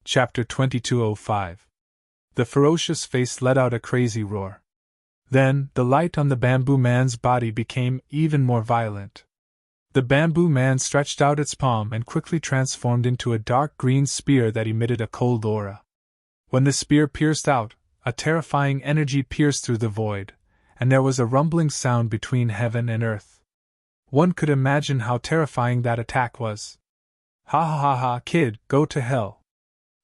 Chapter 2205. The ferocious face let out a crazy roar. Then, the light on the bamboo man's body became even more violent. The bamboo man stretched out its palm and quickly transformed into a dark green spear that emitted a cold aura. When the spear pierced out, a terrifying energy pierced through the void, and there was a rumbling sound between heaven and earth. One could imagine how terrifying that attack was. Ha ha ha ha, kid, go to hell.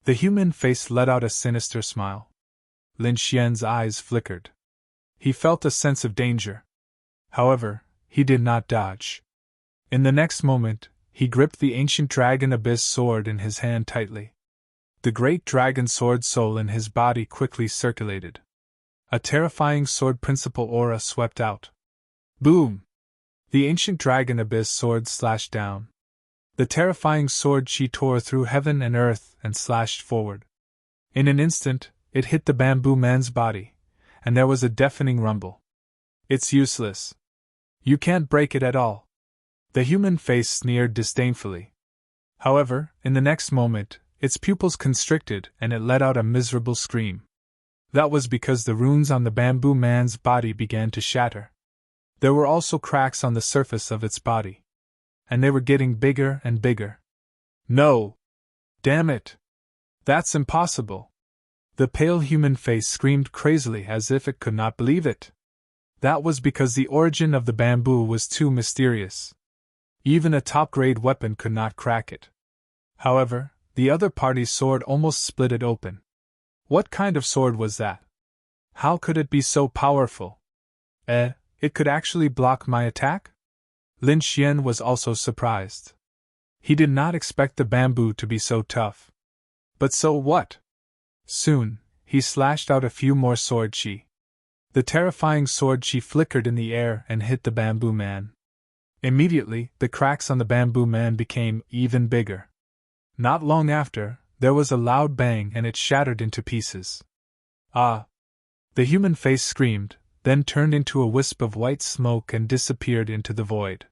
The human face let out a sinister smile. Lin Xian's eyes flickered. He felt a sense of danger. However, he did not dodge. In the next moment, he gripped the ancient dragon abyss sword in his hand tightly. The great dragon sword soul in his body quickly circulated. A terrifying sword principle aura swept out. Boom! The ancient dragon abyss sword slashed down. The terrifying sword chi tore through heaven and earth and slashed forward. In an instant, it hit the bamboo man's body, and there was a deafening rumble. It's useless. You can't break it at all. The human face sneered disdainfully. However, in the next moment, its pupils constricted and it let out a miserable scream. That was because the runes on the bamboo man's body began to shatter. There were also cracks on the surface of its body. And they were getting bigger and bigger. No! Damn it! That's impossible! The pale human face screamed crazily as if it could not believe it. That was because the origin of the bamboo was too mysterious. Even a top-grade weapon could not crack it. However, the other party's sword almost split it open. What kind of sword was that? How could it be so powerful? It could actually block my attack? Lin Xian was also surprised. He did not expect the bamboo to be so tough. But so what? Soon, he slashed out a few more sword chi. The terrifying sword chi flickered in the air and hit the bamboo man. Immediately, the cracks on the bamboo man became even bigger. Not long after, there was a loud bang and it shattered into pieces. Ah! The human face screamed, then turned into a wisp of white smoke and disappeared into the void.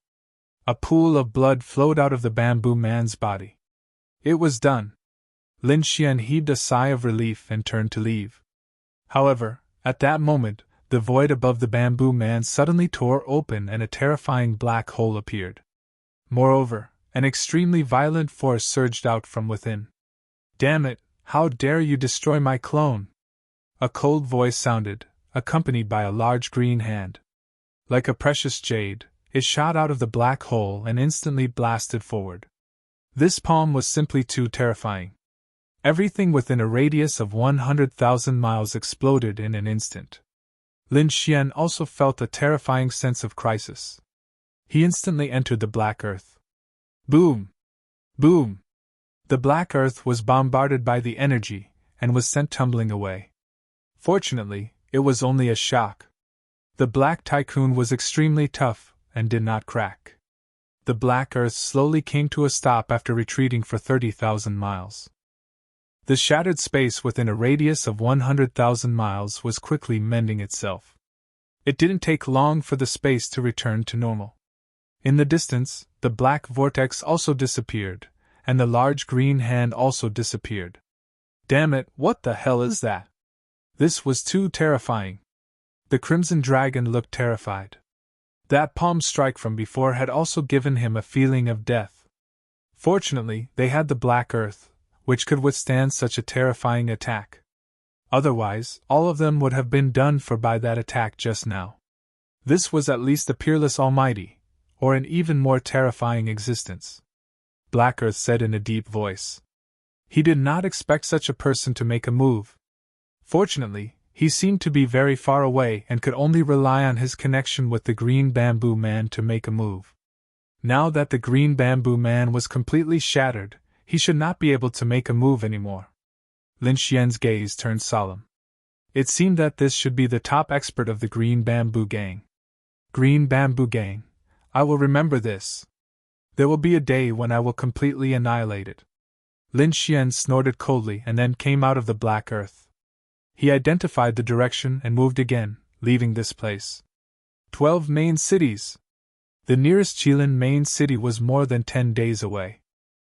A pool of blood flowed out of the bamboo man's body. It was done. Lin Xian heaved a sigh of relief and turned to leave. However, at that moment, the void above the bamboo man suddenly tore open and a terrifying black hole appeared. Moreover, an extremely violent force surged out from within. Damn it, how dare you destroy my clone? A cold voice sounded, accompanied by a large green hand. Like a precious jade, it shot out of the black hole and instantly blasted forward. This palm was simply too terrifying. Everything within a radius of 100,000 miles exploded in an instant. Lin Xian also felt a terrifying sense of crisis. He instantly entered the black earth. Boom! Boom! The black earth was bombarded by the energy and was sent tumbling away. Fortunately, it was only a shock. The black tycoon was extremely tough and did not crack. The black earth slowly came to a stop after retreating for 30,000 miles. The shattered space within a radius of 100,000 miles was quickly mending itself. It didn't take long for the space to return to normal. In the distance, the black vortex also disappeared, and the large green hand also disappeared. Damn it, what the hell is that? This was too terrifying. The Crimson Dragon looked terrified. That palm strike from before had also given him a feeling of death. Fortunately, they had the Black Earth, which could withstand such a terrifying attack. Otherwise, all of them would have been done for by that attack just now. This was at least the Peerless Almighty, or an even more terrifying existence. Black Earth said in a deep voice. He did not expect such a person to make a move. Fortunately, he seemed to be very far away and could only rely on his connection with the Green Bamboo Man to make a move. Now that the Green Bamboo Man was completely shattered, he should not be able to make a move anymore. Lin Xian's gaze turned solemn. It seemed that this should be the top expert of the Green Bamboo Gang. Green Bamboo Gang, I will remember this. There will be a day when I will completely annihilate it. Lin Xian snorted coldly and then came out of the black earth. He identified the direction and moved again, leaving this place. 12 main cities. The nearest Qilin main city was more than 10 days away.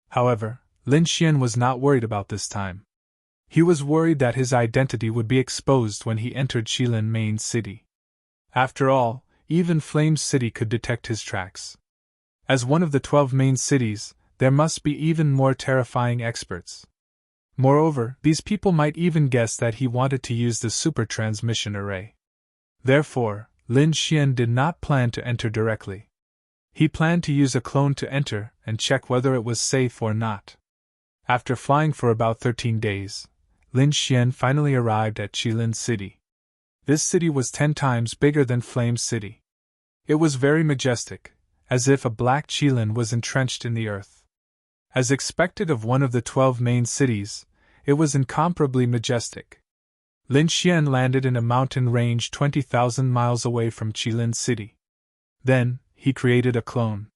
However, Lin Xian was not worried about this time. He was worried that his identity would be exposed when he entered Qilin main city. After all, even Flame City could detect his tracks. As one of the 12 main cities, there must be even more terrifying experts. Moreover, these people might even guess that he wanted to use the super transmission array. Therefore, Lin Xian did not plan to enter directly. He planned to use a clone to enter and check whether it was safe or not. After flying for about 13 days, Lin Xian finally arrived at Qilin City. This city was 10 times bigger than Flame City. It was very majestic, as if a black Qilin was entrenched in the earth. As expected of one of the 12 main cities, it was incomparably majestic. Lin Xian landed in a mountain range 20,000 miles away from Qilin City. Then, he created a clone.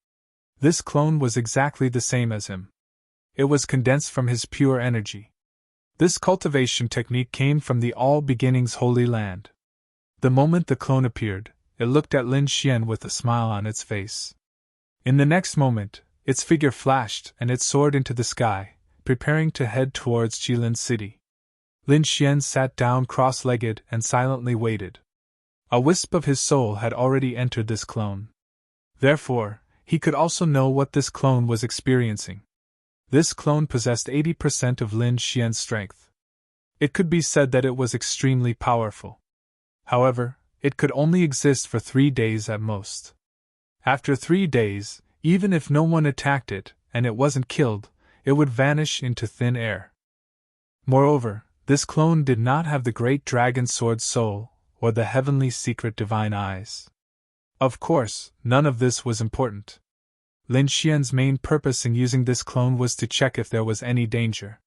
This clone was exactly the same as him. It was condensed from his pure energy. This cultivation technique came from the All Beginnings Holy Land. The moment the clone appeared, it looked at Lin Xian with a smile on its face. In the next moment, its figure flashed and it soared into the sky, preparing to head towards Qilin City. Lin Xian sat down cross-legged and silently waited. A wisp of his soul had already entered this clone. Therefore, he could also know what this clone was experiencing. This clone possessed 80% of Lin Xian's strength. It could be said that it was extremely powerful. However, it could only exist for 3 days at most. After 3 days, even if no one attacked it, and it wasn't killed, it would vanish into thin air. Moreover, this clone did not have the great dragon sword soul, or the heavenly secret divine eyes. Of course, none of this was important. Lin Xian's main purpose in using this clone was to check if there was any danger.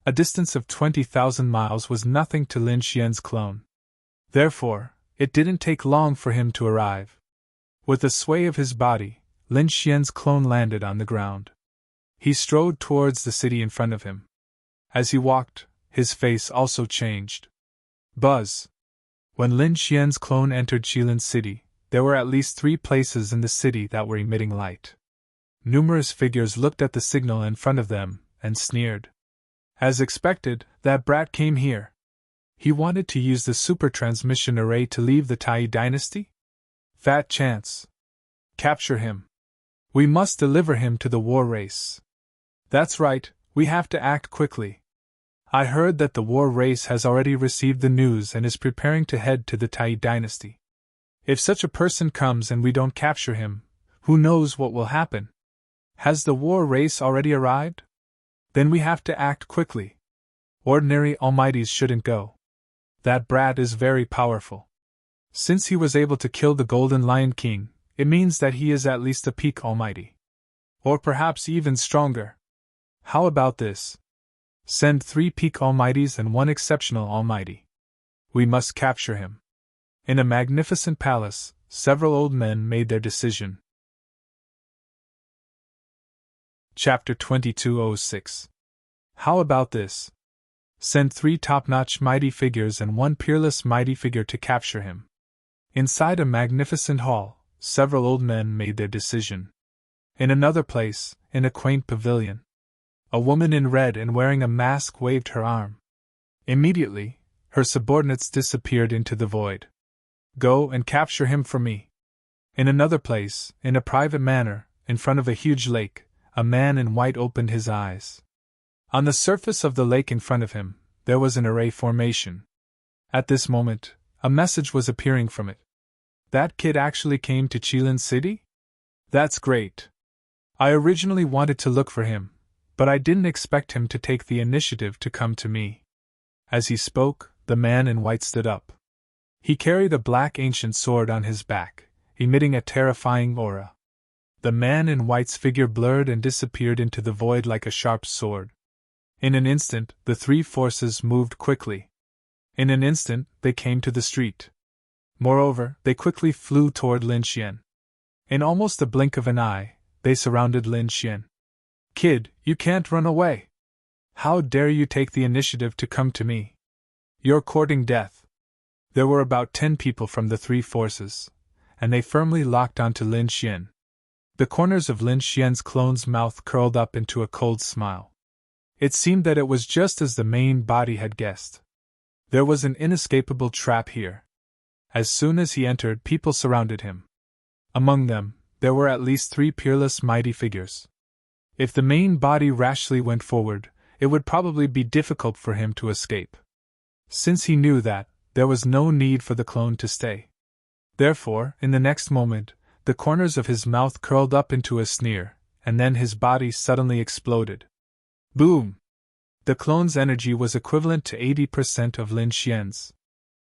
A distance of 20,000 miles was nothing to Lin Xian's clone. Therefore, it didn't take long for him to arrive. With a sway of his body, Lin Xian's clone landed on the ground. He strode towards the city in front of him. As he walked, his face also changed. Buzz! When Lin Xian's clone entered Qilin City, there were at least 3 places in the city that were emitting light. Numerous figures looked at the signal in front of them and sneered. As expected, that brat came here. He wanted to use the super transmission array to leave the Tai dynasty? Fat chance. Capture him. We must deliver him to the war race. That's right, we have to act quickly. I heard that the war race has already received the news and is preparing to head to the Tai dynasty. If such a person comes and we don't capture him, who knows what will happen? Has the war race already arrived? Then we have to act quickly. Ordinary almighties shouldn't go. That brat is very powerful. Since he was able to kill the Golden Lion King, it means that he is at least a peak almighty. Or perhaps even stronger. How about this? Send 3 peak almighties and 1 exceptional almighty. We must capture him. In a magnificent palace, several old men made their decision. Chapter 2206. How about this? Send 3 top-notch mighty figures and 1 peerless mighty figure to capture him. Inside a magnificent hall, several old men made their decision. In another place, in a quaint pavilion, a woman in red and wearing a mask waved her arm. Immediately, her subordinates disappeared into the void. Go and capture him for me. In another place, in a private manor, in front of a huge lake, a man in white opened his eyes. On the surface of the lake in front of him, there was an array formation. At this moment, a message was appearing from it. That kid actually came to Qilin City? That's great. I originally wanted to look for him, but I didn't expect him to take the initiative to come to me. As he spoke, the man in white stood up. He carried a black ancient sword on his back, emitting a terrifying aura. The man in white's figure blurred and disappeared into the void like a sharp sword. In an instant, the 3 forces moved quickly. In an instant, they came to the street. Moreover, they quickly flew toward Lin Xian. In almost a blink of an eye, they surrounded Lin Xian. Kid, you can't run away. How dare you take the initiative to come to me? You're courting death. There were about 10 people from the 3 forces, and they firmly locked onto Lin Xian. The corners of Lin Xian's clone's mouth curled up into a cold smile. It seemed that it was just as the main body had guessed. There was an inescapable trap here. As soon as he entered, people surrounded him. Among them, there were at least 3 peerless mighty figures. If the main body rashly went forward, it would probably be difficult for him to escape. Since he knew that, there was no need for the clone to stay. Therefore, in the next moment, the corners of his mouth curled up into a sneer, and then his body suddenly exploded. Boom! The clone's energy was equivalent to 80% of Lin Xian's.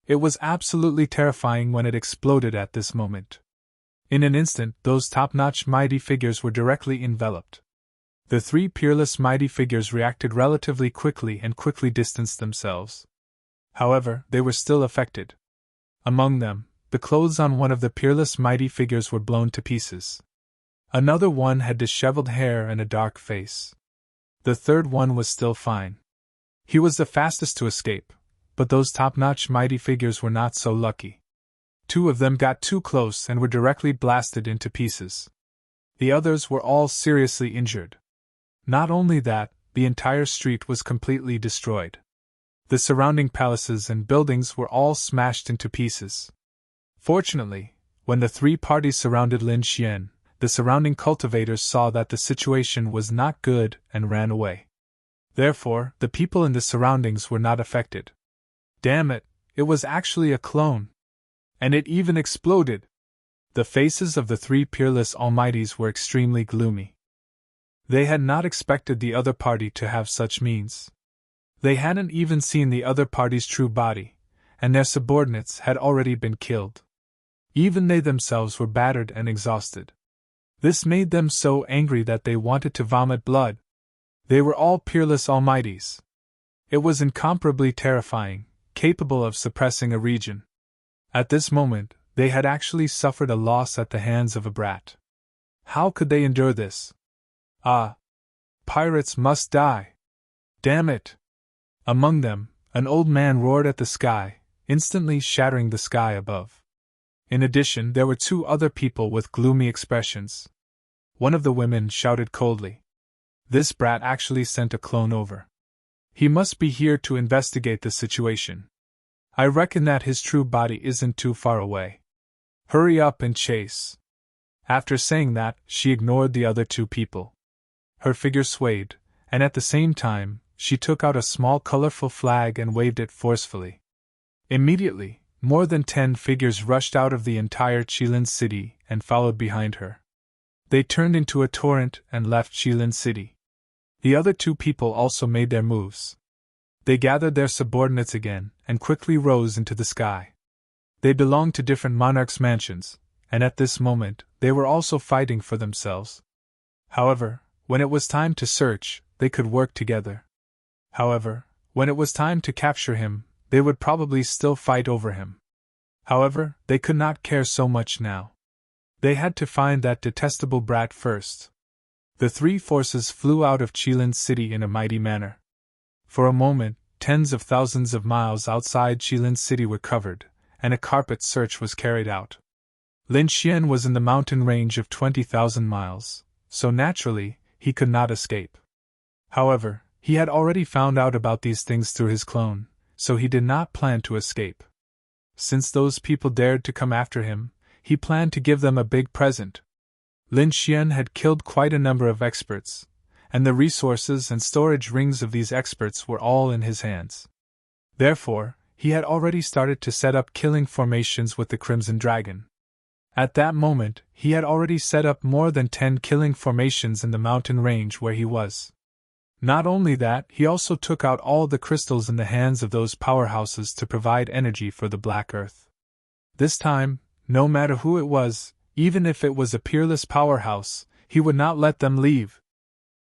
It was absolutely terrifying when it exploded at this moment. In an instant, those top-notch mighty figures were directly enveloped. The 3 peerless mighty figures reacted relatively quickly and quickly distanced themselves. However, they were still affected. Among them, the clothes on one of the peerless mighty figures were blown to pieces. Another one had disheveled hair and a dark face. The third one was still fine. He was the fastest to escape, but those top-notch mighty figures were not so lucky. 2 of them got too close and were directly blasted into pieces. The others were all seriously injured. Not only that, the entire street was completely destroyed. The surrounding palaces and buildings were all smashed into pieces. Fortunately, when the 3 parties surrounded Lin Xian, the surrounding cultivators saw that the situation was not good and ran away. Therefore, the people in the surroundings were not affected. Damn it, it was actually a clone. And it even exploded! The faces of the 3 peerless almighties were extremely gloomy. They had not expected the other party to have such means. They hadn't even seen the other party's true body, and their subordinates had already been killed. Even they themselves were battered and exhausted. This made them so angry that they wanted to vomit blood. They were all peerless almighties. It was incomparably terrifying, capable of suppressing a region. At this moment, they had actually suffered a loss at the hands of a brat. How could they endure this? Ah! Pirates must die! Damn it! Among them, an old man roared at the sky, instantly shattering the sky above. In addition, there were 2 other people with gloomy expressions. One of the women shouted coldly. This brat actually sent a clone over. He must be here to investigate the situation. I reckon that his true body isn't too far away. Hurry up and chase. After saying that, she ignored the other 2 people. Her figure swayed, and at the same time, she took out a small colorful flag and waved it forcefully. Immediately, more than 10 figures rushed out of the entire Qilin city and followed behind her. They turned into a torrent and left Qilin city. The other 2 people also made their moves. They gathered their subordinates again and quickly rose into the sky. They belonged to different monarchs' mansions, and at this moment, they were also fighting for themselves. However, when it was time to search, they could work together. However, when it was time to capture him, they would probably still fight over him. However, they could not care so much now. They had to find that detestable brat first. The 3 forces flew out of Qilin city in a mighty manner. For a moment, tens of thousands of miles outside Qilin city were covered, and a carpet search was carried out. Lin Xian was in the mountain range of 20,000 miles, so naturally, he could not escape. However, he had already found out about these things through his clone, so he did not plan to escape. Since those people dared to come after him, he planned to give them a big present. Lin Xian had killed quite a number of experts, and the resources and storage rings of these experts were all in his hands. Therefore, he had already started to set up killing formations with the Crimson Dragon. At that moment, he had already set up more than 10 killing formations in the mountain range where he was. Not only that, he also took out all the crystals in the hands of those powerhouses to provide energy for the Black Earth. This time, no matter who it was, even if it was a peerless powerhouse, he would not let them leave.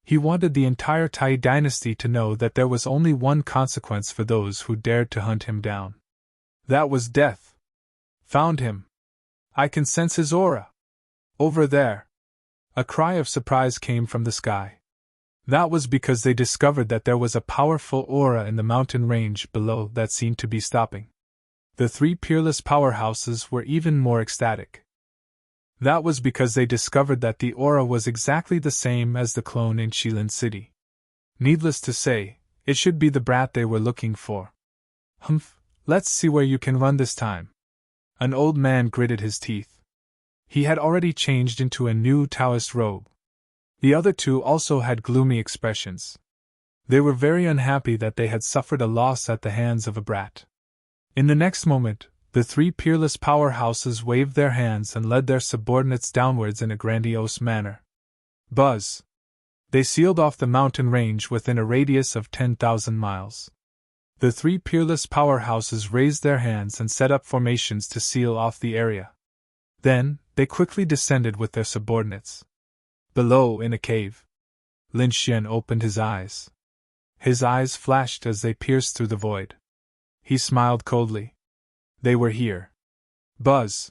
He wanted the entire Tai dynasty to know that there was only one consequence for those who dared to hunt him down. That was death. Found him. I can sense his aura. Over there. A cry of surprise came from the sky. That was because they discovered that there was a powerful aura in the mountain range below that seemed to be stopping. The 3 peerless powerhouses were even more ecstatic. That was because they discovered that the aura was exactly the same as the clone in Qilin City. Needless to say, it should be the brat they were looking for. Humph, let's see where you can run this time. An old man gritted his teeth. He had already changed into a new Taoist robe. The other two also had gloomy expressions. They were very unhappy that they had suffered a loss at the hands of a brat. In the next moment, the three peerless powerhouses waved their hands and led their subordinates downwards in a grandiose manner. Buzz! They sealed off the mountain range within a radius of 10,000 miles. The three peerless powerhouses raised their hands and set up formations to seal off the area. Then, they quickly descended with their subordinates. Below, in a cave, Lin Xian opened his eyes. His eyes flashed as they pierced through the void. He smiled coldly. They were here. Buzz!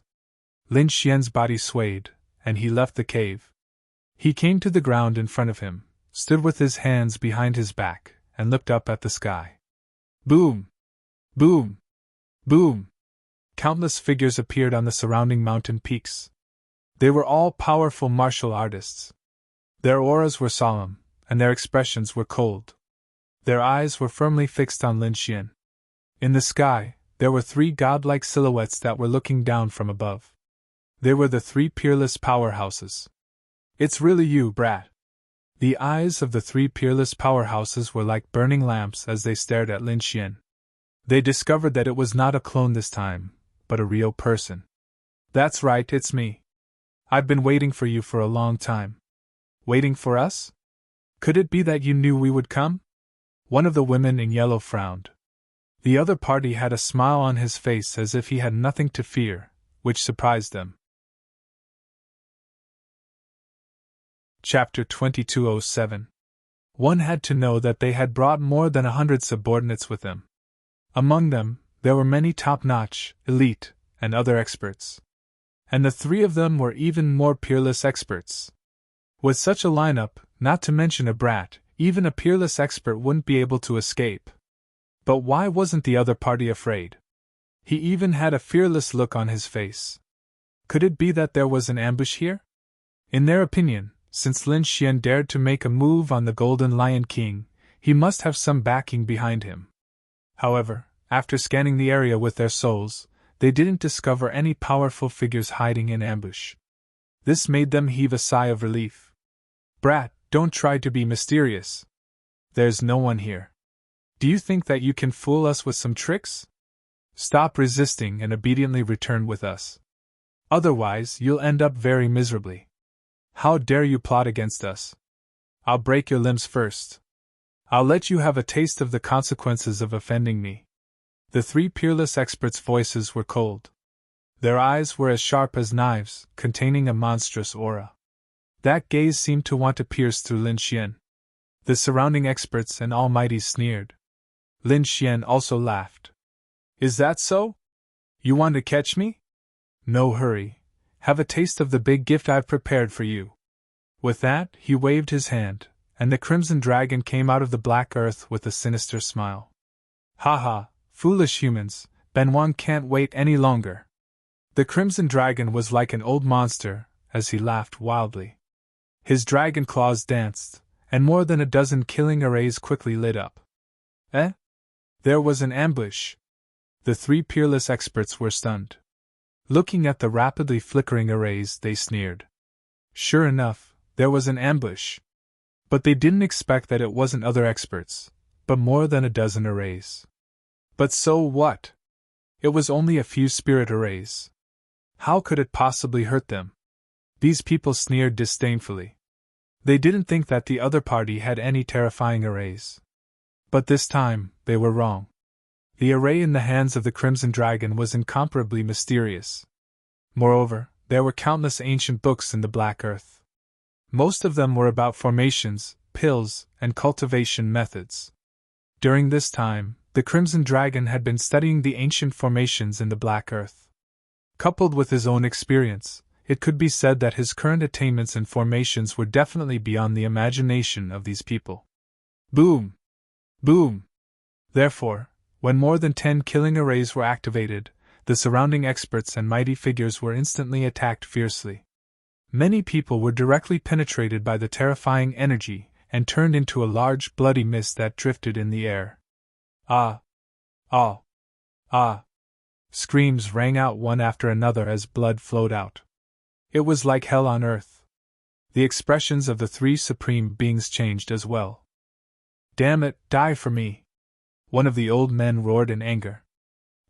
Lin Xian's body swayed, and he left the cave. He came to the ground in front of him, stood with his hands behind his back, and looked up at the sky. Boom! Boom! Boom! Countless figures appeared on the surrounding mountain peaks. They were all powerful martial artists. Their auras were solemn, and their expressions were cold. Their eyes were firmly fixed on Lin Xian. In the sky, there were three godlike silhouettes that were looking down from above. They were the three peerless powerhouses. It's really you, brat. The eyes of the three peerless powerhouses were like burning lamps as they stared at Lin Xian. They discovered that it was not a clone this time, but a real person. That's right, it's me. I've been waiting for you for a long time. Waiting for us? Could it be that you knew we would come? One of the women in yellow frowned. The other party had a smile on his face as if he had nothing to fear, which surprised them. Chapter 2207. One had to know that they had brought more than 100 subordinates with them. Among them, there were many top-notch, elite, and other experts. And the three of them were even more peerless experts. With such a lineup, not to mention a brat, even a peerless expert wouldn't be able to escape. But why wasn't the other party afraid? He even had a fearless look on his face. Could it be that there was an ambush here? In their opinion, since Lin Xian dared to make a move on the Golden Lion King, he must have some backing behind him. However, after scanning the area with their souls, they didn't discover any powerful figures hiding in ambush. This made them heave a sigh of relief. Brat, don't try to be mysterious. There's no one here. Do you think that you can fool us with some tricks? Stop resisting and obediently return with us. Otherwise, you'll end up very miserably. How dare you plot against us? I'll break your limbs first. I'll let you have a taste of the consequences of offending me. The three peerless experts' voices were cold. Their eyes were as sharp as knives, containing a monstrous aura. That gaze seemed to want to pierce through Lin Xian. The surrounding experts and almighties sneered. Lin Xian also laughed. Is that so? You want to catch me? No hurry. Have a taste of the big gift I've prepared for you. With that, he waved his hand, and the crimson dragon came out of the black earth with a sinister smile. Ha ha, foolish humans, Benwan can't wait any longer. The crimson dragon was like an old monster, as he laughed wildly. His dragon claws danced, and more than a dozen killing arrays quickly lit up. Eh? There was an ambush. The three peerless experts were stunned. Looking at the rapidly flickering arrays, they sneered. Sure enough, there was an ambush. But they didn't expect that it wasn't other experts, but more than a dozen arrays. But so what? It was only a few spirit arrays. How could it possibly hurt them? These people sneered disdainfully. They didn't think that the other party had any terrifying arrays. But this time, they were wrong. The array in the hands of the Crimson Dragon was incomparably mysterious. Moreover, there were countless ancient books in the Black Earth. Most of them were about formations, pills, and cultivation methods. During this time, the Crimson Dragon had been studying the ancient formations in the Black Earth. Coupled with his own experience, it could be said that his current attainments in formations were definitely beyond the imagination of these people. Boom! Boom! Therefore, when more than 10 killing arrays were activated, the surrounding experts and mighty figures were instantly attacked fiercely. Many people were directly penetrated by the terrifying energy, and turned into a large bloody mist that drifted in the air. Ah! Ah! Ah! Screams rang out one after another as blood flowed out. It was like hell on earth. The expressions of the three supreme beings changed as well. Damn it, die for me! One of the old men roared in anger.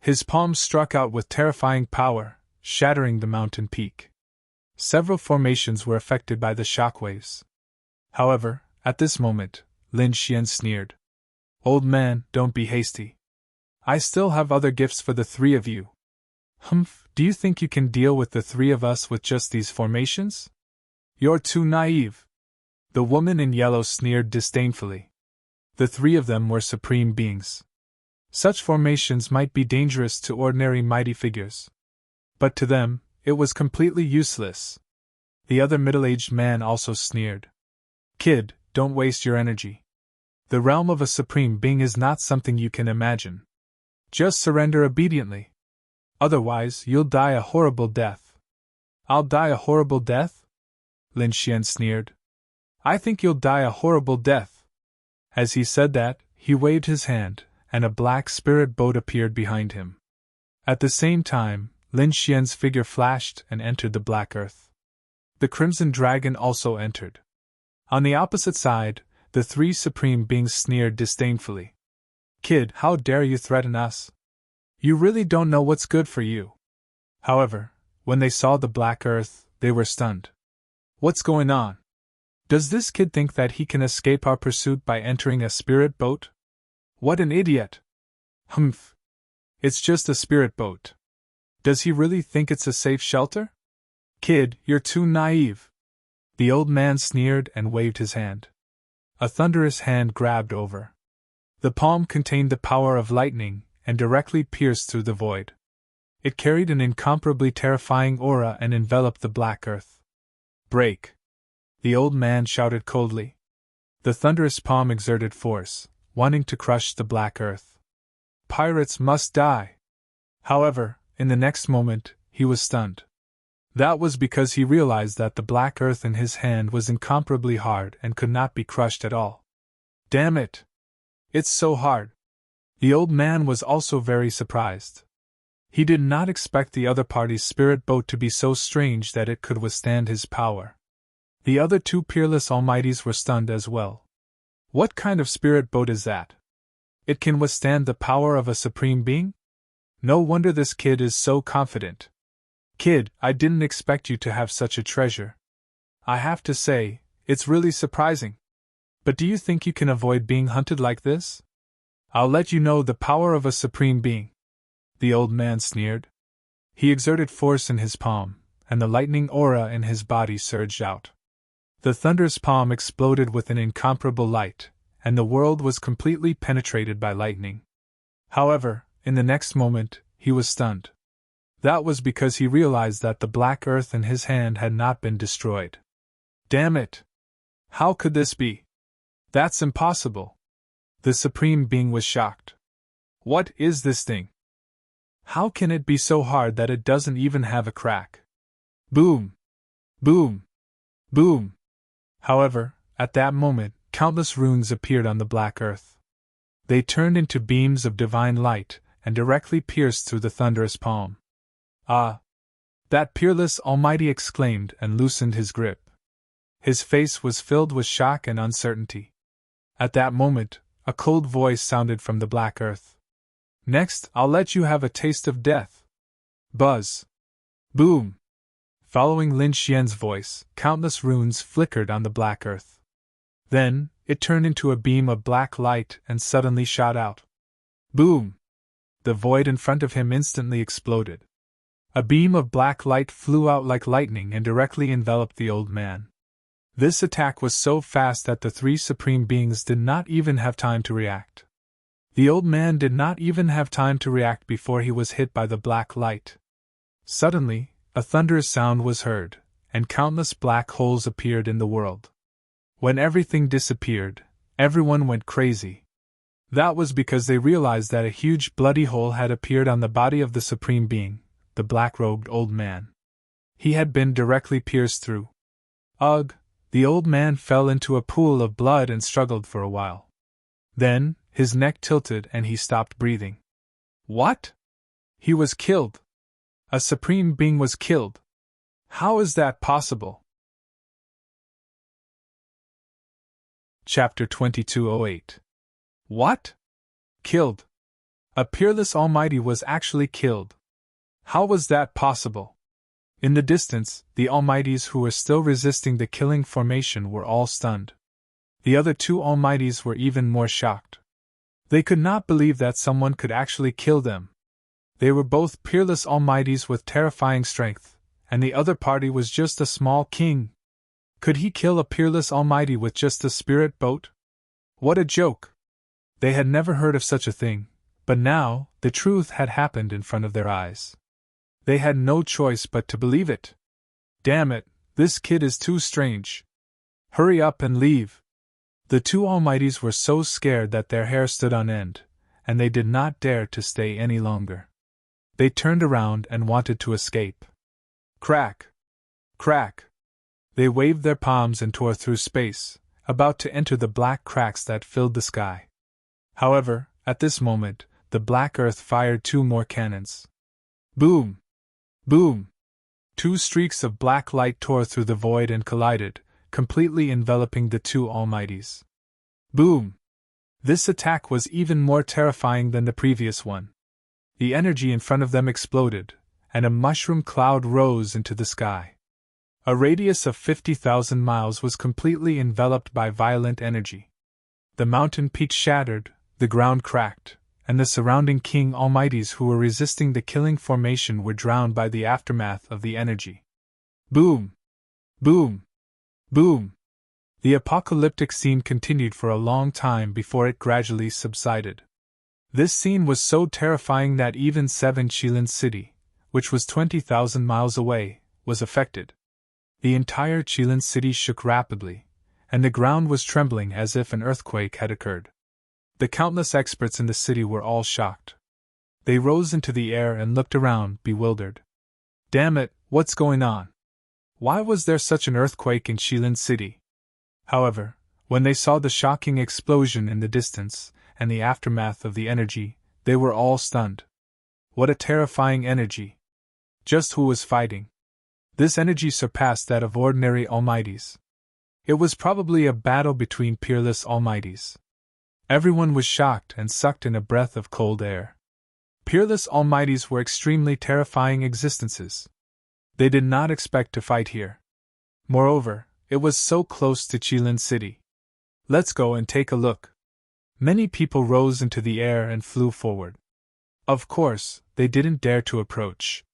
His palms struck out with terrifying power, shattering the mountain peak. Several formations were affected by the shockwaves. However, at this moment, Lin Xian sneered. Old man, don't be hasty. I still have other gifts for the three of you. Humph, do you think you can deal with the three of us with just these formations? You're too naive. The woman in yellow sneered disdainfully. The three of them were supreme beings. Such formations might be dangerous to ordinary mighty figures. But to them, it was completely useless. The other middle-aged man also sneered. Kid, don't waste your energy. The realm of a supreme being is not something you can imagine. Just surrender obediently. Otherwise, you'll die a horrible death. I'll die a horrible death? Lin Xian sneered. I think you'll die a horrible death. As he said that, he waved his hand, and a black spirit boat appeared behind him. At the same time, Lin Xian's figure flashed and entered the black earth. The crimson dragon also entered. On the opposite side, the three supreme beings sneered disdainfully. Kid, how dare you threaten us? You really don't know what's good for you. However, when they saw the black earth, they were stunned. What's going on? Does this kid think that he can escape our pursuit by entering a spirit boat? What an idiot! Humph! It's just a spirit boat. Does he really think it's a safe shelter? Kid, you're too naive. The old man sneered and waved his hand. A thunderous hand grabbed over. The palm contained the power of lightning and directly pierced through the void. It carried an incomparably terrifying aura and enveloped the black earth. Break! The old man shouted coldly. The thunderous palm exerted force, wanting to crush the black earth. Pirates must die! However, in the next moment, he was stunned. That was because he realized that the black earth in his hand was incomparably hard and could not be crushed at all. Damn it! It's so hard! The old man was also very surprised. He did not expect the other party's spirit boat to be so strange that it could withstand his power. The other two peerless almighties were stunned as well. What kind of spirit boat is that? It can withstand the power of a supreme being? No wonder this kid is so confident. Kid, I didn't expect you to have such a treasure. I have to say, it's really surprising. But do you think you can avoid being hunted like this? I'll let you know the power of a supreme being. The old man sneered. He exerted force in his palm, and the lightning aura in his body surged out. The thunderous palm exploded with an incomparable light, and the world was completely penetrated by lightning. However, in the next moment, he was stunned. That was because he realized that the black earth in his hand had not been destroyed. Damn it! How could this be? That's impossible! The Supreme Being was shocked. What is this thing? How can it be so hard that it doesn't even have a crack? Boom! Boom! Boom! However, at that moment, countless runes appeared on the black earth. They turned into beams of divine light and directly pierced through the thunderous palm. Ah! That peerless almighty exclaimed and loosened his grip. His face was filled with shock and uncertainty. At that moment, a cold voice sounded from the black earth. Next, I'll let you have a taste of death. Buzz! Boom! Following Lin Xian's voice, countless runes flickered on the black earth. Then, it turned into a beam of black light and suddenly shot out. Boom! The void in front of him instantly exploded. A beam of black light flew out like lightning and directly enveloped the old man. This attack was so fast that the three supreme beings did not even have time to react. The old man did not even have time to react before he was hit by the black light. Suddenly, a thunderous sound was heard, and countless black holes appeared in the world. When everything disappeared, everyone went crazy. That was because they realized that a huge bloody hole had appeared on the body of the Supreme Being, the black-robed old man. He had been directly pierced through. Ugh! The old man fell into a pool of blood and struggled for a while. Then, his neck tilted and he stopped breathing. What? He was killed. A supreme being was killed. How is that possible? Chapter 2208. What? Killed. A peerless Almighty was actually killed. How was that possible? In the distance, the Almighties who were still resisting the killing formation were all stunned. The other two Almighties were even more shocked. They could not believe that someone could actually kill them. They were both peerless Almighties with terrifying strength, and the other party was just a small king. Could he kill a peerless Almighty with just a spirit boat? What a joke! They had never heard of such a thing, but now, the truth had happened in front of their eyes. They had no choice but to believe it. Damn it, this kid is too strange. Hurry up and leave. The two Almighties were so scared that their hair stood on end, and they did not dare to stay any longer. They turned around and wanted to escape. Crack! Crack! They waved their palms and tore through space, about to enter the black cracks that filled the sky. However, at this moment, the black earth fired two more cannons. Boom! Boom! Two streaks of black light tore through the void and collided, completely enveloping the two Almighties. Boom! This attack was even more terrifying than the previous one. The energy in front of them exploded, and a mushroom cloud rose into the sky. A radius of 50,000 miles was completely enveloped by violent energy. The mountain peaks shattered, the ground cracked, and the surrounding King Almighties who were resisting the killing formation were drowned by the aftermath of the energy. Boom! Boom! Boom! The apocalyptic scene continued for a long time before it gradually subsided. This scene was so terrifying that even Seven City, which was 20,000 miles away, was affected. The entire Chilan city shook rapidly, and the ground was trembling as if an earthquake had occurred. The countless experts in the city were all shocked. They rose into the air and looked around, bewildered. Damn it, what's going on? Why was there such an earthquake in Chilan city? However, when they saw the shocking explosion in the distance, and the aftermath of the energy, they were all stunned. What a terrifying energy! Just who was fighting? This energy surpassed that of ordinary Almighties. It was probably a battle between peerless Almighties. Everyone was shocked and sucked in a breath of cold air. Peerless Almighties were extremely terrifying existences. They did not expect to fight here. Moreover, it was so close to Chilan city. Let's go and take a look. Many people rose into the air and flew forward. Of course, they didn't dare to approach.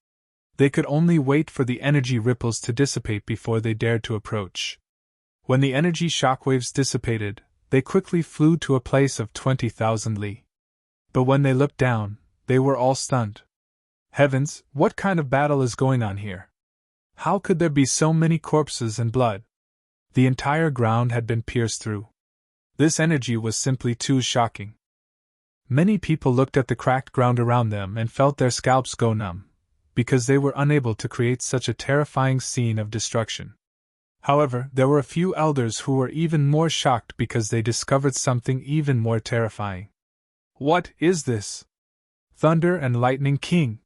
They could only wait for the energy ripples to dissipate before they dared to approach. When the energy shockwaves dissipated, they quickly flew to a place of 20,000 li. But when they looked down, they were all stunned. Heavens, what kind of battle is going on here? How could there be so many corpses and blood? The entire ground had been pierced through. This energy was simply too shocking. Many people looked at the cracked ground around them and felt their scalps go numb, because they were unable to create such a terrifying scene of destruction. However, there were a few elders who were even more shocked because they discovered something even more terrifying. What is this? Thunder and Lightning King.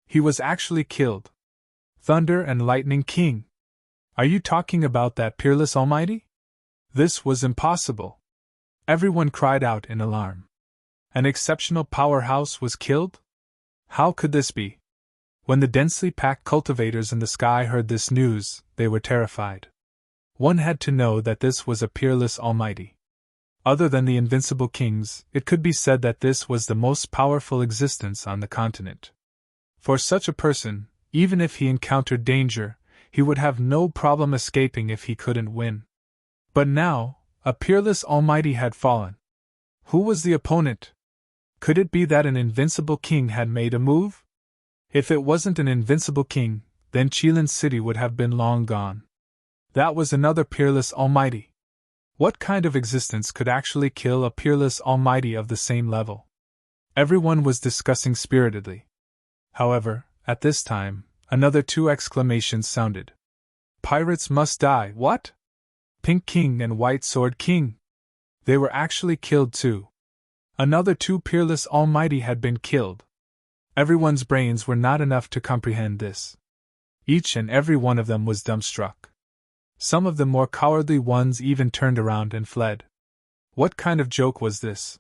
He was actually killed. Thunder and Lightning King. Are you talking about that peerless Almighty? This was impossible. Everyone cried out in alarm. An exceptional powerhouse was killed? How could this be? When the densely packed cultivators in the sky heard this news, they were terrified. One had to know that this was a peerless Almighty. Other than the invincible kings, it could be said that this was the most powerful existence on the continent. For such a person, even if he encountered danger, he would have no problem escaping if he couldn't win. But now, a peerless Almighty had fallen. Who was the opponent? Could it be that an invincible king had made a move? If it wasn't an invincible king, then Chilan city would have been long gone. That was another peerless Almighty. What kind of existence could actually kill a peerless Almighty of the same level? Everyone was discussing spiritedly. However, at this time, another two exclamations sounded. Pirates must die, what? Pink King and White Sword King. They were actually killed too. Another 2 Peerless Almighty had been killed. Everyone's brains were not enough to comprehend this. Each and every one of them was dumbstruck. Some of the more cowardly ones even turned around and fled. What kind of joke was this?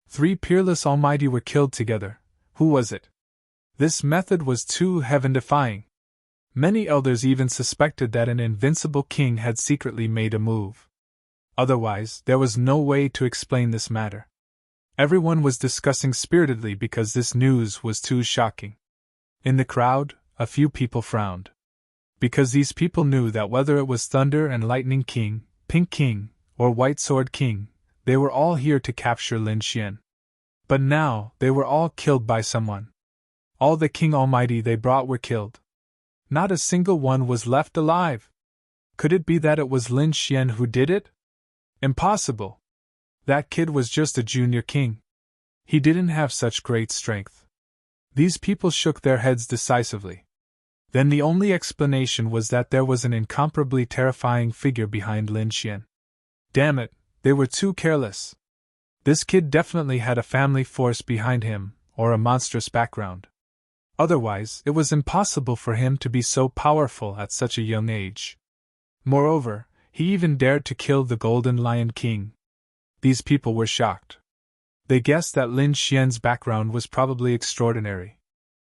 3 Peerless Almighty were killed together. Who was it? This method was too heaven-defying. Many elders even suspected that an invincible king had secretly made a move. Otherwise, there was no way to explain this matter. Everyone was discussing spiritedly because this news was too shocking. In the crowd, a few people frowned. Because these people knew that whether it was Thunder and Lightning King, Pink King, or White Sword King, they were all here to capture Lin Xian. But now, they were all killed by someone. All the King Almighty they brought were killed. Not a single one was left alive. Could it be that it was Lin Xian who did it? Impossible. That kid was just a junior king. He didn't have such great strength. These people shook their heads decisively. Then the only explanation was that there was an incomparably terrifying figure behind Lin Xian. Damn it, they were too careless. This kid definitely had a family force behind him, or a monstrous background. Otherwise, it was impossible for him to be so powerful at such a young age. Moreover, he even dared to kill the Golden Lion King. These people were shocked. They guessed that Lin Xian's background was probably extraordinary.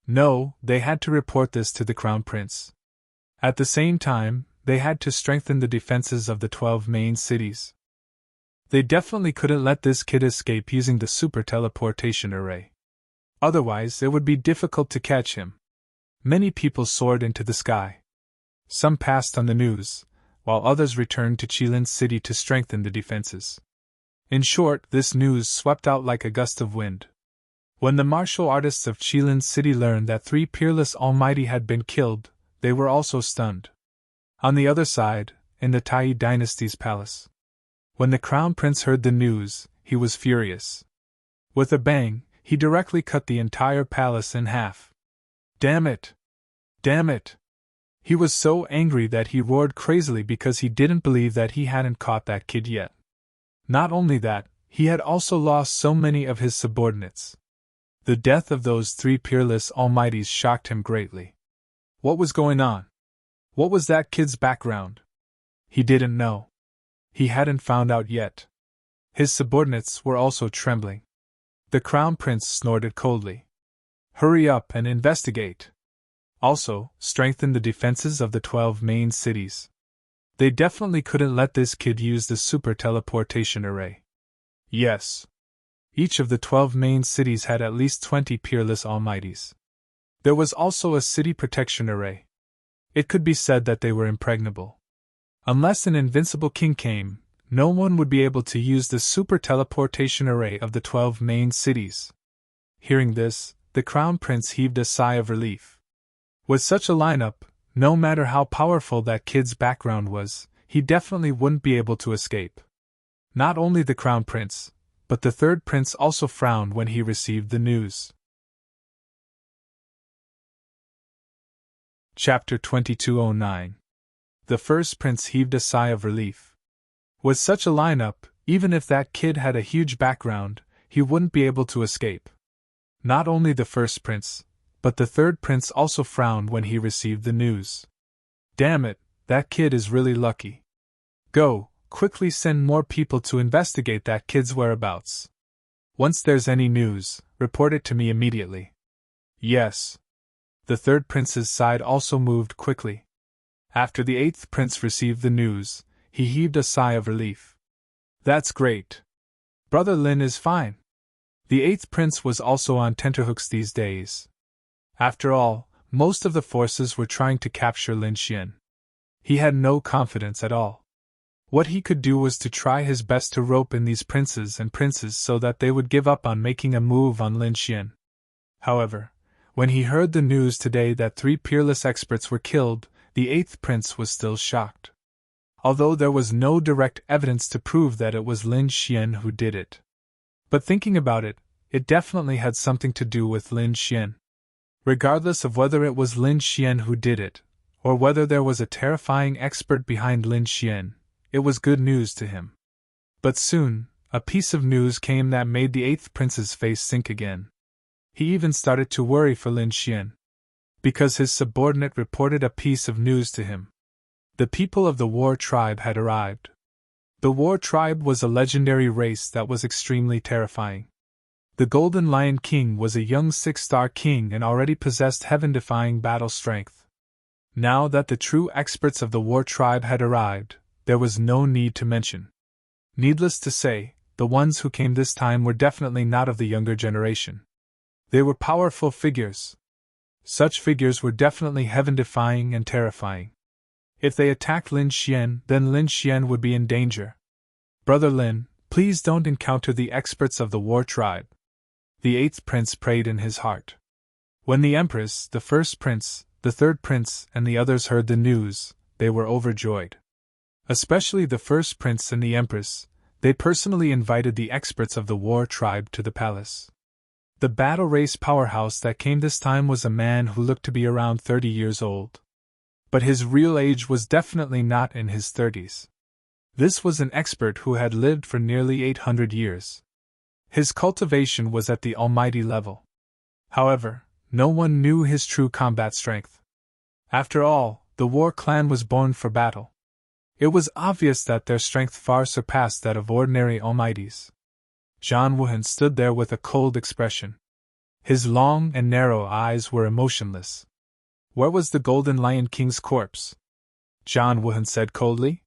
No, they had to report this to the Crown Prince. At the same time, they had to strengthen the defenses of the 12 main cities. They definitely couldn't let this kid escape using the super teleportation array. Otherwise, it would be difficult to catch him. Many people soared into the sky. Some passed on the news, while others returned to Qilin's city to strengthen the defenses. In short, this news swept out like a gust of wind. When the martial artists of Qilin's city learned that 3 Peerless Almighty had been killed, they were also stunned. On the other side, in the Tai dynasty's palace. When the Crown Prince heard the news, he was furious. With a bang, he directly cut the entire palace in half. Damn it! Damn it! He was so angry that he roared crazily because he didn't believe that he hadn't caught that kid yet. Not only that, he had also lost so many of his subordinates. The death of those 3 Peerless Almighties shocked him greatly. What was going on? What was that kid's background? He didn't know. He hadn't found out yet. His subordinates were also trembling. The Crown Prince snorted coldly. Hurry up and investigate. Also, strengthen the defenses of the 12 main cities. They definitely couldn't let this kid use the super teleportation array. Yes. Each of the 12 main cities had at least 20 Peerless Almighties. There was also a city protection array. It could be said that they were impregnable. Unless an invincible king came, no one would be able to use the super teleportation array of the 12 main cities. Hearing this, the Crown Prince heaved a sigh of relief. With such a lineup, no matter how powerful that kid's background was, he definitely wouldn't be able to escape. Not only the Crown Prince, but the third prince also frowned when he received the news. Chapter 2209. The first prince heaved a sigh of relief. With such a lineup, even if that kid had a huge background, he wouldn't be able to escape. Not only the first prince, but the third prince also frowned when he received the news. Damn it, that kid is really lucky. Go, quickly send more people to investigate that kid's whereabouts. Once there's any news, report it to me immediately. Yes. The third prince's side also moved quickly. After the 8th prince received the news, he heaved a sigh of relief. That's great. Brother Lin is fine. The 8th prince was also on tenterhooks these days. After all, most of the forces were trying to capture Lin Xian. He had no confidence at all. What he could do was to try his best to rope in these princes and princes so that they would give up on making a move on Lin Xian. However, when he heard the news today that 3 peerless experts were killed, the 8th prince was still shocked. Although there was no direct evidence to prove that it was Lin Xian who did it. But thinking about it, it definitely had something to do with Lin Xian. Regardless of whether it was Lin Xian who did it, or whether there was a terrifying expert behind Lin Xian, it was good news to him. But soon, a piece of news came that made the 8th prince's face sink again. He even started to worry for Lin Xian, because his subordinate reported a piece of news to him. The people of the War Tribe had arrived. The War Tribe was a legendary race that was extremely terrifying. The Golden Lion King was a young 6-star king and already possessed heaven-defying battle strength. Now that the true experts of the War Tribe had arrived, there was no need to mention. Needless to say, the ones who came this time were definitely not of the younger generation. They were powerful figures. Such figures were definitely heaven-defying and terrifying. If they attacked Lin Xian, then Lin Xian would be in danger. Brother Lin, please don't encounter the experts of the War Tribe. The 8th prince prayed in his heart. When the Empress, the 1st prince, the 3rd prince, and the others heard the news, they were overjoyed. Especially the 1st prince and the Empress, they personally invited the experts of the War Tribe to the palace. The battle race powerhouse that came this time was a man who looked to be around 30 years old. But his real age was definitely not in his 30s. This was an expert who had lived for nearly 800 years. His cultivation was at the almighty level. However, no one knew his true combat strength. After all, the War Clan was born for battle. It was obvious that their strength far surpassed that of ordinary almighties. Zhang Wuhan stood there with a cold expression. His long and narrow eyes were emotionless. Where was the Golden Lion King's corpse? Zhang Wuhan said coldly.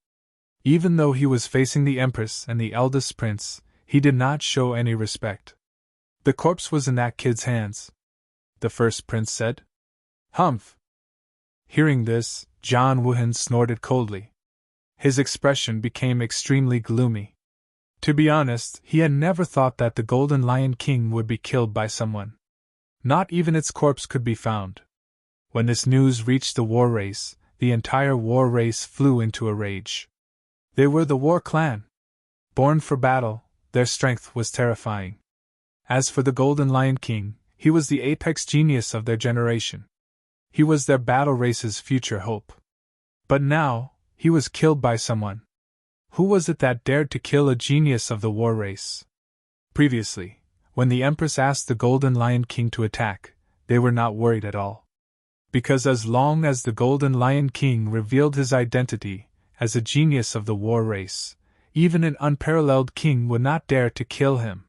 Even though he was facing the Empress and the eldest prince, he did not show any respect. The corpse was in that kid's hands, the 1st prince said. Humph! Hearing this, Zhang Wuhan snorted coldly. His expression became extremely gloomy. To be honest, he had never thought that the Golden Lion King would be killed by someone. Not even its corpse could be found. When this news reached the war race, the entire war race flew into a rage. They were the War Clan. Born for battle, their strength was terrifying. As for the Golden Lion King, he was the apex genius of their generation. He was their battle race's future hope. But now, he was killed by someone. Who was it that dared to kill a genius of the war race? Previously, when the Empress asked the Golden Lion King to attack, they were not worried at all. Because as long as the Golden Lion King revealed his identity as a genius of the war race, even an unparalleled king would not dare to kill him.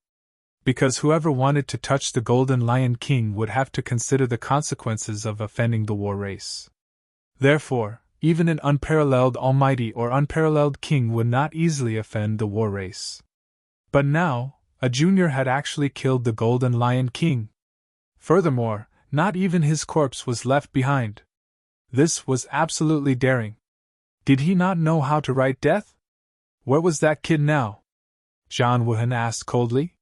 Because whoever wanted to touch the Golden Lion King would have to consider the consequences of offending the war race. Therefore, even an unparalleled almighty or unparalleled king would not easily offend the war race. But now, a junior had actually killed the Golden Lion King. Furthermore, not even his corpse was left behind. This was absolutely daring. Did he not know how to write death? Where was that kid now? Zhang Wuhan asked coldly.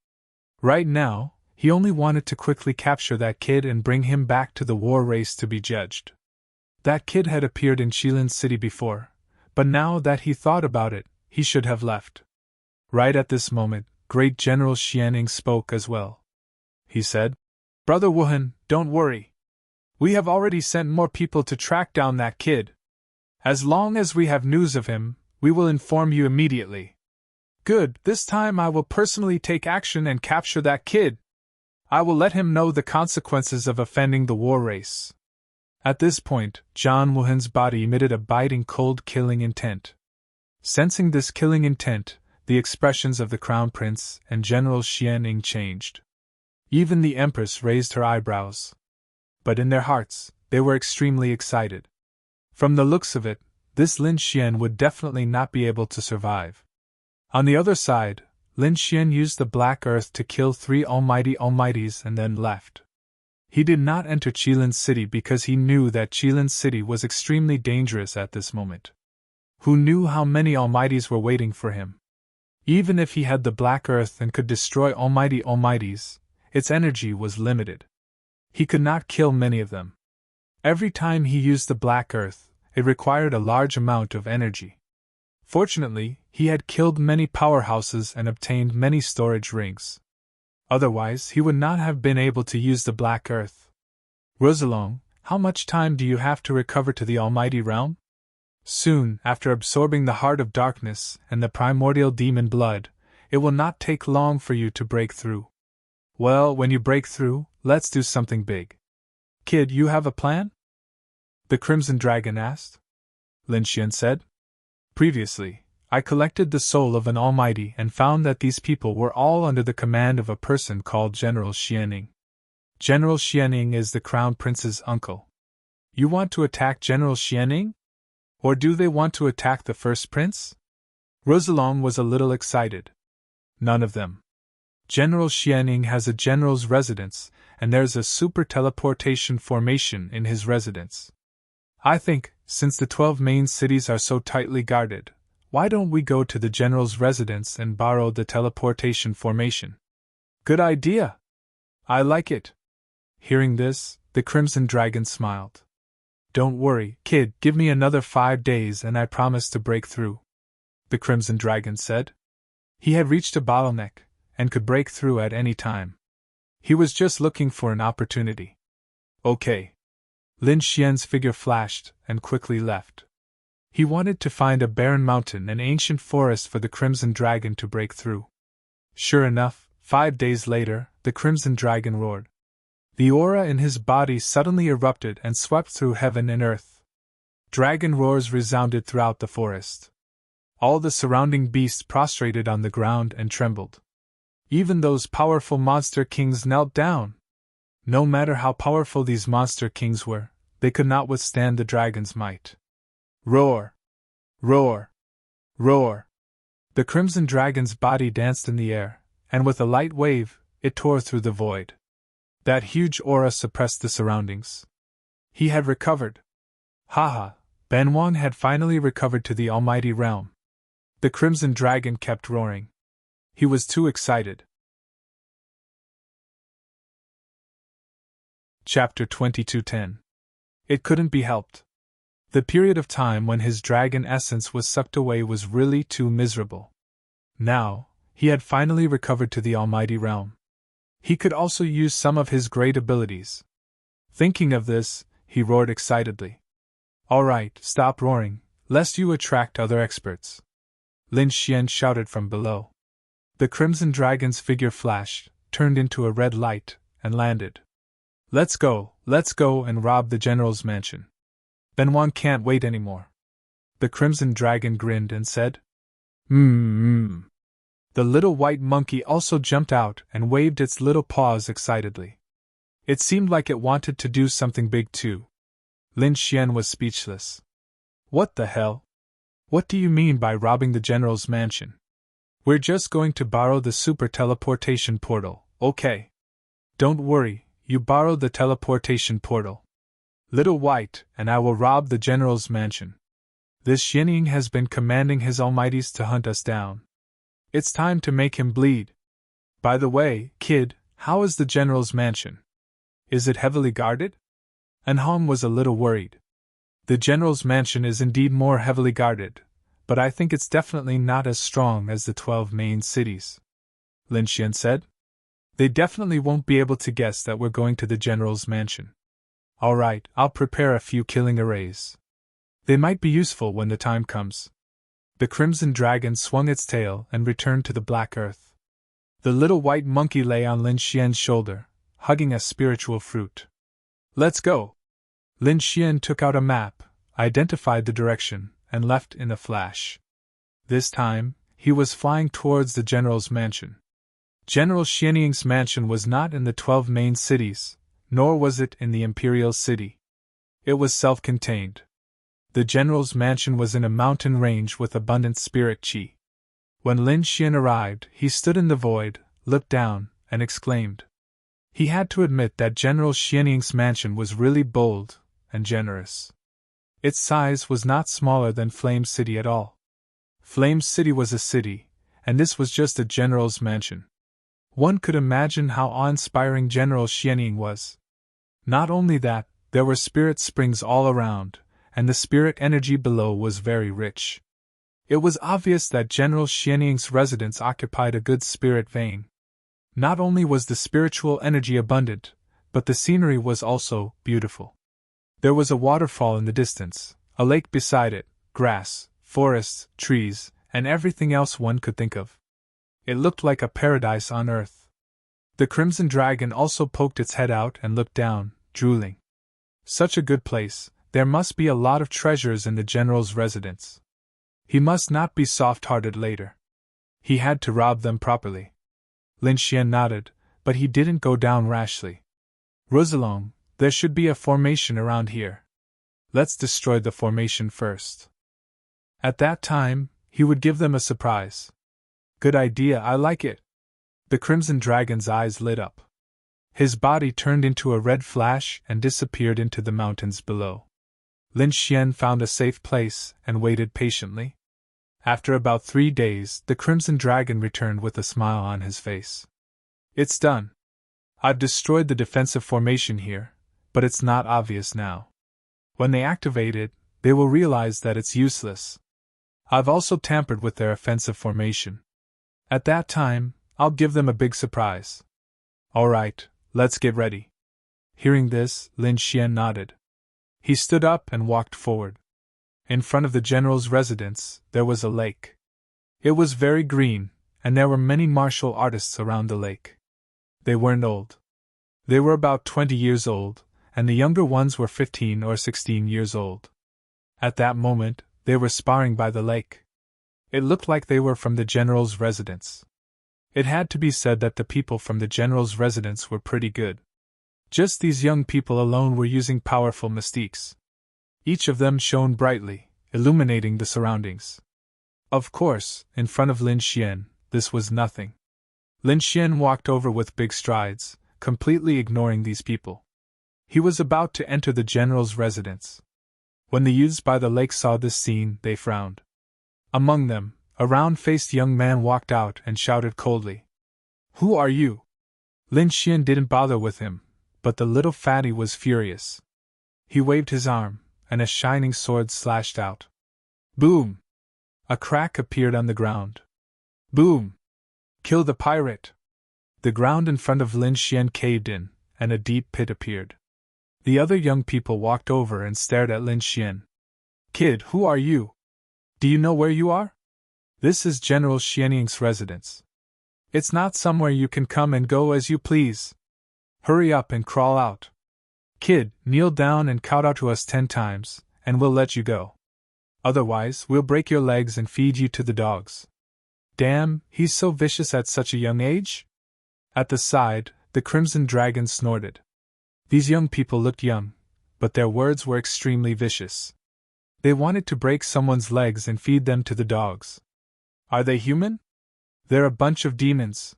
Right now, he only wanted to quickly capture that kid and bring him back to the war race to be judged. That kid had appeared in Qilin City before, but now that he thought about it, he should have left. Right at this moment, Great General Xianing spoke as well. He said, Brother Wuhan, don't worry. We have already sent more people to track down that kid. As long as we have news of him, we will inform you immediately. Good, this time I will personally take action and capture that kid. I will let him know the consequences of offending the war race. At this point, Zhang Wuhan's body emitted a biting cold killing intent. Sensing this killing intent, the expressions of the Crown Prince and General Xianing changed. Even the Empress raised her eyebrows. But in their hearts, they were extremely excited. From the looks of it, this Lin Xian would definitely not be able to survive. On the other side, Lin Xian used the Black Earth to kill 3 almighties and then left. He did not enter Qilin City because he knew that Qilin City was extremely dangerous at this moment. Who knew how many almighties were waiting for him? Even if he had the Black Earth and could destroy almighties, its energy was limited. He could not kill many of them. Every time he used the Black Earth, it required a large amount of energy. Fortunately, he had killed many powerhouses and obtained many storage rings. Otherwise, he would not have been able to use the Black Earth. Rosalong, how much time do you have to recover to the Almighty Realm? Soon, after absorbing the heart of darkness and the primordial demon blood, it will not take long for you to break through. Well, when you break through, let's do something big. Kid, you have a plan? The Crimson Dragon asked. Lin Xian said. Previously, I collected the soul of an almighty and found that these people were all under the command of a person called General Xianing. General Xianing is the Crown Prince's uncle. You want to attack General Xianing? Or do they want to attack the first prince? Rosalong was a little excited. None of them. General Xianing has a general's residence, and there's a super teleportation formation in his residence. I think, since the 12 main cities are so tightly guarded, why don't we go to the general's residence and borrow the teleportation formation? Good idea! I like it. Hearing this, the Crimson Dragon smiled. Don't worry, kid, give me another 5 days and I promise to break through, the Crimson Dragon said. He had reached a bottleneck, and could break through at any time. He was just looking for an opportunity. Okay. Lin Xian's figure flashed and quickly left. He wanted to find a barren mountain and ancient forest for the Crimson Dragon to break through. Sure enough, 5 days later, the Crimson Dragon roared. The aura in his body suddenly erupted and swept through heaven and earth. Dragon roars resounded throughout the forest. All the surrounding beasts prostrated on the ground and trembled. Even those powerful monster kings knelt down. No matter how powerful these monster kings were, they could not withstand the dragon's might. Roar! Roar! Roar! The Crimson Dragon's body danced in the air, and with a light wave, it tore through the void. That huge aura suppressed the surroundings. He had recovered. Haha, Benwan had finally recovered to the almighty realm. The Crimson Dragon kept roaring. He was too excited. Chapter 22:10. It couldn't be helped. The period of time when his dragon essence was sucked away was really too miserable. Now, he had finally recovered to the almighty realm. He could also use some of his great abilities. Thinking of this, he roared excitedly. All right, stop roaring, lest you attract other experts. Lin Xian shouted from below. The Crimson Dragon's figure flashed, turned into a red light, and landed. Let's go and rob the general's mansion. Benwan can't wait anymore. The Crimson Dragon grinned and said. The little white monkey also jumped out and waved its little paws excitedly. It seemed like it wanted to do something big too. Lin Xian was speechless. What the hell? What do you mean by robbing the general's mansion? We're just going to borrow the super teleportation portal, okay? Don't worry, you borrowed the teleportation portal. Little White, and I will rob the general's mansion. This Xianing has been commanding his almighties to hunt us down. It's time to make him bleed. By the way, kid, how is the general's mansion? Is it heavily guarded? Anhong was a little worried. The general's mansion is indeed more heavily guarded, but I think it's definitely not as strong as the 12 main cities, Lin Xian said. They definitely won't be able to guess that we're going to the general's mansion. All right, I'll prepare a few killing arrays. They might be useful when the time comes. The Crimson Dragon swung its tail and returned to the black earth. The little white monkey lay on Lin Xian's shoulder, hugging a spiritual fruit. Let's go! Lin Xian took out a map, identified the direction, and left in a flash. This time, he was flying towards the general's mansion. General Xianing's mansion was not in the 12 main cities, nor was it in the imperial city. It was self-contained. The general's mansion was in a mountain range with abundant spirit qi. When Lin Xian arrived, he stood in the void, looked down, and exclaimed. He had to admit that General Xianing's mansion was really bold and generous. Its size was not smaller than Flame City at all. Flame City was a city, and this was just a general's mansion. One could imagine how awe-inspiring General Xianing was. Not only that, there were spirit springs all around, and the spirit energy below was very rich. It was obvious that General Xianing's residence occupied a good spirit vein. Not only was the spiritual energy abundant, but the scenery was also beautiful. There was a waterfall in the distance, a lake beside it, grass, forests, trees, and everything else one could think of. It looked like a paradise on earth. The Crimson Dragon also poked its head out and looked down, drooling. Such a good place, there must be a lot of treasures in the general's residence. He must not be soft-hearted later. He had to rob them properly. Lin Xian nodded, but he didn't go down rashly. Rosalong, there should be a formation around here. Let's destroy the formation first. At that time, he would give them a surprise. Good idea, I like it. The Crimson Dragon's eyes lit up. His body turned into a red flash and disappeared into the mountains below. Lin Xian found a safe place and waited patiently. After about 3 days, the Crimson Dragon returned with a smile on his face. It's done. I've destroyed the defensive formation here, but it's not obvious now. When they activate it, they will realize that it's useless. I've also tampered with their offensive formation. At that time, I'll give them a big surprise. All right, let's get ready. Hearing this, Lin Xian nodded. He stood up and walked forward. In front of the general's residence, there was a lake. It was very green, and there were many martial artists around the lake. They weren't old. They were about 20 years old, and the younger ones were 15 or 16 years old. At that moment, they were sparring by the lake. It looked like they were from the general's residence. It had to be said that the people from the general's residence were pretty good. Just these young people alone were using powerful mystiques. Each of them shone brightly, illuminating the surroundings. Of course, in front of Lin Xian, this was nothing. Lin Xian walked over with big strides, completely ignoring these people. He was about to enter the general's residence. When the youths by the lake saw this scene, they frowned. Among them, a round-faced young man walked out and shouted coldly, "Who are you?" Lin Xian didn't bother with him, but the little fatty was furious. He waved his arm, and a shining sword slashed out. Boom! A crack appeared on the ground. Boom! Kill the pirate! The ground in front of Lin Xian caved in, and a deep pit appeared. The other young people walked over and stared at Lin Xian. Kid, who are you? Do you know where you are? This is General Xianying's residence. It's not somewhere you can come and go as you please. Hurry up and crawl out. Kid, kneel down and kowtow to us 10 times, and we'll let you go. Otherwise, we'll break your legs and feed you to the dogs. Damn, he's so vicious at such a young age? At the side, the Crimson Dragon snorted. These young people looked young, but their words were extremely vicious. They wanted to break someone's legs and feed them to the dogs. Are they human? They're a bunch of demons.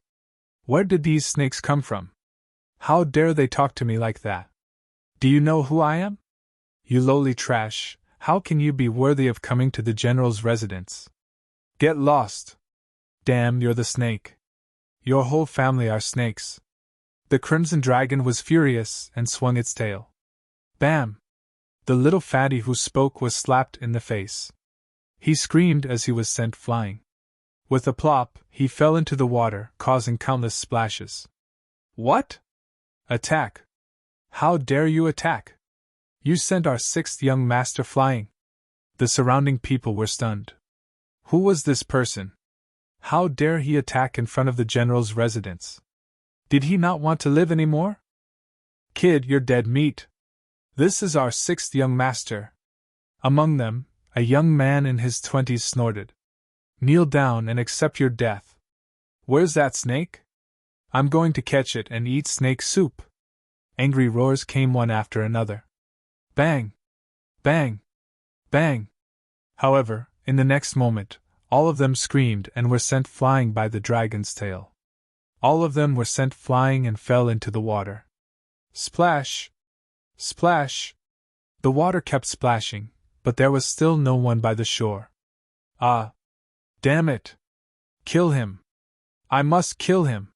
Where did these snakes come from? How dare they talk to me like that? Do you know who I am? You lowly trash, how can you be worthy of coming to the general's residence? Get lost. Damn, you're the snake. Your whole family are snakes. The Crimson Dragon was furious and swung its tail. Bam! The little fatty who spoke was slapped in the face. He screamed as he was sent flying. With a plop, he fell into the water, causing countless splashes. What? Attack! How dare you attack? You sent our 6th young master flying. The surrounding people were stunned. Who was this person? How dare he attack in front of the general's residence? Did he not want to live anymore? Kid, you're dead meat. This is our 6th young master. Among them, a young man in his 20s snorted. Kneel down and accept your death. Where's that snake? I'm going to catch it and eat snake soup. Angry roars came one after another. Bang! Bang! Bang! However, in the next moment, all of them screamed and were sent flying by the dragon's tail. All of them were sent flying and fell into the water. Splash! Splash! The water kept splashing, but there was still no one by the shore. Ah! Damn it! Kill him! I must kill him!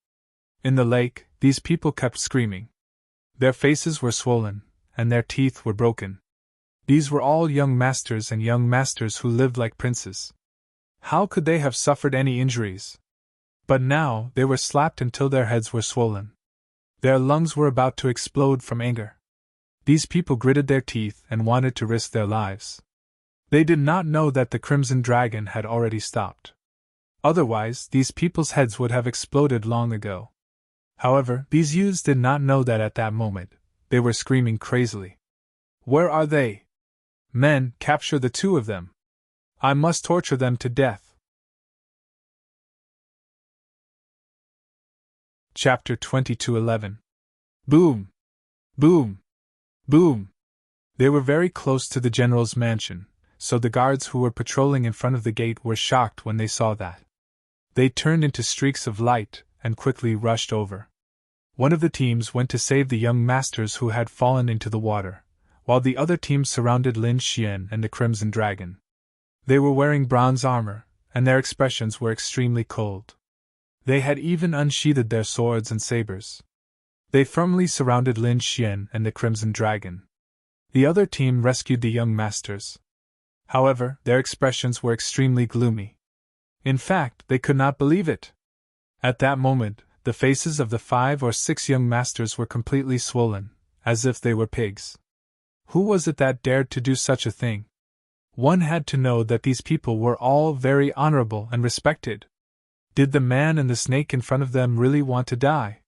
In the lake, these people kept screaming. Their faces were swollen, and their teeth were broken. These were all young masters and young masters who lived like princes. How could they have suffered any injuries? But now they were slapped until their heads were swollen. Their lungs were about to explode from anger. These people gritted their teeth and wanted to risk their lives. They did not know that the Crimson Dragon had already stopped. Otherwise, these people's heads would have exploded long ago. However, these youths did not know that at that moment, they were screaming crazily. Where are they? Men, capture the two of them. I must torture them to death. Chapter 22:11. Boom! Boom! Boom! They were very close to the general's mansion, so the guards who were patrolling in front of the gate were shocked when they saw that. They turned into streaks of light and quickly rushed over. One of the teams went to save the young masters who had fallen into the water, while the other team surrounded Lin Xian and the Crimson Dragon. They were wearing bronze armor, and their expressions were extremely cold. They had even unsheathed their swords and sabers. They firmly surrounded Lin Xian and the Crimson Dragon. The other team rescued the young masters. However, their expressions were extremely gloomy. In fact, they could not believe it. At that moment, the faces of the 5 or 6 young masters were completely swollen, as if they were pigs. Who was it that dared to do such a thing? One had to know that these people were all very honorable and respected. Did the man and the snake in front of them really want to die?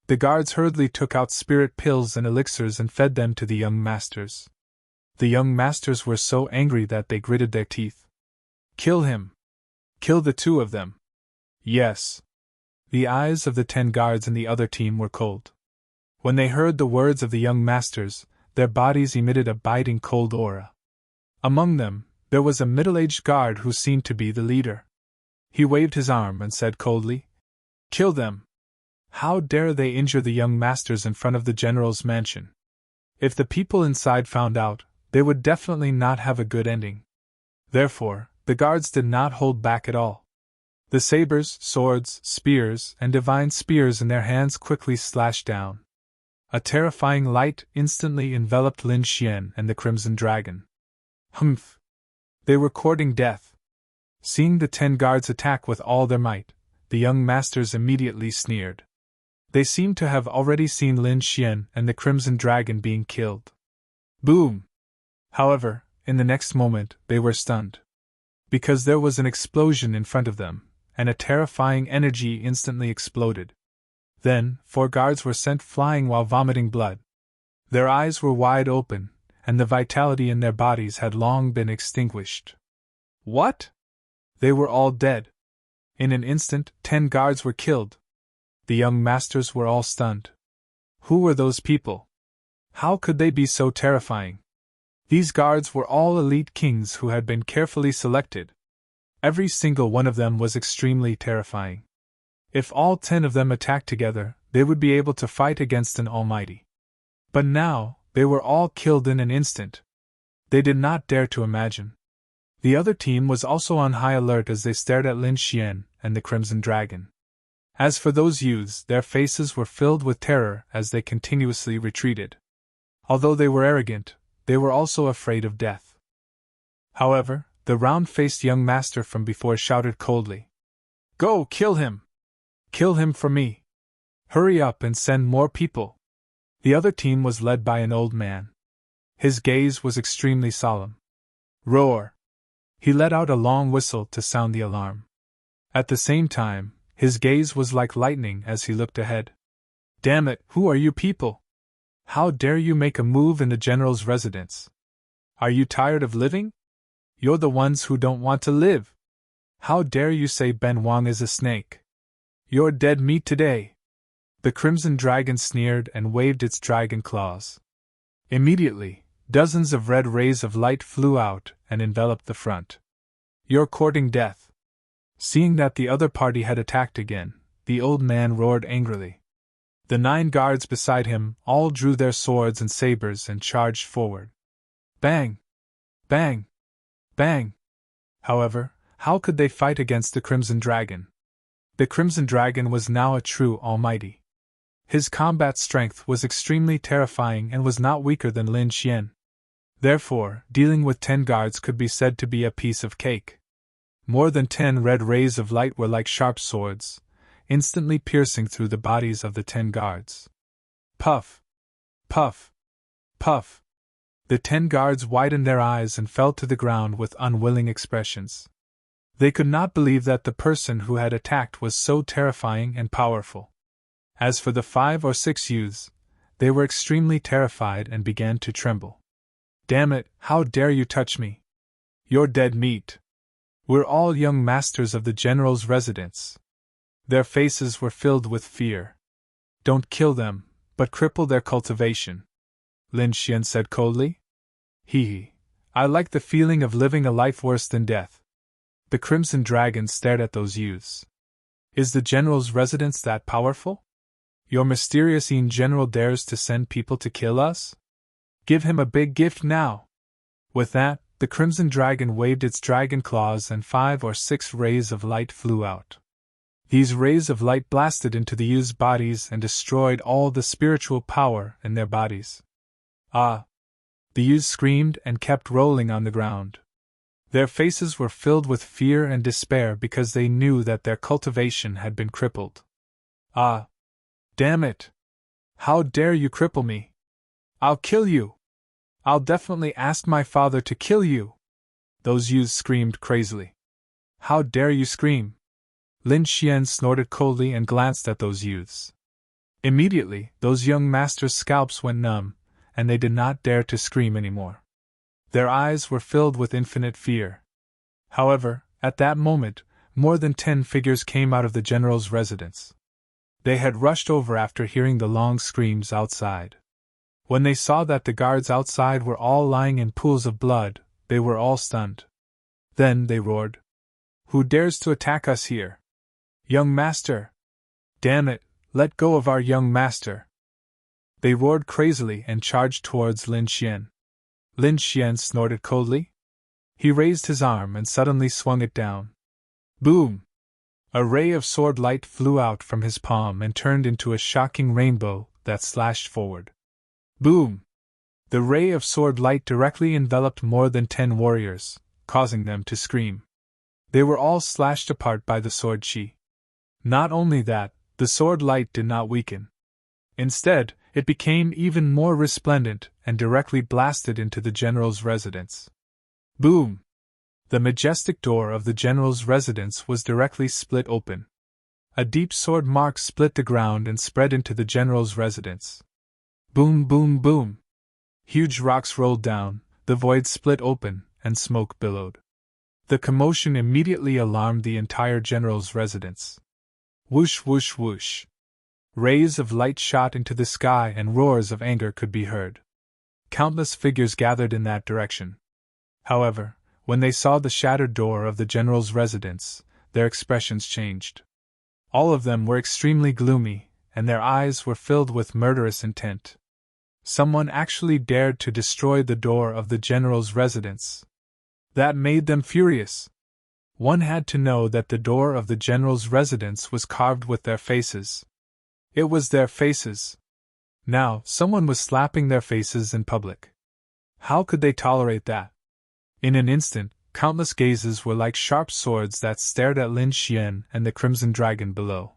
The guards hurriedly took out spirit pills and elixirs and fed them to the young masters. The young masters were so angry that they gritted their teeth. Kill him! Kill the two of them! Yes! The eyes of the 10 guards in the other team were cold. When they heard the words of the young masters, their bodies emitted a biting cold aura. Among them, there was a middle-aged guard who seemed to be the leader. He waved his arm and said coldly, "Kill them! How dare they injure the young masters in front of the general's mansion? If the people inside found out, they would definitely not have a good ending." Therefore, the guards did not hold back at all. The sabers, swords, spears, and divine spears in their hands quickly slashed down. A terrifying light instantly enveloped Lin Xian and the Crimson Dragon. Humph! They were courting death. Seeing the 10 guards attack with all their might, the young masters immediately sneered. They seemed to have already seen Lin Xian and the Crimson Dragon being killed. Boom! However, in the next moment, they were stunned. Because there was an explosion in front of them, and a terrifying energy instantly exploded. Then, 4 guards were sent flying while vomiting blood. Their eyes were wide open, and the vitality in their bodies had long been extinguished. What? They were all dead. In an instant, 10 guards were killed. The young masters were all stunned. Who were those people? How could they be so terrifying? These guards were all elite kings who had been carefully selected. Every single one of them was extremely terrifying. If all 10 of them attacked together, they would be able to fight against an almighty. But now, they were all killed in an instant. They did not dare to imagine. The other team was also on high alert as they stared at Lin Xian and the Crimson Dragon. As for those youths, their faces were filled with terror as they continuously retreated. Although they were arrogant, they were also afraid of death. However, the round-faced young master from before shouted coldly, "Go, kill him! Kill him for me! Hurry up and send more people!" The other team was led by an old man. His gaze was extremely solemn. Roar! He let out a long whistle to sound the alarm. At the same time, his gaze was like lightning as he looked ahead. Damn it, who are you people? How dare you make a move in the general's residence? Are you tired of living? You're the ones who don't want to live. How dare you say Ben Wang is a snake? You're dead meat today. The Crimson Dragon sneered and waved its dragon claws. Immediately, dozens of red rays of light flew out and enveloped the front. You're courting death. Seeing that the other party had attacked again, the old man roared angrily. The 9 guards beside him all drew their swords and sabers and charged forward. Bang! Bang! Bang! However, how could they fight against the Crimson Dragon? The Crimson Dragon was now a true almighty. His combat strength was extremely terrifying and was not weaker than Lin Xian. Therefore, dealing with 10 guards could be said to be a piece of cake. More than 10 red rays of light were like sharp swords, instantly piercing through the bodies of the 10 guards. Puff! Puff! Puff! The 10 guards widened their eyes and fell to the ground with unwilling expressions. They could not believe that the person who had attacked was so terrifying and powerful. As for the 5 or 6 youths, they were extremely terrified and began to tremble. "Damn it, how dare you touch me? You're dead meat. We're all young masters of the general's residence." Their faces were filled with fear. "Don't kill them, but cripple their cultivation," Lin Xian said coldly. Hee, I like the feeling of living a life worse than death." The Crimson Dragon stared at those youths. "Is the general's residence that powerful? Your mysterious general dares to send people to kill us? Give him a big gift now." With that, the Crimson Dragon waved its dragon claws and 5 or 6 rays of light flew out. These rays of light blasted into the youths' bodies and destroyed all the spiritual power in their bodies. "Ah!" The youths screamed and kept rolling on the ground. Their faces were filled with fear and despair because they knew that their cultivation had been crippled. "Ah! Damn it! How dare you cripple me? I'll kill you! I'll definitely ask my father to kill you!" Those youths screamed crazily. "How dare you scream?" Lin Xian snorted coldly and glanced at those youths. Immediately, those young masters' scalps went numb, and they did not dare to scream anymore. Their eyes were filled with infinite fear. However, at that moment, more than 10 figures came out of the general's residence. They had rushed over after hearing the long screams outside. When they saw that the guards outside were all lying in pools of blood, they were all stunned. Then they roared, "Who dares to attack us here? Young master! Damn it, let go of our young master!" They roared crazily and charged towards Lin Xian. Lin Xian snorted coldly. He raised his arm and suddenly swung it down. Boom! A ray of sword light flew out from his palm and turned into a shocking rainbow that slashed forward. Boom! The ray of sword light directly enveloped more than 10 warriors, causing them to scream. They were all slashed apart by the sword chi. Not only that, the sword light did not weaken. Instead, it became even more resplendent and directly blasted into the general's residence. Boom! The majestic door of the general's residence was directly split open. A deep sword mark split the ground and spread into the general's residence. Boom, boom, boom! Huge rocks rolled down, the void split open, and smoke billowed. The commotion immediately alarmed the entire general's residence. Whoosh, whoosh, whoosh! Rays of light shot into the sky and roars of anger could be heard. Countless figures gathered in that direction. However, when they saw the shattered door of the general's residence, their expressions changed. All of them were extremely gloomy, and their eyes were filled with murderous intent. Someone actually dared to destroy the door of the general's residence. That made them furious. One had to know that the door of the general's residence was carved with their faces. It was their faces. Now, someone was slapping their faces in public. How could they tolerate that? In an instant, countless gazes were like sharp swords that stared at Lin Xian and the Crimson Dragon below.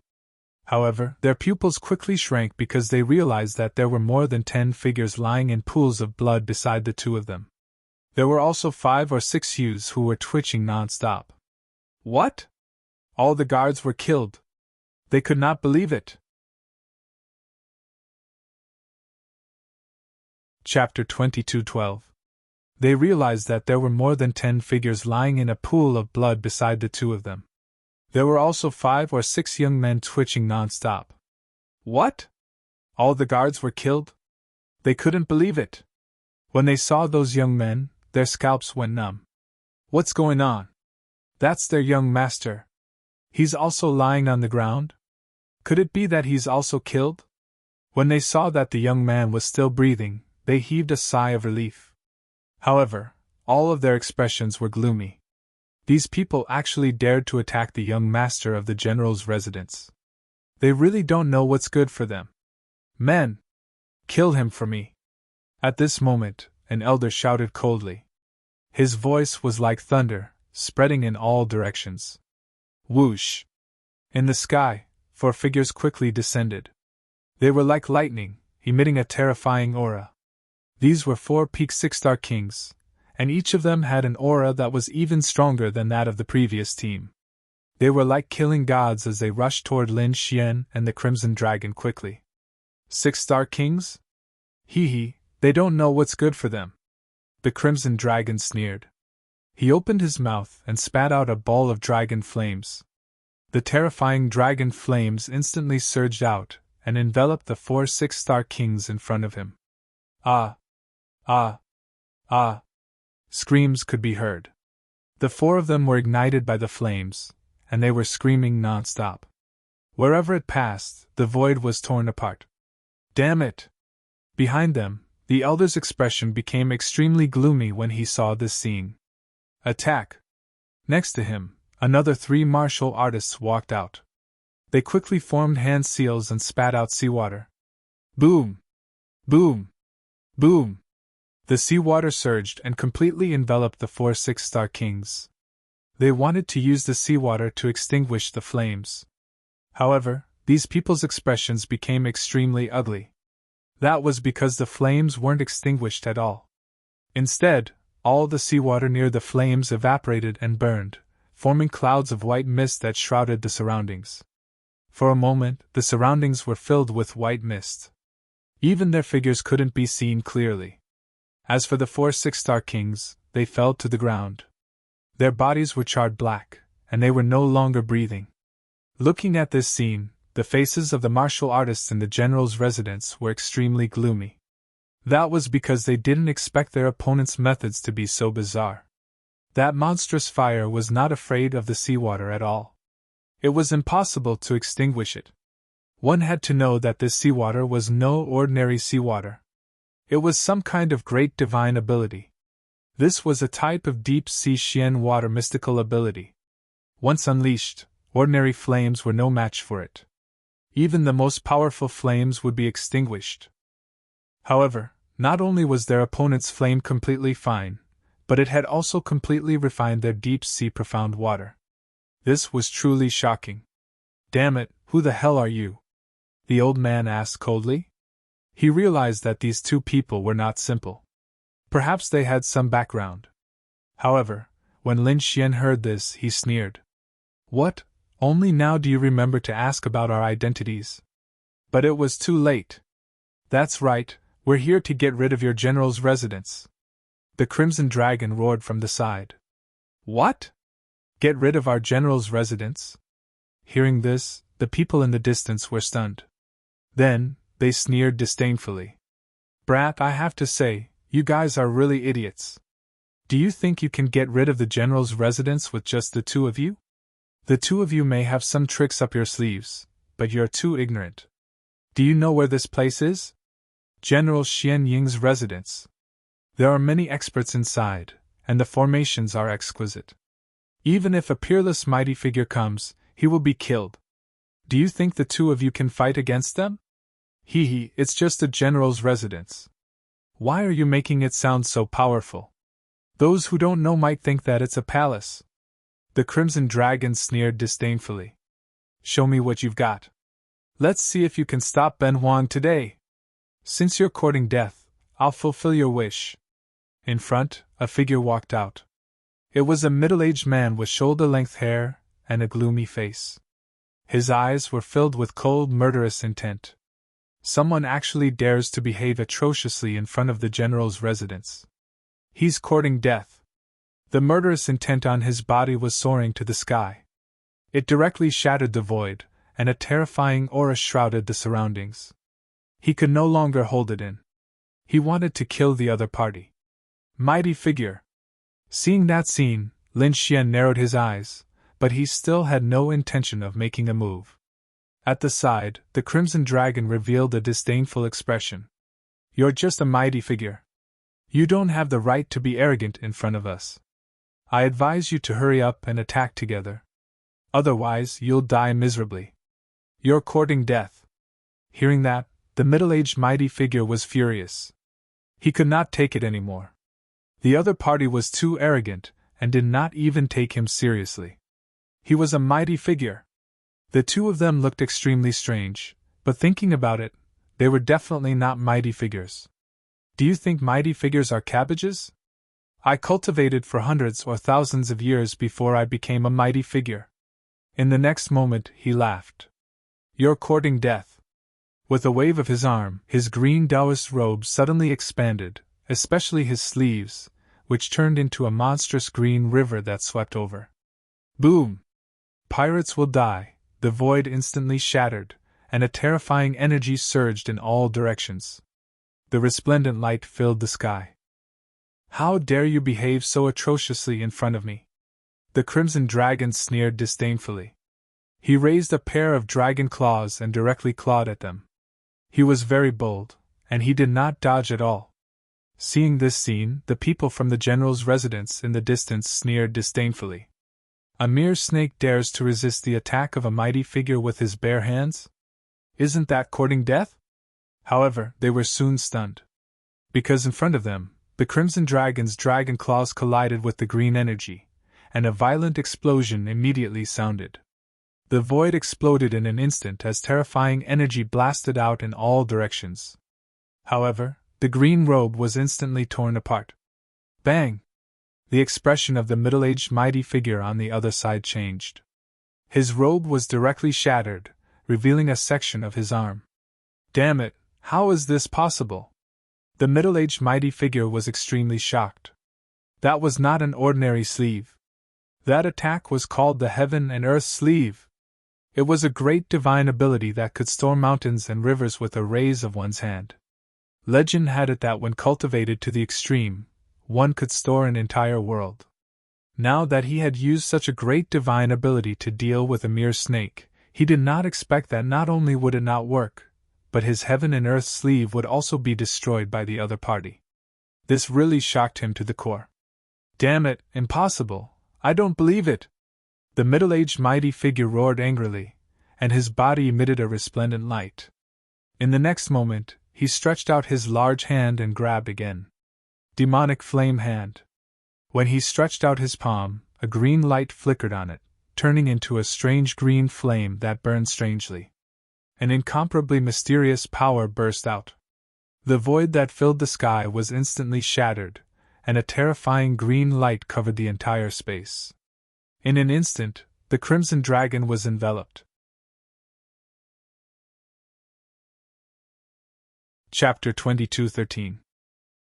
However, their pupils quickly shrank because they realized that there were more than 10 figures lying in pools of blood beside the 2 of them. There were also 5 or 6 youths who were twitching non-stop. What? All the guards were killed. They could not believe it. Chapter 22:12. They realized that there were more than 10 figures lying in a pool of blood beside the 2 of them. There were also 5 or 6 young men twitching non-stop. What? All the guards were killed? They couldn't believe it. When they saw those young men, their scalps went numb. What's going on? That's their young master. He's also lying on the ground? Could it be that he's also killed? When they saw that the young man was still breathing, they heaved a sigh of relief. However, all of their expressions were gloomy. These people actually dared to attack the young master of the general's residence. They really don't know what's good for them. Men! Kill him for me! At this moment, an elder shouted coldly. His voice was like thunder, spreading in all directions. Whoosh! In the sky, 4 figures quickly descended. They were like lightning, emitting a terrifying aura. These were 4 peak 6-star kings, and each of them had an aura that was even stronger than that of the previous team. They were like killing gods as they rushed toward Lin Xian and the Crimson Dragon quickly. 6-star kings? Hee, they don't know what's good for them. The Crimson Dragon sneered. He opened his mouth and spat out a ball of dragon flames. The terrifying dragon flames instantly surged out and enveloped the 4 6-star kings in front of him. Ah! Ah! Ah! Screams could be heard. The 4 of them were ignited by the flames, and they were screaming non-stop. Wherever it passed, the void was torn apart. Damn it! Behind them, the elder's expression became extremely gloomy when he saw this scene. Attack! Next to him, another 3 martial artists walked out. They quickly formed hand seals and spat out seawater. Boom! Boom! Boom! The seawater surged and completely enveloped the 4 6-star kings. They wanted to use the seawater to extinguish the flames. However, these people's expressions became extremely ugly. That was because the flames weren't extinguished at all. Instead, all the seawater near the flames evaporated and burned, forming clouds of white mist that shrouded the surroundings. For a moment, the surroundings were filled with white mist. Even their figures couldn't be seen clearly. As for the 4 6-star kings, they fell to the ground. Their bodies were charred black, and they were no longer breathing. Looking at this scene, the faces of the martial artists in the general's residence were extremely gloomy. That was because they didn't expect their opponent's methods to be so bizarre. That monstrous fire was not afraid of the seawater at all. It was impossible to extinguish it. One had to know that this seawater was no ordinary seawater. It was some kind of great divine ability. This was a type of deep-sea Xian water mystical ability. Once unleashed, ordinary flames were no match for it. Even the most powerful flames would be extinguished. However, not only was their opponent's flame completely fine, but it had also completely refined their deep-sea profound water. This was truly shocking. Damn it, who the hell are you? The old man asked coldly. He realized that these 2 people were not simple. Perhaps they had some background. However, when Lin Xian heard this, he sneered. What? Only now do you remember to ask about our identities? But it was too late. That's right, we're here to get rid of your general's residence. The Crimson Dragon roared from the side. What? Get rid of our general's residence? Hearing this, the people in the distance were stunned. Then, they sneered disdainfully. Brat, I have to say, you guys are really idiots. Do you think you can get rid of the general's residence with just the 2 of you? The 2 of you may have some tricks up your sleeves, but you're too ignorant. Do you know where this place is? General Xian Ying's residence. There are many experts inside, and the formations are exquisite. Even if a peerless mighty figure comes, he will be killed. Do you think the 2 of you can fight against them? Hee, it's just a general's residence. Why are you making it sound so powerful? Those who don't know might think that it's a palace. The Crimson Dragon sneered disdainfully. Show me what you've got. Let's see if you can stop Ben Huang today. Since you're courting death, I'll fulfill your wish. In front, a figure walked out. It was a middle-aged man with shoulder-length hair and a gloomy face. His eyes were filled with cold, murderous intent. Someone actually dares to behave atrociously in front of the general's residence. He's courting death. The murderous intent on his body was soaring to the sky. It directly shattered the void, and a terrifying aura shrouded the surroundings. He could no longer hold it in. He wanted to kill the other party. Mighty figure. Seeing that scene, Lin Xian narrowed his eyes, but he still had no intention of making a move. At the side, the Crimson Dragon revealed a disdainful expression. You're just a mighty figure. You don't have the right to be arrogant in front of us. I advise you to hurry up and attack together. Otherwise, you'll die miserably. You're courting death. Hearing that, the middle-aged mighty figure was furious. He could not take it anymore. The other party was too arrogant, and did not even take him seriously. He was a mighty figure. The 2 of them looked extremely strange, but thinking about it, they were definitely not mighty figures. Do you think mighty figures are cabbages? I cultivated for hundreds or thousands of years before I became a mighty figure. In the next moment, he laughed. You're courting death. With a wave of his arm, his green Taoist robe suddenly expanded, especially his sleeves, which turned into a monstrous green river that swept over. Boom! Pirates will die. The void instantly shattered, and a terrifying energy surged in all directions. The resplendent light filled the sky. How dare you behave so atrociously in front of me? The crimson dragon sneered disdainfully. He raised a pair of dragon claws and directly clawed at them. He was very bold, and he did not dodge at all. Seeing this scene, the people from the general's residence in the distance sneered disdainfully. A mere snake dares to resist the attack of a mighty figure with his bare hands? Isn't that courting death? However, they were soon stunned. Because in front of them, the crimson dragon's dragon claws collided with the green energy, and a violent explosion immediately sounded. The void exploded in an instant as terrifying energy blasted out in all directions. However, the green robe was instantly torn apart. Bang! The expression of the middle-aged mighty figure on the other side changed. His robe was directly shattered, revealing a section of his arm. Damn it, how is this possible? The middle-aged mighty figure was extremely shocked. That was not an ordinary sleeve. That attack was called the Heaven and Earth Sleeve. It was a great divine ability that could store mountains and rivers with a raise of one's hand. Legend had it that when cultivated to the extreme, one could store an entire world. Now that he had used such a great divine ability to deal with a mere snake, he did not expect that not only would it not work, but his Heaven and Earth sleeve would also be destroyed by the other party. This really shocked him to the core. Damn it, impossible! I don't believe it! The middle-aged mighty figure roared angrily, and his body emitted a resplendent light. In the next moment, he stretched out his large hand and grabbed again. Demonic flame hand. When he stretched out his palm, a green light flickered on it, turning into a strange green flame that burned strangely. An incomparably mysterious power burst out. The void that filled the sky was instantly shattered, and a terrifying green light covered the entire space. In an instant, the crimson dragon was enveloped. Chapter 22:13.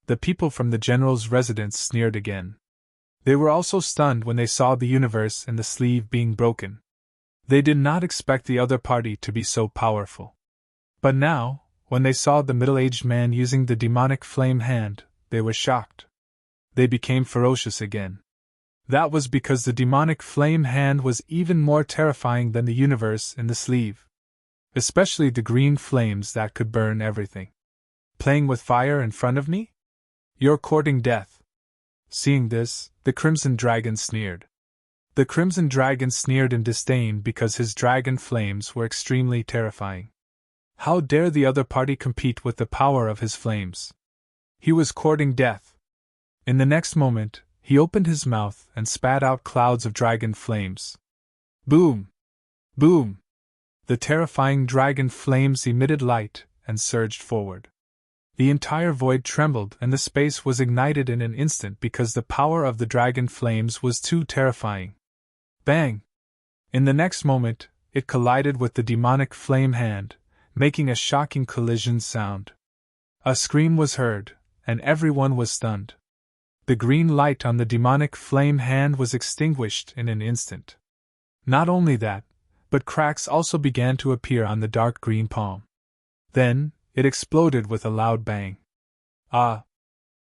The people from the general's residence sneered again. They were also stunned when they saw the universe and the sleeve being broken. They did not expect the other party to be so powerful. But now, when they saw the middle-aged man using the demonic flame hand, they were shocked. They became ferocious again. That was because the demonic flame hand was even more terrifying than the universe in the sleeve. Especially the green flames that could burn everything. Playing with fire in front of me? You're courting death. Seeing this, the crimson dragon sneered. The crimson dragon sneered in disdain because his dragon flames were extremely terrifying. How dare the other party compete with the power of his flames? He was courting death. In the next moment, he opened his mouth and spat out clouds of dragon flames. Boom! Boom! The terrifying dragon flames emitted light and surged forward. The entire void trembled and the space was ignited in an instant because the power of the dragon flames was too terrifying. Bang! In the next moment, it collided with the demonic flame hand, making a shocking collision sound. A scream was heard, and everyone was stunned. The green light on the demonic flame hand was extinguished in an instant. Not only that, but cracks also began to appear on the dark green palm. Then, it exploded with a loud bang. Ah!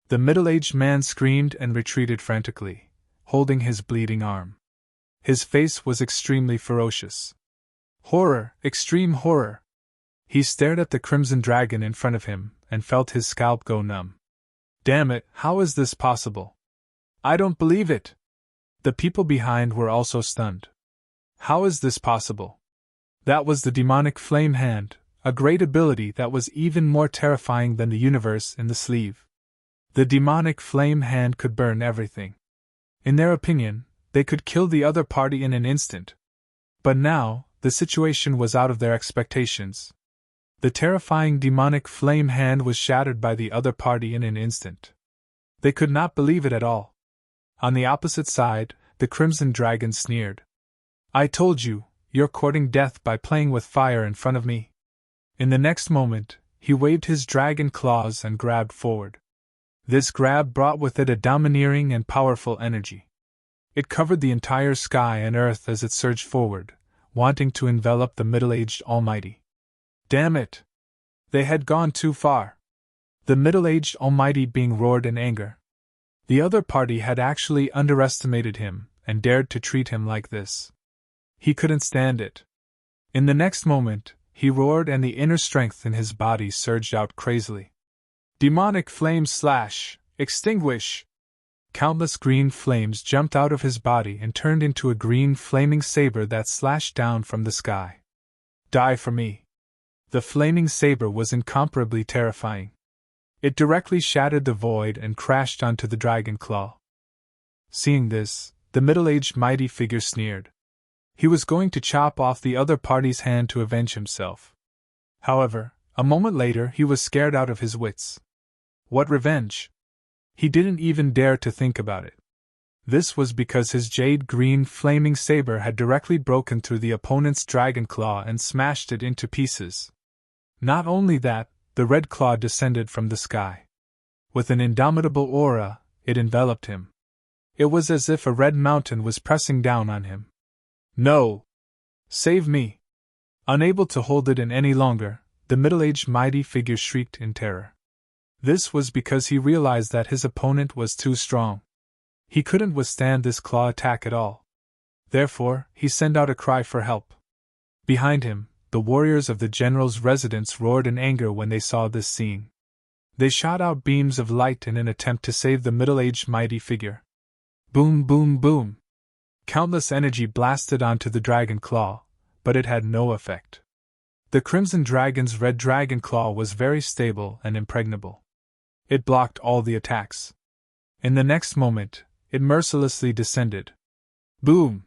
The middle-aged man screamed and retreated frantically, holding his bleeding arm. His face was extremely ferocious. Horror, extreme horror! He stared at the crimson dragon in front of him and felt his scalp go numb. Damn it, how is this possible? I don't believe it! The people behind were also stunned. How is this possible? That was the demonic flame hand, a great ability that was even more terrifying than the universe in the sleeve. The demonic flame hand could burn everything. In their opinion, they could kill the other party in an instant. But now, the situation was out of their expectations. The terrifying demonic flame hand was shattered by the other party in an instant. They could not believe it at all. On the opposite side, the Crimson Dragon sneered. "I told you, you're courting death by playing with fire in front of me." In the next moment, he waved his dragon claws and grabbed forward. This grab brought with it a domineering and powerful energy. It covered the entire sky and earth as it surged forward, wanting to envelop the middle-aged Almighty. Damn it! They had gone too far. The middle-aged Almighty being roared in anger. The other party had actually underestimated him and dared to treat him like this. He couldn't stand it. In the next moment, he roared and the inner strength in his body surged out crazily. Demonic flame slash! Extinguish! Countless green flames jumped out of his body and turned into a green flaming saber that slashed down from the sky. Die for me! The flaming saber was incomparably terrifying. It directly shattered the void and crashed onto the dragon claw. Seeing this, the middle-aged mighty figure sneered. He was going to chop off the other party's hand to avenge himself. However, a moment later he was scared out of his wits. What revenge? He didn't even dare to think about it. This was because his jade-green flaming saber had directly broken through the opponent's dragon claw and smashed it into pieces. Not only that, the red claw descended from the sky. With an indomitable aura, it enveloped him. It was as if a red mountain was pressing down on him. No! Save me! Unable to hold it in any longer, the middle-aged mighty figure shrieked in terror. This was because he realized that his opponent was too strong. He couldn't withstand this claw attack at all. Therefore, he sent out a cry for help. Behind him, the warriors of the general's residence roared in anger when they saw this scene. They shot out beams of light in an attempt to save the middle-aged mighty figure. Boom, boom, boom! Countless energy blasted onto the dragon claw, but it had no effect. The Crimson Dragon's red dragon claw was very stable and impregnable. It blocked all the attacks. In the next moment, it mercilessly descended. Boom!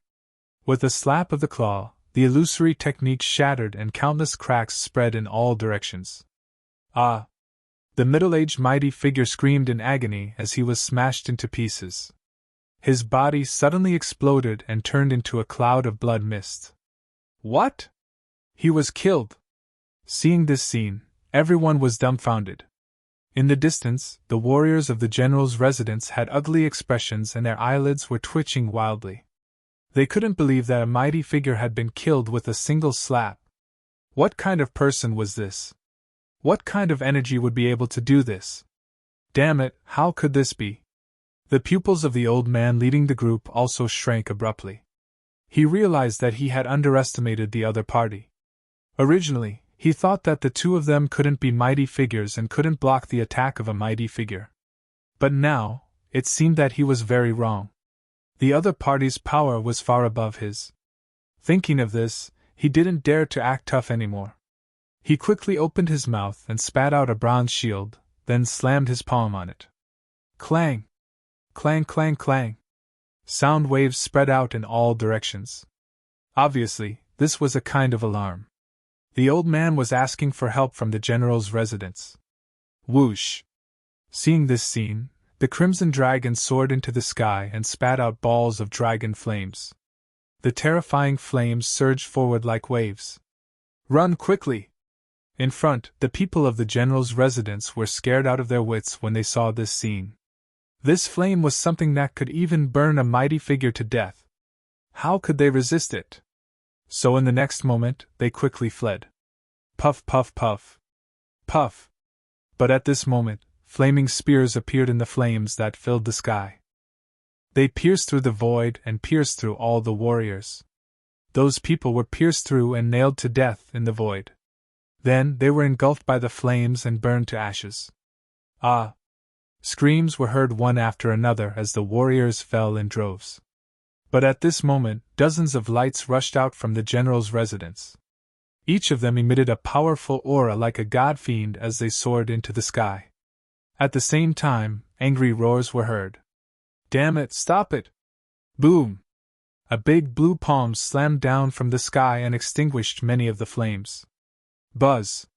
With a slap of the claw, the illusory technique shattered and countless cracks spread in all directions. Ah! The middle-aged mighty figure screamed in agony as he was smashed into pieces. His body suddenly exploded and turned into a cloud of blood mist. What? He was killed! Seeing this scene, everyone was dumbfounded. In the distance, the warriors of the general's residence had ugly expressions and their eyelids were twitching wildly. They couldn't believe that a mighty figure had been killed with a single slap. What kind of person was this? What kind of energy would be able to do this? Damn it, how could this be? The pupils of the old man leading the group also shrank abruptly. He realized that he had underestimated the other party. Originally, he thought that the two of them couldn't be mighty figures and couldn't block the attack of a mighty figure. But now, it seemed that he was very wrong. The other party's power was far above his. Thinking of this, he didn't dare to act tough anymore. He quickly opened his mouth and spat out a bronze shield, then slammed his palm on it. Clang! Clang, clang, clang! Sound waves spread out in all directions. Obviously, this was a kind of alarm. The old man was asking for help from the general's residence. Whoosh! Seeing this scene, the Crimson Dragon soared into the sky and spat out balls of dragon flames. The terrifying flames surged forward like waves. Run quickly! In front, the people of the general's residence were scared out of their wits when they saw this scene. This flame was something that could even burn a mighty figure to death. How could they resist it? So in the next moment, they quickly fled. Puff, puff, puff. Puff! But at this moment, flaming spears appeared in the flames that filled the sky. They pierced through the void and pierced through all the warriors. Those people were pierced through and nailed to death in the void. Then they were engulfed by the flames and burned to ashes. Ah! Screams were heard one after another as the warriors fell in droves. But at this moment, dozens of lights rushed out from the general's residence. Each of them emitted a powerful aura like a god fiend as they soared into the sky. At the same time, angry roars were heard. Damn it, stop it! Boom! A big blue palm slammed down from the sky and extinguished many of the flames. Buzz!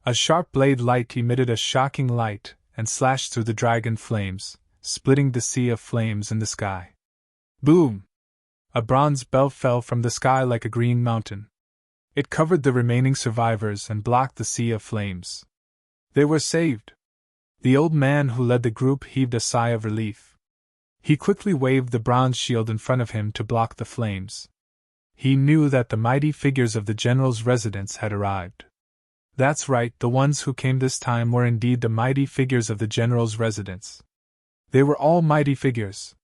A sharp blade light emitted a shocking light and slashed through the dragon flames, splitting the sea of flames in the sky. Boom! A bronze bell fell from the sky like a green mountain. It covered the remaining survivors and blocked the sea of flames. They were saved. The old man who led the group heaved a sigh of relief. He quickly waved the bronze shield in front of him to block the flames. He knew that the mighty figures of the general's residence had arrived. That's right, the ones who came this time were indeed the mighty figures of the general's residence. They were all mighty figures.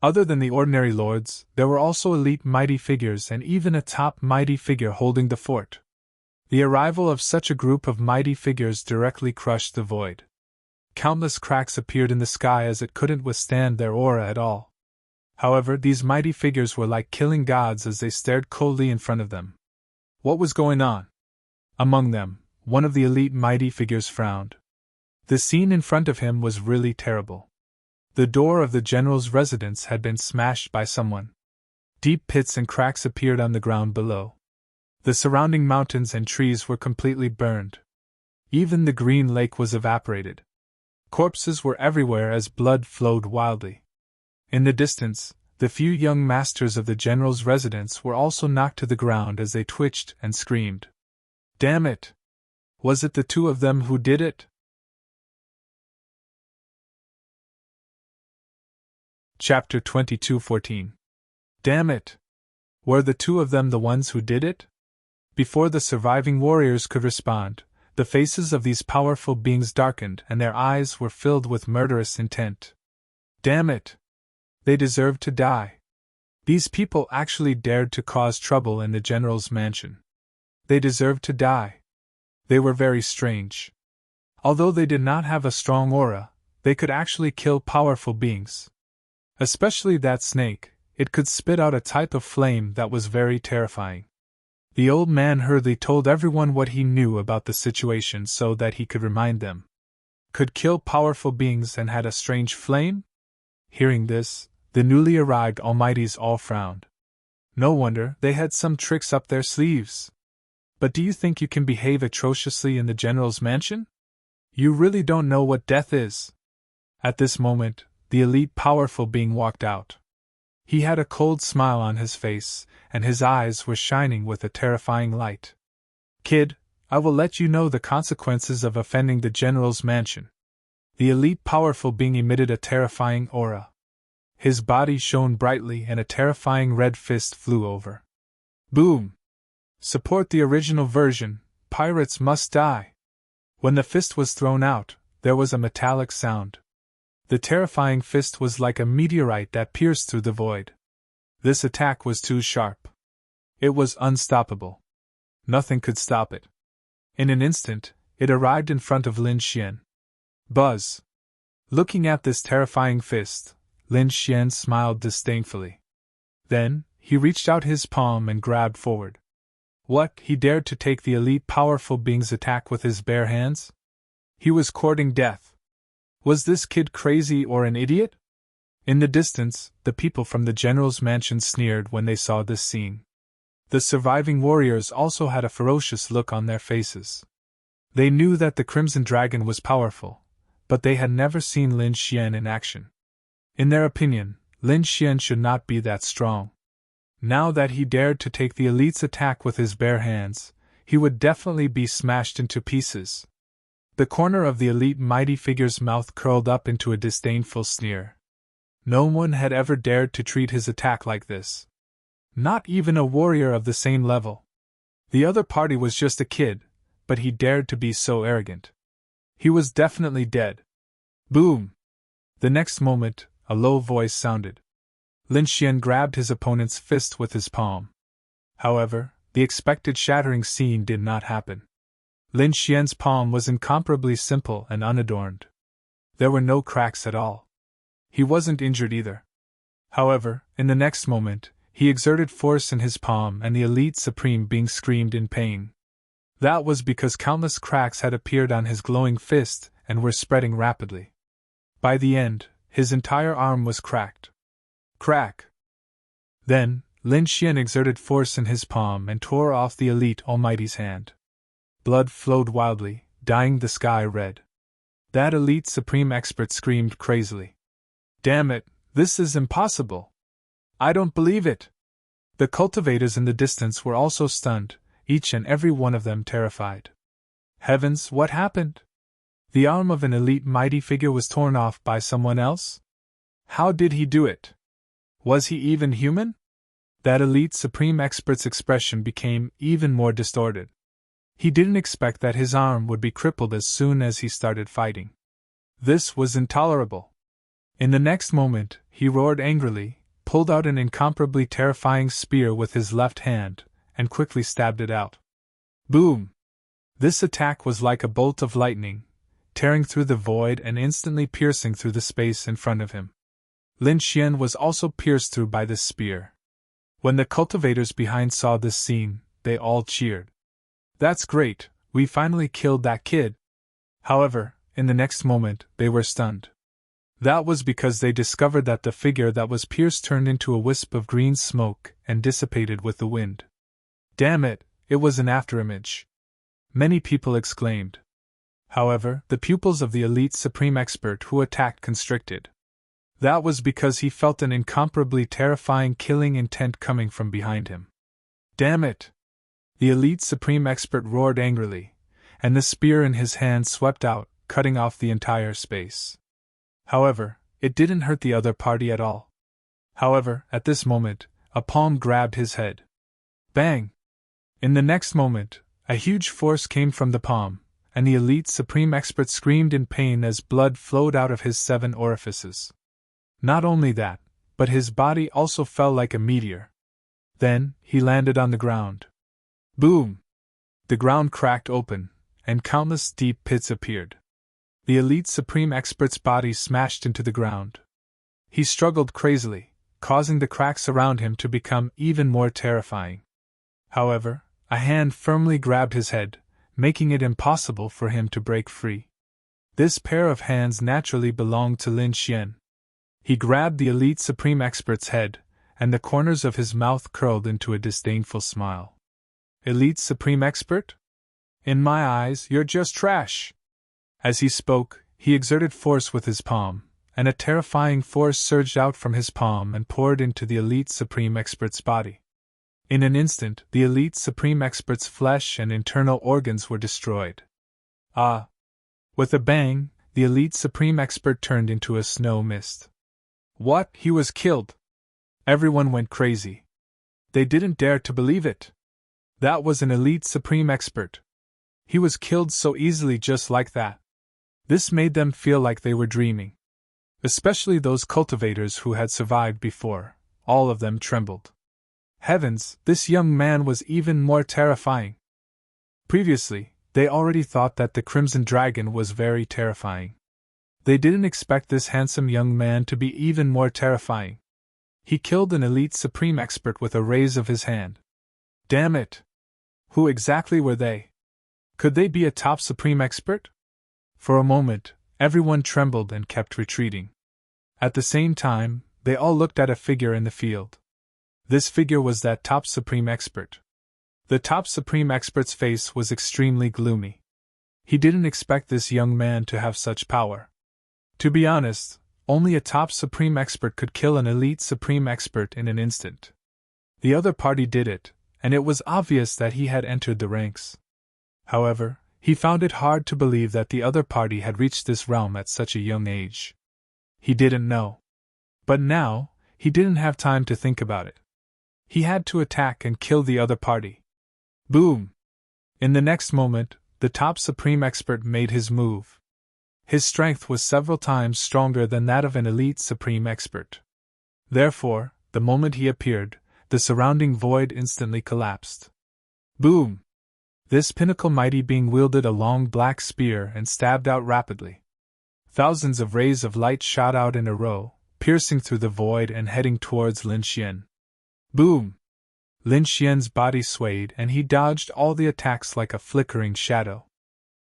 Other than the ordinary lords, there were also elite mighty figures and even a top mighty figure holding the fort. The arrival of such a group of mighty figures directly crushed the void. Countless cracks appeared in the sky as it couldn't withstand their aura at all. However, these mighty figures were like killing gods as they stared coldly in front of them. What was going on? Among them, one of the elite mighty figures frowned. The scene in front of him was really terrible. The door of the general's residence had been smashed by someone. Deep pits and cracks appeared on the ground below. The surrounding mountains and trees were completely burned. Even the green lake was evaporated. Corpses were everywhere as blood flowed wildly. In the distance, the few young masters of the general's residence were also knocked to the ground as they twitched and screamed. Damn it! Was it the two of them who did it? Chapter 22:14. Damn it! Were the two of them the ones who did it? Before the surviving warriors could respond, the faces of these powerful beings darkened and their eyes were filled with murderous intent. Damn it! They deserved to die. These people actually dared to cause trouble in the general's mansion. They deserved to die. They were very strange. Although they did not have a strong aura, they could actually kill powerful beings. Especially that snake, it could spit out a type of flame that was very terrifying. The old man hurriedly told everyone what he knew about the situation so that he could remind them. Could kill powerful beings and had a strange flame? Hearing this, the newly arrived almighties all frowned. No wonder, they had some tricks up their sleeves. But do you think you can behave atrociously in the general's mansion? You really don't know what death is. At this moment, the elite powerful being walked out. He had a cold smile on his face, and his eyes were shining with a terrifying light. Kid, I will let you know the consequences of offending the general's mansion. The elite powerful being emitted a terrifying aura. His body shone brightly and a terrifying red fist flew over. Boom! Support the original version, pirates must die. When the fist was thrown out, there was a metallic sound. The terrifying fist was like a meteorite that pierced through the void. This attack was too sharp. It was unstoppable. Nothing could stop it. In an instant, it arrived in front of Lin Xian. Buzz! Looking at this terrifying fist, Lin Xian smiled disdainfully. Then, he reached out his palm and grabbed forward. What, he dared to take the elite powerful being's attack with his bare hands? He was courting death. Was this kid crazy or an idiot? In the distance, the people from the general's mansion sneered when they saw this scene. The surviving warriors also had a ferocious look on their faces. They knew that the Crimson Dragon was powerful, but they had never seen Lin Xian in action. In their opinion, Lin Xian should not be that strong. Now that he dared to take the elite's attack with his bare hands, he would definitely be smashed into pieces. The corner of the elite mighty figure's mouth curled up into a disdainful sneer. No one had ever dared to treat his attack like this. Not even a warrior of the same level. The other party was just a kid, but he dared to be so arrogant. He was definitely dead. Boom! The next moment, a low voice sounded. Lin Xian grabbed his opponent's fist with his palm. However, the expected shattering scene did not happen. Lin Xian's palm was incomparably simple and unadorned. There were no cracks at all. He wasn't injured either. However, in the next moment, he exerted force in his palm and the elite supreme being screamed in pain. That was because countless cracks had appeared on his glowing fist and were spreading rapidly. By the end, his entire arm was cracked. Crack! Then, Lin Xian exerted force in his palm and tore off the elite almighty's hand. Blood flowed wildly, dyeing the sky red. That elite supreme expert screamed crazily. "Damn it, this is impossible! I don't believe it!" The cultivators in the distance were also stunned, each and every one of them terrified. Heavens, what happened? The arm of an elite mighty figure was torn off by someone else? How did he do it? Was he even human? That elite supreme expert's expression became even more distorted. He didn't expect that his arm would be crippled as soon as he started fighting. This was intolerable. In the next moment, he roared angrily, pulled out an incomparably terrifying spear with his left hand, and quickly stabbed it out. Boom! This attack was like a bolt of lightning, tearing through the void and instantly piercing through the space in front of him. Lin Xian was also pierced through by this spear. When the cultivators behind saw this scene, they all cheered. "That's great, we finally killed that kid." However, in the next moment, they were stunned. That was because they discovered that the figure that was pierced turned into a wisp of green smoke and dissipated with the wind. "Damn it, it was an afterimage!" many people exclaimed. However, the pupils of the elite supreme expert who attacked constricted. That was because he felt an incomparably terrifying killing intent coming from behind him. "Damn it!" The elite supreme expert roared angrily, and the spear in his hand swept out, cutting off the entire space. However, it didn't hurt the other party at all. However, at this moment, a palm grabbed his head. Bang! In the next moment, a huge force came from the palm, and the elite supreme expert screamed in pain as blood flowed out of his 7 orifices. Not only that, but his body also fell like a meteor. Then, he landed on the ground. Boom! The ground cracked open, and countless deep pits appeared. The elite supreme expert's body smashed into the ground. He struggled crazily, causing the cracks around him to become even more terrifying. However, a hand firmly grabbed his head, making it impossible for him to break free. This pair of hands naturally belonged to Lin Xian. He grabbed the elite supreme expert's head, and the corners of his mouth curled into a disdainful smile. "Elite supreme expert? In my eyes, you're just trash." As he spoke, he exerted force with his palm, and a terrifying force surged out from his palm and poured into the elite supreme expert's body. In an instant, the elite supreme expert's flesh and internal organs were destroyed. Ah! With a bang, the elite supreme expert turned into a snow mist. What? He was killed? Everyone went crazy. They didn't dare to believe it. That was an elite supreme expert. He was killed so easily just like that. This made them feel like they were dreaming. Especially those cultivators who had survived before, all of them trembled. Heavens, this young man was even more terrifying. Previously, they already thought that the Crimson Dragon was very terrifying. They didn't expect this handsome young man to be even more terrifying. He killed an elite supreme expert with a raise of his hand. Damn it! Who exactly were they? Could they be a top supreme expert? For a moment, everyone trembled and kept retreating. At the same time, they all looked at a figure in the field. This figure was that top supreme expert. The top supreme expert's face was extremely gloomy. He didn't expect this young man to have such power. To be honest, only a top supreme expert could kill an elite supreme expert in an instant. The other party did it, and it was obvious that he had entered the ranks. However, he found it hard to believe that the other party had reached this realm at such a young age. He didn't know. But now, he didn't have time to think about it. He had to attack and kill the other party. Boom! In the next moment, the top supreme expert made his move. His strength was several times stronger than that of an elite supreme expert. Therefore, the moment he appeared, the surrounding void instantly collapsed. Boom! This pinnacle mighty being wielded a long black spear and stabbed out rapidly. Thousands of rays of light shot out in a row, piercing through the void and heading towards Lin Xian. Boom! Lin Xian's body swayed and he dodged all the attacks like a flickering shadow.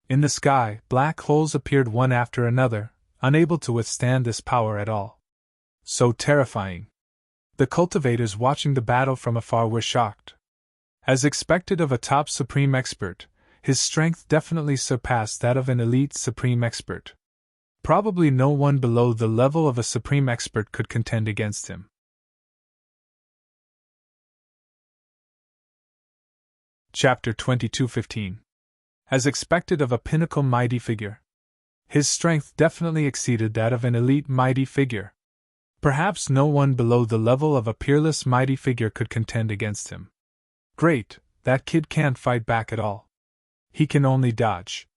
In the sky, black holes appeared one after another, unable to withstand this power at all. So terrifying. The cultivators watching the battle from afar were shocked. As expected of a top supreme expert, His strength definitely surpassed that of an elite supreme expert. Probably no one below the level of a supreme expert could contend against him. Chapter 22:15. As expected of a pinnacle mighty figure. His strength definitely exceeded that of an elite mighty figure. Perhaps no one below the level of a peerless mighty figure could contend against him. Great, that kid can't fight back at all. He can only dodge.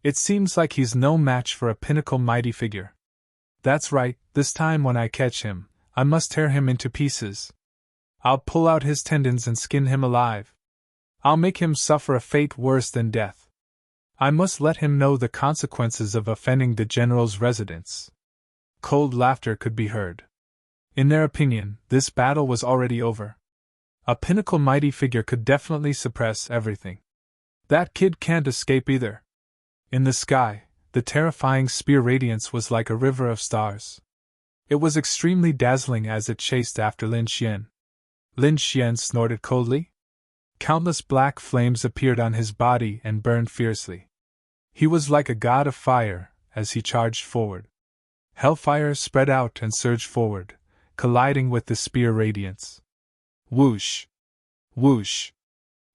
It seems like he's no match for a pinnacle mighty figure. That's right, this time when I catch him, I must tear him into pieces. I'll pull out his tendons and skin him alive. I'll make him suffer a fate worse than death. I must let him know the consequences of offending the general's residence. Cold laughter could be heard. In their opinion, this battle was already over. A pinnacle mighty figure could definitely suppress everything. That kid can't escape either. In the sky, the terrifying spear radiance was like a river of stars. It was extremely dazzling as it chased after Lin Xian. Lin Xian snorted coldly. Countless black flames appeared on his body and burned fiercely. He was like a god of fire as he charged forward. Hellfire spread out and surged forward, colliding with the spear radiance. Whoosh! Whoosh!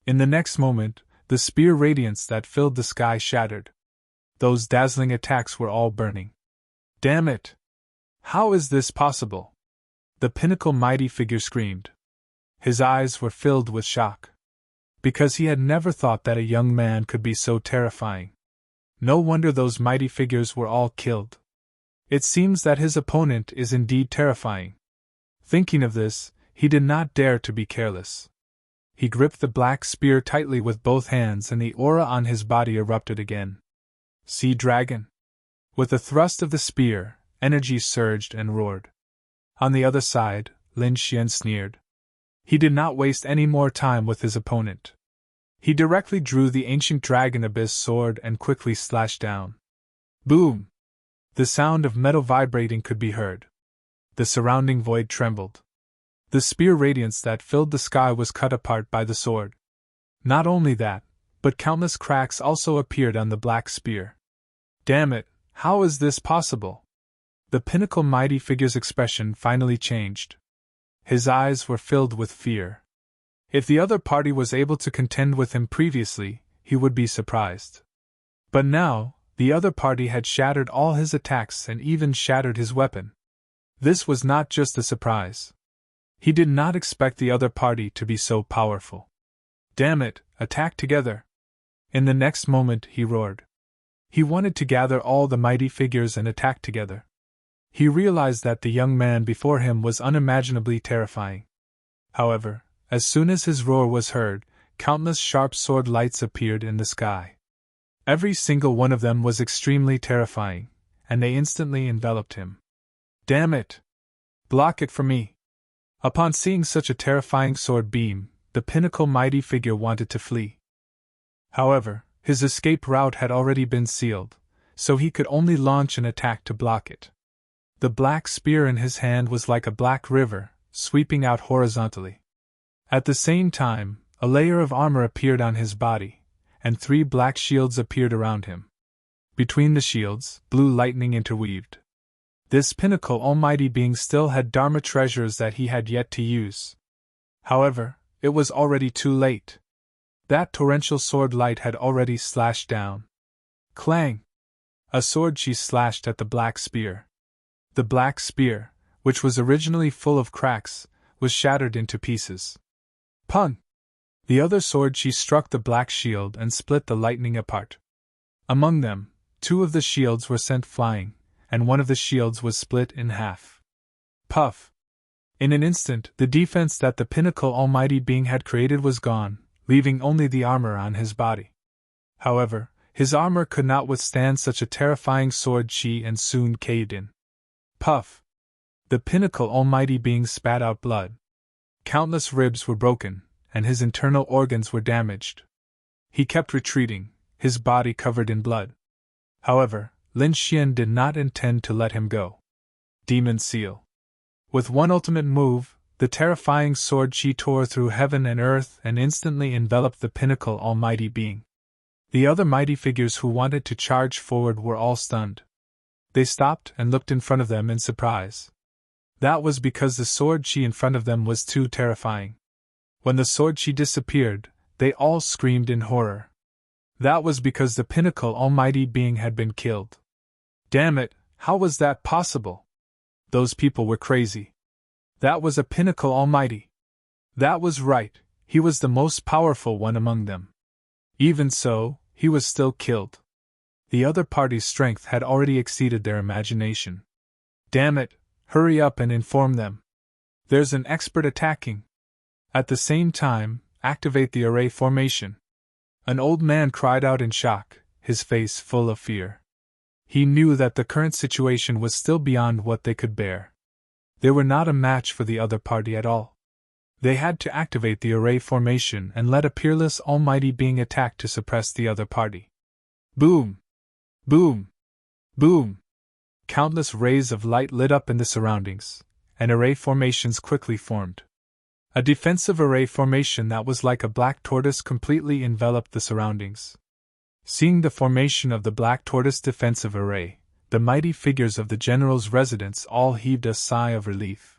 In the next moment, the spear radiance that filled the sky shattered. Those dazzling attacks were all burning. Damn it! How is this possible? The pinnacle mighty figure screamed. His eyes were filled with shock. Because he had never thought that a young man could be so terrifying. No wonder those mighty figures were all killed. It seems that his opponent is indeed terrifying. Thinking of this, he did not dare to be careless. He gripped the black spear tightly with both hands and the aura on his body erupted again. Sea Dragon! With a thrust of the spear, energy surged and roared. On the other side, Lin Xian sneered. He did not waste any more time with his opponent. He directly drew the ancient dragon abyss sword and quickly slashed down. Boom! The sound of metal vibrating could be heard. The surrounding void trembled. The spear radiance that filled the sky was cut apart by the sword. Not only that, but countless cracks also appeared on the black spear. Damn it, how is this possible? The pinnacle mighty figure's expression finally changed. His eyes were filled with fear. If the other party was able to contend with him previously, he would be surprised. But now, the other party had shattered all his attacks and even shattered his weapon. This was not just a surprise. He did not expect the other party to be so powerful. Damn it, attack together! In the next moment, he roared. He wanted to gather all the mighty figures and attack together. He realized that the young man before him was unimaginably terrifying. However, as soon as his roar was heard, countless sharp sword lights appeared in the sky. Every single one of them was extremely terrifying, and they instantly enveloped him. Damn it! Block it from me! Upon seeing such a terrifying sword beam, the pinnacle mighty figure wanted to flee. However, his escape route had already been sealed, so he could only launch an attack to block it. The black spear in his hand was like a black river, sweeping out horizontally. At the same time, a layer of armor appeared on his body, and 3 black shields appeared around him. Between the shields, blue lightning interweaved. This pinnacle almighty being still had Dharma treasures that he had yet to use. However, it was already too late. That torrential sword light had already slashed down. Clang! A sword she slashed at the black spear. The black spear, which was originally full of cracks, was shattered into pieces. Pung! The other sword she struck the black shield and split the lightning apart. Among them, 2 of the shields were sent flying, and one of the shields was split in half. Puff! In an instant, the defense that the pinnacle almighty being had created was gone, leaving only the armor on his body. However, his armor could not withstand such a terrifying sword chi and soon caved in. Puff! The pinnacle almighty being spat out blood. Countless ribs were broken, and his internal organs were damaged. He kept retreating, his body covered in blood. However, Lin Xian did not intend to let him go. Demon Seal. With one ultimate move, the terrifying sword chi tore through heaven and earth and instantly enveloped the pinnacle almighty being. The other mighty figures who wanted to charge forward were all stunned. They stopped and looked in front of them in surprise. That was because the sword chi in front of them was too terrifying. When the sword chi disappeared, they all screamed in horror. That was because the pinnacle almighty being had been killed. Damn it, how was that possible? Those people were crazy. That was a pinnacle almighty. That was right, he was the most powerful one among them. Even so, he was still killed. The other party's strength had already exceeded their imagination. Damn it, hurry up and inform them. There's an expert attacking. At the same time, activate the array formation. An old man cried out in shock, his face full of fear. He knew that the current situation was still beyond what they could bear. They were not a match for the other party at all. They had to activate the array formation and let a peerless almighty being attack to suppress the other party. Boom! Boom! Boom! Countless rays of light lit up in the surroundings, and array formations quickly formed. A defensive array formation that was like a black tortoise completely enveloped the surroundings. Seeing the formation of the black tortoise defensive array, the mighty figures of the general's residence all heaved a sigh of relief.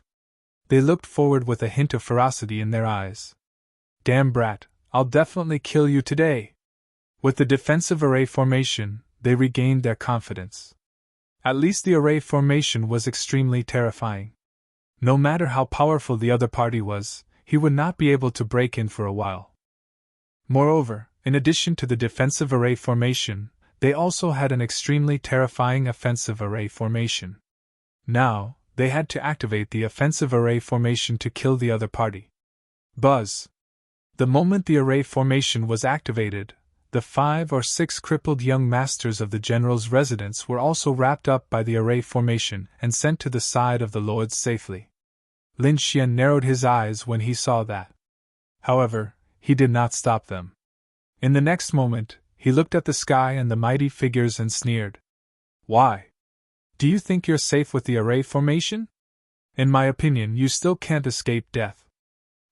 They looked forward with a hint of ferocity in their eyes. Damn brat, I'll definitely kill you today! With the defensive array formation, they regained their confidence. At least the array formation was extremely terrifying. No matter how powerful the other party was, he would not be able to break in for a while. Moreover, in addition to the defensive array formation, they also had an extremely terrifying offensive array formation. Now, they had to activate the offensive array formation to kill the other party. Buzz! The moment the array formation was activated, the 5 or 6 crippled young masters of the general's residence were also wrapped up by the array formation and sent to the side of the lords safely. Lin Xian narrowed his eyes when he saw that. However, he did not stop them. In the next moment, he looked at the sky and the mighty figures and sneered. Why? Do you think you're safe with the array formation? In my opinion, you still can't escape death.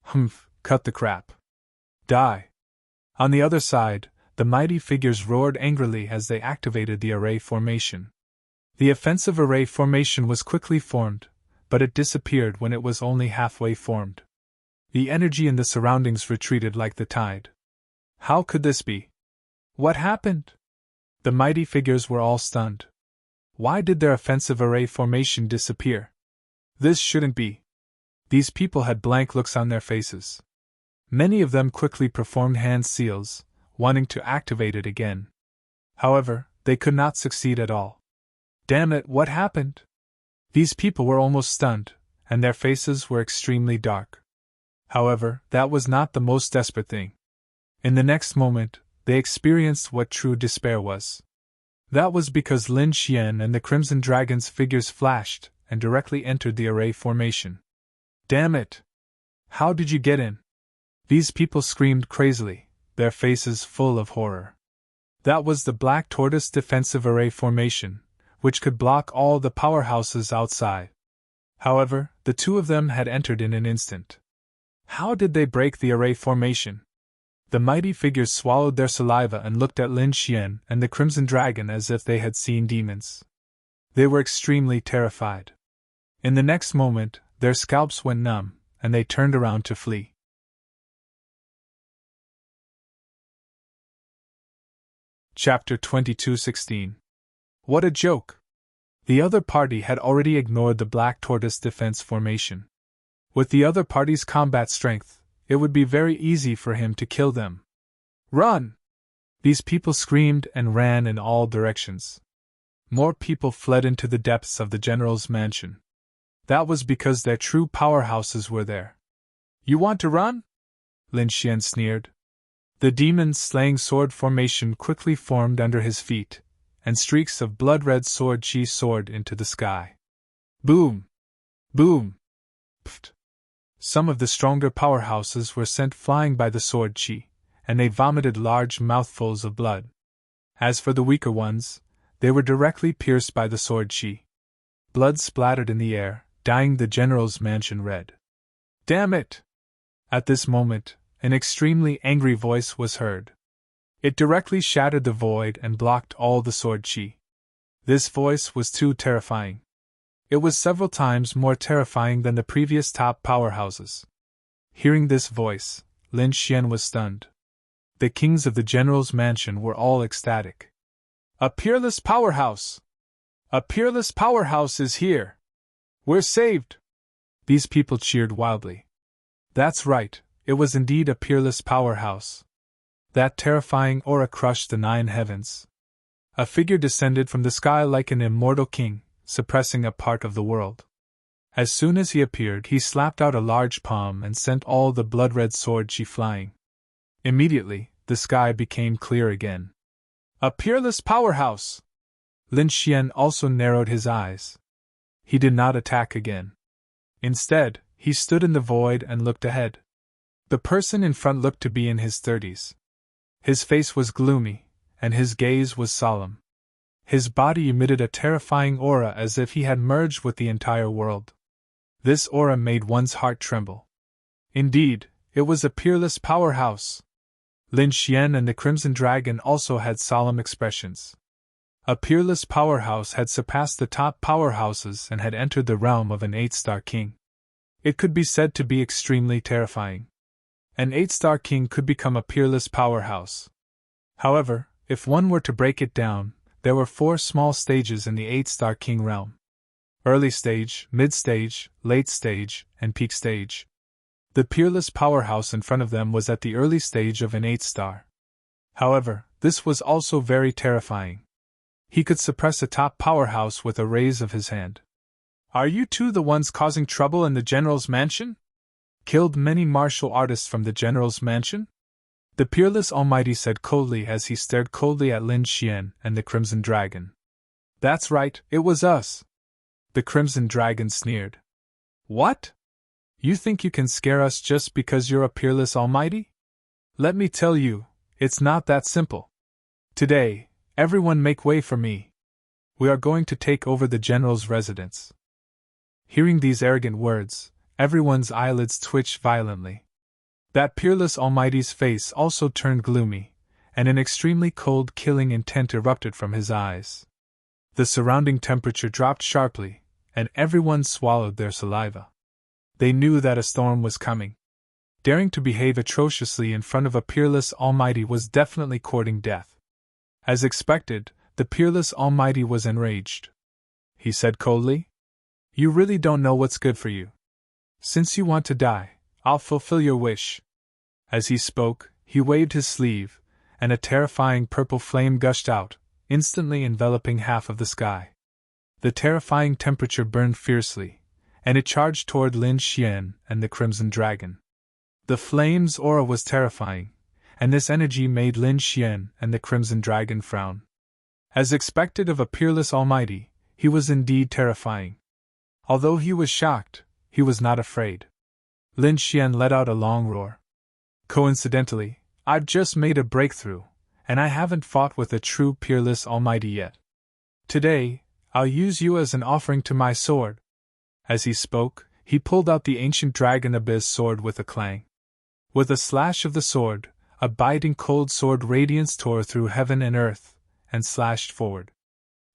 Humph, cut the crap. Die. On the other side, the mighty figures roared angrily as they activated the array formation. The offensive array formation was quickly formed, but it disappeared when it was only halfway formed. The energy in the surroundings retreated like the tide. How could this be? What happened? The mighty figures were all stunned. Why did their offensive array formation disappear? This shouldn't be. These people had blank looks on their faces. Many of them quickly performed hand seals, wanting to activate it again. However, they could not succeed at all. Damn it, what happened? These people were almost stunned, and their faces were extremely dark. However, that was not the most desperate thing. In the next moment, they experienced what true despair was. That was because Lin Xian and the Crimson Dragon's figures flashed and directly entered the array formation. Damn it! How did you get in? These people screamed crazily, their faces full of horror. That was the Black Tortoise defensive array formation, which could block all the powerhouses outside. However, the two of them had entered in an instant. How did they break the array formation? The mighty figures swallowed their saliva and looked at Lin Xian and the Crimson Dragon as if they had seen demons. They were extremely terrified. In the next moment, their scalps went numb, and they turned around to flee. Chapter 22:16. What a joke! The other party had already ignored the Black Tortoise defense formation. With the other party's combat strength, it would be very easy for him to kill them. Run! These people screamed and ran in all directions. More people fled into the depths of the general's mansion. That was because their true powerhouses were there. You want to run? Lin Xian sneered. The demon-slaying sword formation quickly formed under his feet, and streaks of blood-red sword chi soared into the sky. Boom! Boom! Pft! Some of the stronger powerhouses were sent flying by the sword chi, and they vomited large mouthfuls of blood. As for the weaker ones, they were directly pierced by the sword chi. Blood splattered in the air, dyeing the general's mansion red. Damn it! At this moment, an extremely angry voice was heard. It directly shattered the void and blocked all the sword chi. This voice was too terrifying. It was several times more terrifying than the previous top powerhouses. Hearing this voice, Lin Xian was stunned. The kings of the general's mansion were all ecstatic. A peerless powerhouse! A peerless powerhouse is here! We're saved! These people cheered wildly. That's right, it was indeed a peerless powerhouse. That terrifying aura crushed the 9 heavens. A figure descended from the sky like an immortal king, suppressing a part of the world. As soon as he appeared, he slapped out a large palm and sent all the blood-red sword chi flying. Immediately, the sky became clear again. A peerless powerhouse! Lin Xian also narrowed his eyes. He did not attack again. Instead, he stood in the void and looked ahead. The person in front looked to be in his 30s. His face was gloomy, and his gaze was solemn. His body emitted a terrifying aura as if he had merged with the entire world. This aura made one's heart tremble. Indeed, it was a peerless powerhouse. Lin Xian and the Crimson Dragon also had solemn expressions. A peerless powerhouse had surpassed the top powerhouses and had entered the realm of an 8-star king. It could be said to be extremely terrifying. An 8-star king could become a peerless powerhouse. However, if one were to break it down, there were 4 small stages in the 8-star king realm. Early stage, mid-stage, late stage, and peak stage. The peerless powerhouse in front of them was at the early stage of an 8-star. However, this was also very terrifying. He could suppress a top powerhouse with a raise of his hand. Are you two the ones causing trouble in the general's mansion? Killed many martial artists from the general's mansion? The peerless Almighty said coldly as he stared coldly at Lin Xian and the Crimson Dragon. That's right, it was us. The Crimson Dragon sneered. What? You think you can scare us just because you're a peerless Almighty? Let me tell you, it's not that simple. Today, everyone make way for me. We are going to take over the general's residence. Hearing these arrogant words, everyone's eyelids twitched violently. That peerless Almighty's face also turned gloomy, and an extremely cold killing intent erupted from his eyes. The surrounding temperature dropped sharply, and everyone swallowed their saliva. They knew that a storm was coming. Daring to behave atrociously in front of a peerless Almighty was definitely courting death. As expected, the peerless Almighty was enraged. He said coldly, "You really don't know what's good for you. Since you want to die, I'll fulfill your wish." As he spoke, he waved his sleeve, and a terrifying purple flame gushed out, instantly enveloping half of the sky. The terrifying temperature burned fiercely, and it charged toward Lin Xian and the Crimson Dragon. The flame's aura was terrifying, and this energy made Lin Xian and the Crimson Dragon frown. As expected of a peerless Almighty, he was indeed terrifying. Although he was shocked, he was not afraid. Lin Xian let out a long roar. Coincidentally, I've just made a breakthrough, and I haven't fought with a true peerless Almighty yet. Today, I'll use you as an offering to my sword. As he spoke, he pulled out the ancient Dragon Abyss sword with a clang. With a slash of the sword, a biting cold sword radiance tore through heaven and earth, and slashed forward.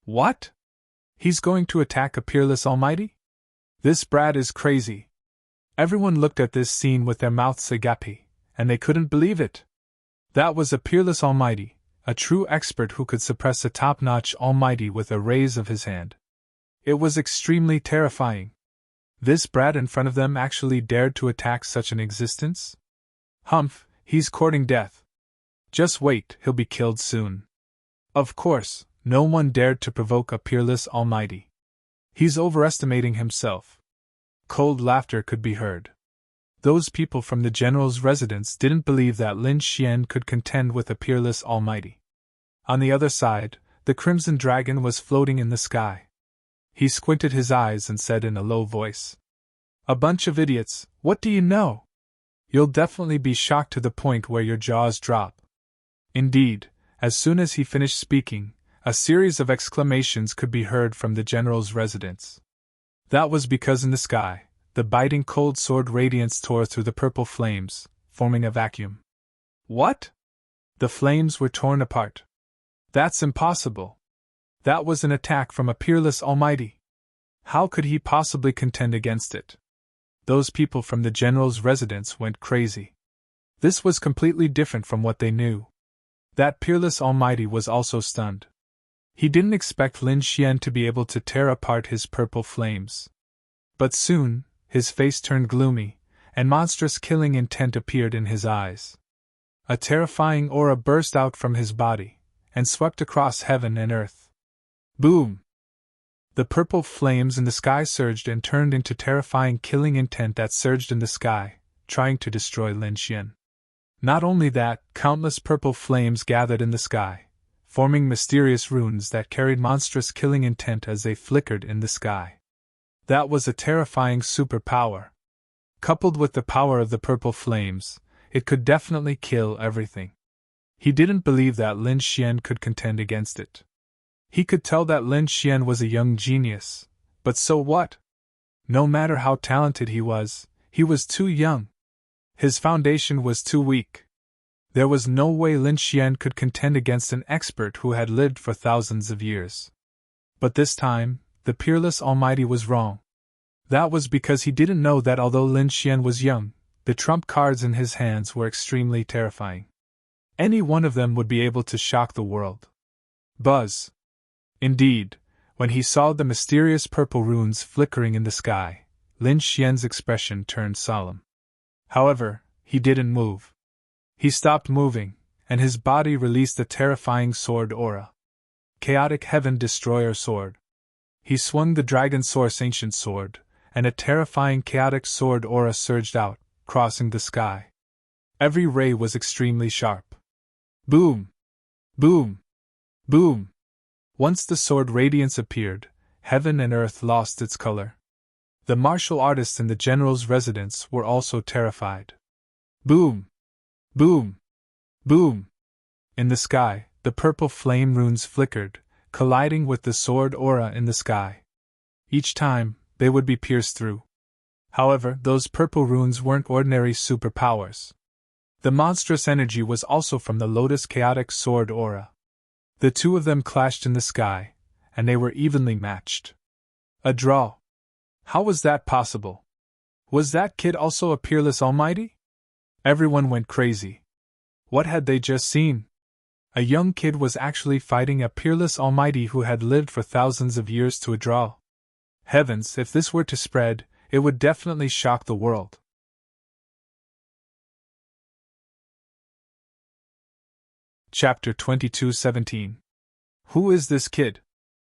What? He's going to attack a peerless Almighty? This brat is crazy. Everyone looked at this scene with their mouths agape, and they couldn't believe it. That was a peerless Almighty, a true expert who could suppress a top-notch Almighty with a raise of his hand. It was extremely terrifying. This brat in front of them actually dared to attack such an existence? Humph, he's courting death. Just wait, he'll be killed soon. Of course, no one dared to provoke a peerless Almighty. He's overestimating himself. Cold laughter could be heard. Those people from the general's residence didn't believe that Lin Xian could contend with a peerless Almighty. On the other side, the Crimson Dragon was floating in the sky. He squinted his eyes and said in a low voice, "A bunch of idiots, what do you know? You'll definitely be shocked to the point where your jaws drop." Indeed, as soon as he finished speaking, a series of exclamations could be heard from the general's residence. That was because in the sky, the biting cold sword radiance tore through the purple flames, forming a vacuum. What? The flames were torn apart. That's impossible. That was an attack from a peerless Almighty. How could he possibly contend against it? Those people from the general's residence went crazy. This was completely different from what they knew. That peerless Almighty was also stunned. He didn't expect Lin Xian to be able to tear apart his purple flames. But soon, his face turned gloomy, and monstrous killing intent appeared in his eyes. A terrifying aura burst out from his body, and swept across heaven and earth. Boom! The purple flames in the sky surged and turned into terrifying killing intent that surged in the sky, trying to destroy Lin Xian. Not only that, countless purple flames gathered in the sky, forming mysterious runes that carried monstrous killing intent as they flickered in the sky. That was a terrifying superpower. Coupled with the power of the purple flames, it could definitely kill everything. He didn't believe that Lin Xian could contend against it. He could tell that Lin Xian was a young genius, but so what? No matter how talented he was too young. His foundation was too weak. There was no way Lin Xian could contend against an expert who had lived for thousands of years. But this time, the peerless Almighty was wrong. That was because he didn't know that although Lin Xian was young, the trump cards in his hands were extremely terrifying. Any one of them would be able to shock the world. Buzz! Indeed, when he saw the mysterious purple runes flickering in the sky, Lin Xian's expression turned solemn. However, he didn't move. He stopped moving, and his body released a terrifying sword aura. Chaotic Heaven Destroyer Sword. He swung the Dragon Source Ancient Sword, and a terrifying chaotic sword aura surged out, crossing the sky. Every ray was extremely sharp. Boom! Boom! Boom! Once the sword radiance appeared, heaven and earth lost its color. The martial artists in the general's residence were also terrified. Boom! Boom! Boom! In the sky, the purple flame runes flickered, colliding with the sword aura in the sky. Each time, they would be pierced through. However, those purple runes weren't ordinary superpowers. The monstrous energy was also from the Lotus Chaotic Sword aura. The two of them clashed in the sky, and they were evenly matched. A draw. How was that possible? Was that kid also a peerless Almighty? Everyone went crazy. What had they just seen? A young kid was actually fighting a peerless Almighty who had lived for thousands of years to a draw. Heavens, if this were to spread, it would definitely shock the world. Chapter 22:17. Who is this kid?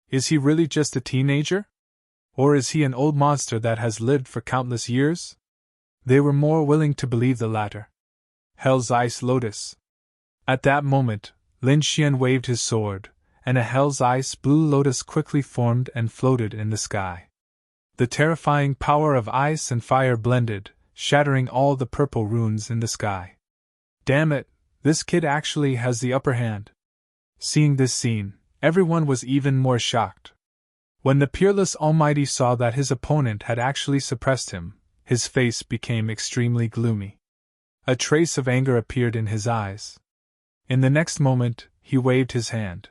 Is he really just a teenager? Or is he an old monster that has lived for countless years? They were more willing to believe the latter. Hell's Ice Lotus. At that moment, Lin Xian waved his sword, and a Hell's Ice Blue Lotus quickly formed and floated in the sky. The terrifying power of ice and fire blended, shattering all the purple runes in the sky. Damn it, this kid actually has the upper hand. Seeing this scene, everyone was even more shocked. When the peerless Almighty saw that his opponent had actually suppressed him, his face became extremely gloomy. A trace of anger appeared in his eyes. In the next moment, he waved his hand.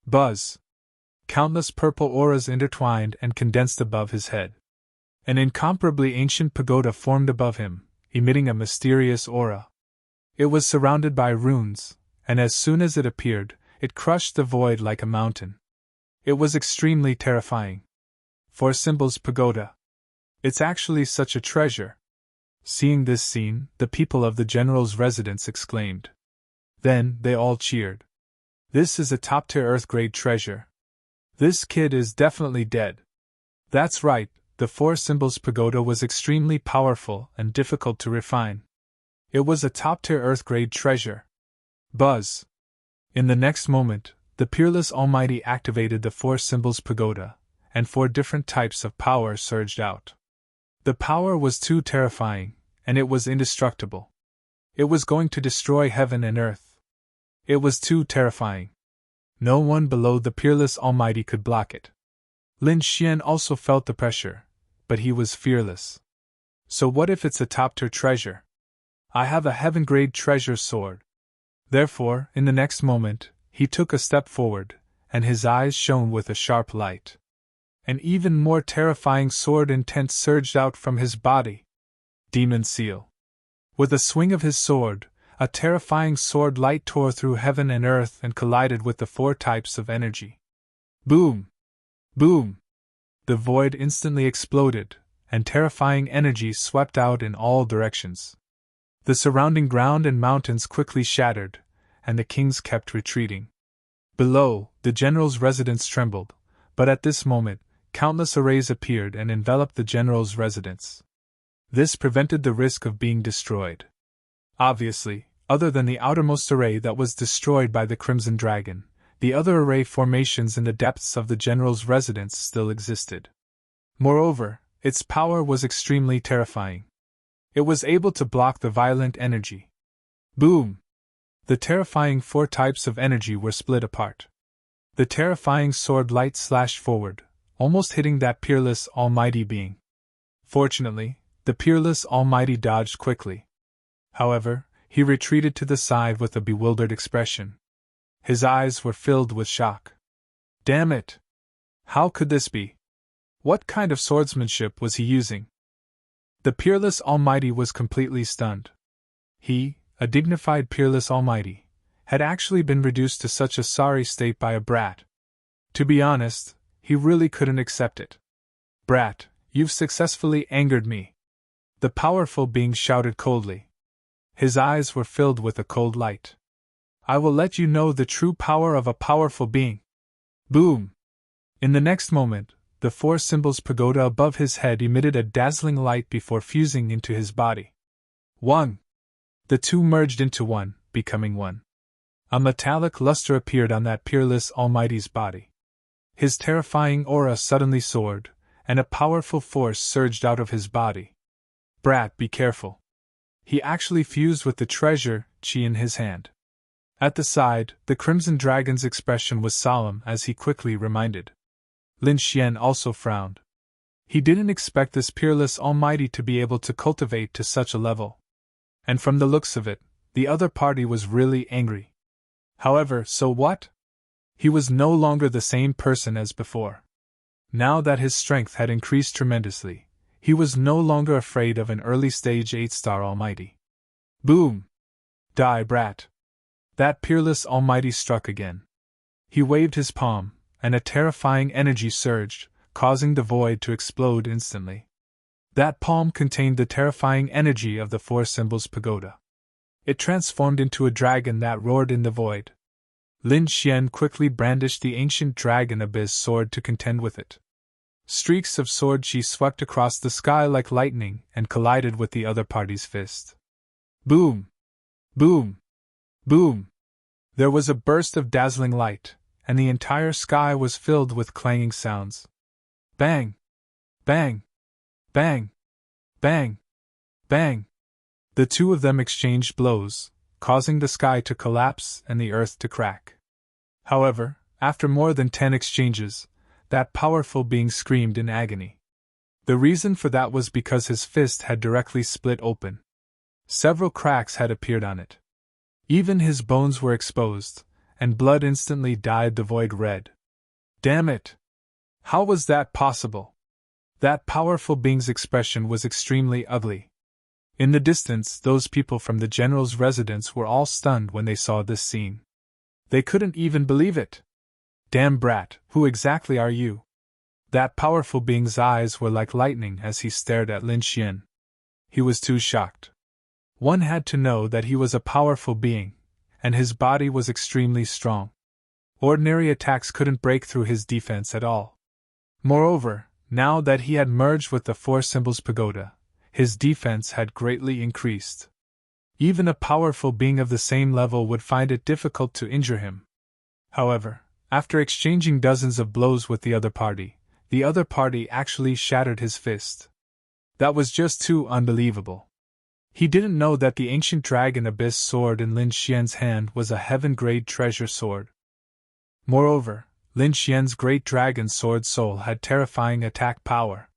Buzz! Countless purple auras intertwined and condensed above his head. An incomparably ancient pagoda formed above him, emitting a mysterious aura. It was surrounded by runes, and as soon as it appeared, it crushed the void like a mountain. It was extremely terrifying. Four Symbols Pagoda. It's actually such a treasure. Seeing this scene, the people of the general's residence exclaimed. Then, they all cheered. This is a top-tier Earth-grade treasure. This kid is definitely dead. That's right, the Four Symbols Pagoda was extremely powerful and difficult to refine. It was a top-tier Earth-grade treasure. Buzz! In the next moment, the peerless Almighty activated the Four Symbols Pagoda, and four different types of power surged out. The power was too terrifying, and it was indestructible. It was going to destroy heaven and earth. It was too terrifying. No one below the peerless Almighty could block it. Lin Xian also felt the pressure, but he was fearless. So what if it's a top-tier treasure? I have a heaven-grade treasure sword. Therefore, in the next moment, he took a step forward, and his eyes shone with a sharp light. An even more terrifying sword intent surged out from his body. Demon Seal. With a swing of his sword, a terrifying sword light tore through heaven and earth and collided with the 4 types of energy. Boom! Boom! The void instantly exploded, and terrifying energy swept out in all directions. The surrounding ground and mountains quickly shattered, and the kings kept retreating. Below, the general's residence trembled, but at this moment, countless arrays appeared and enveloped the general's residence. This prevented the risk of being destroyed. Obviously, other than the outermost array that was destroyed by the Crimson Dragon, the other array formations in the depths of the general's residence still existed. Moreover, its power was extremely terrifying. It was able to block the violent energy. Boom! The terrifying 4 types of energy were split apart. The terrifying sword light slashed forward, almost hitting that peerless almighty being. Fortunately, the peerless almighty dodged quickly. However, he retreated to the side with a bewildered expression. His eyes were filled with shock. Damn it! How could this be? What kind of swordsmanship was he using? The peerless almighty was completely stunned. He, a dignified peerless almighty, had actually been reduced to such a sorry state by a brat. To be honest, he really couldn't accept it. Brat, you've successfully angered me. The powerful being shouted coldly. His eyes were filled with a cold light. I will let you know the true power of a powerful being. Boom! In the next moment, the 4 symbols pagoda above his head emitted a dazzling light before fusing into his body. 1. The 2 merged into one, becoming one. A metallic luster appeared on that peerless almighty's body. His terrifying aura suddenly soared, and a powerful force surged out of his body. Brat, be careful. He actually fused with the treasure chi in his hand. At the side, the Crimson Dragon's expression was solemn as he quickly reminded. Lin Xian also frowned. He didn't expect this peerless almighty to be able to cultivate to such a level. And from the looks of it, the other party was really angry. However, so what? He was no longer the same person as before. Now that his strength had increased tremendously, he was no longer afraid of an early-stage 8-star almighty. Boom! Die, brat! That peerless almighty struck again. He waved his palm, and a terrifying energy surged, causing the void to explode instantly. That palm contained the terrifying energy of the 4 symbols pagoda. It transformed into a dragon that roared in the void. Lin Xian quickly brandished the ancient dragon abyss sword to contend with it. Streaks of sword chi swept across the sky like lightning and collided with the other party's fist. Boom! Boom! Boom! There was a burst of dazzling light, and the entire sky was filled with clanging sounds. Bang! Bang! Bang! Bang! Bang! The 2 of them exchanged blows, causing the sky to collapse and the earth to crack. However, after more than 10 exchanges, that powerful being screamed in agony. The reason for that was because his fist had directly split open. Several cracks had appeared on it. Even his bones were exposed, and blood instantly dyed the void red. Damn it! How was that possible? That powerful being's expression was extremely ugly. In the distance, those people from the general's residence were all stunned when they saw this scene. They couldn't even believe it. Damn brat, who exactly are you? That powerful being's eyes were like lightning as he stared at Lin Xian. He was too shocked. One had to know that he was a powerful being, and his body was extremely strong. Ordinary attacks couldn't break through his defense at all. Moreover, now that he had merged with the 4 symbols pagoda, his defense had greatly increased. Even a powerful being of the same level would find it difficult to injure him. However, after exchanging dozens of blows with the other party actually shattered his fist. That was just too unbelievable. He didn't know that the ancient dragon abyss sword in Lin Xian's hand was a heaven-grade treasure sword. Moreover, Lin Xian's great dragon sword soul had terrifying attack power.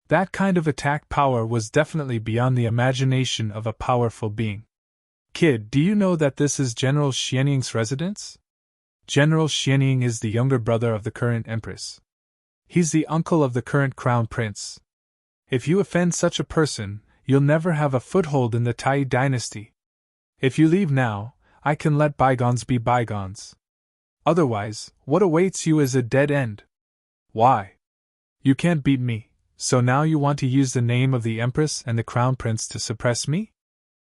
That kind of attack power was definitely beyond the imagination of a powerful being. Kid, do you know that this is General Xianying's residence? General Xianying is the younger brother of the current empress. He's the uncle of the current crown prince. If you offend such a person, you'll never have a foothold in the Tai dynasty. If you leave now, I can let bygones be bygones. Otherwise, what awaits you is a dead end. Why? You can't beat me, so now you want to use the name of the empress and the crown prince to suppress me?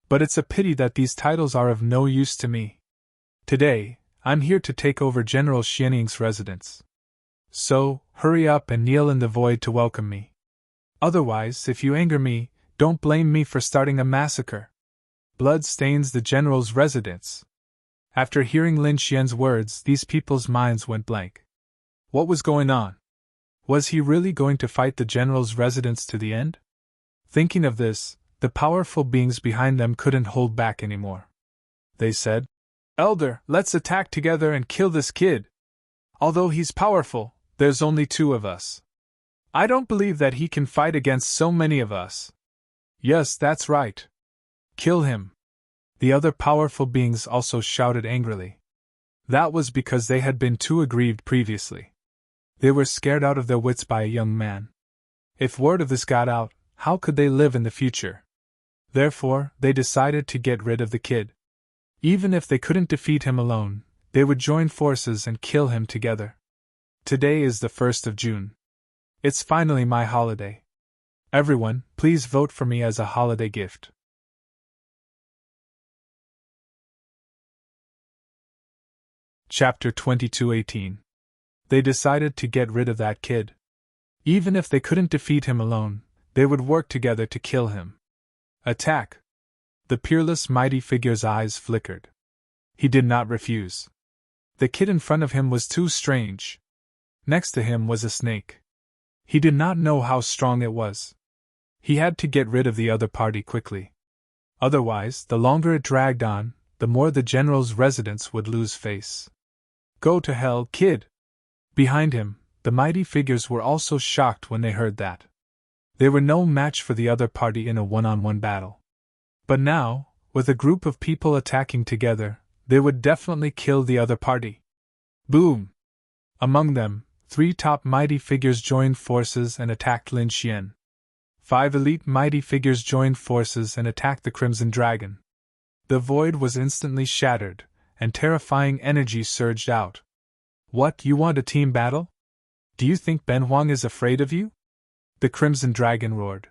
But it's a pity that these titles are of no use to me. Today, I'm here to take over General Xianying's residence. So, hurry up and kneel in the void to welcome me. Otherwise, if you anger me, don't blame me for starting a massacre. Blood stains the general's residence. After hearing Lin Xian's words, these people's minds went blank. What was going on? Was he really going to fight the general's residence to the end? Thinking of this, the powerful beings behind them couldn't hold back anymore. They said, "Elder, let's attack together and kill this kid. Although he's powerful, there's only two of us. I don't believe that he can fight against so many of us." "Yes, that's right. Kill him." The other powerful beings also shouted angrily. That was because they had been too aggrieved previously. They were scared out of their wits by a young man. If word of this got out, how could they live in the future? Therefore, they decided to get rid of the kid. Even if they couldn't defeat him alone, they would join forces and kill him together. Today is the 1st of June. It's finally my holiday. Everyone, please vote for me as a holiday gift. Chapter 22:18. They decided to get rid of that kid. Even if they couldn't defeat him alone, they would work together to kill him. Attack! The peerless mighty figure's eyes flickered. He did not refuse. The kid in front of him was too strange. Next to him was a snake. He did not know how strong it was. He had to get rid of the other party quickly. Otherwise, the longer it dragged on, the more the general's residence would lose face. "Go to hell, kid!" Behind him, the mighty figures were also shocked when they heard that. They were no match for the other party in a one-on-one battle. But now, with a group of people attacking together, they would definitely kill the other party. Boom! Among them, 3 top mighty figures joined forces and attacked Lin Xian. 5 elite mighty figures joined forces and attacked the Crimson Dragon. The void was instantly shattered, and terrifying energy surged out. "What, you want a team battle? Do you think Ben Huang is afraid of you?" The Crimson Dragon roared.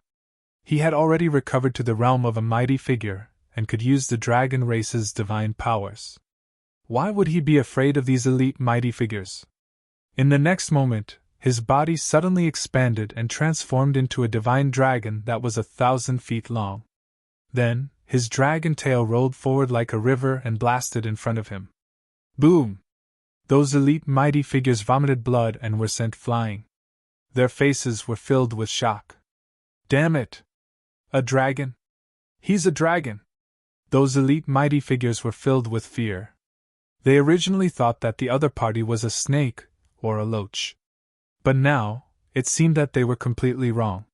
He had already recovered to the realm of a mighty figure, and could use the dragon race's divine powers. Why would he be afraid of these elite mighty figures? In the next moment, his body suddenly expanded and transformed into a divine dragon that was 1,000 feet long. Then, his dragon tail rolled forward like a river and blasted in front of him. Boom! Those elite mighty figures vomited blood and were sent flying. Their faces were filled with shock. "Damn it! A dragon? He's a dragon!" Those elite mighty figures were filled with fear. They originally thought that the other party was a snake or a loach. But now, it seemed that they were completely wrong.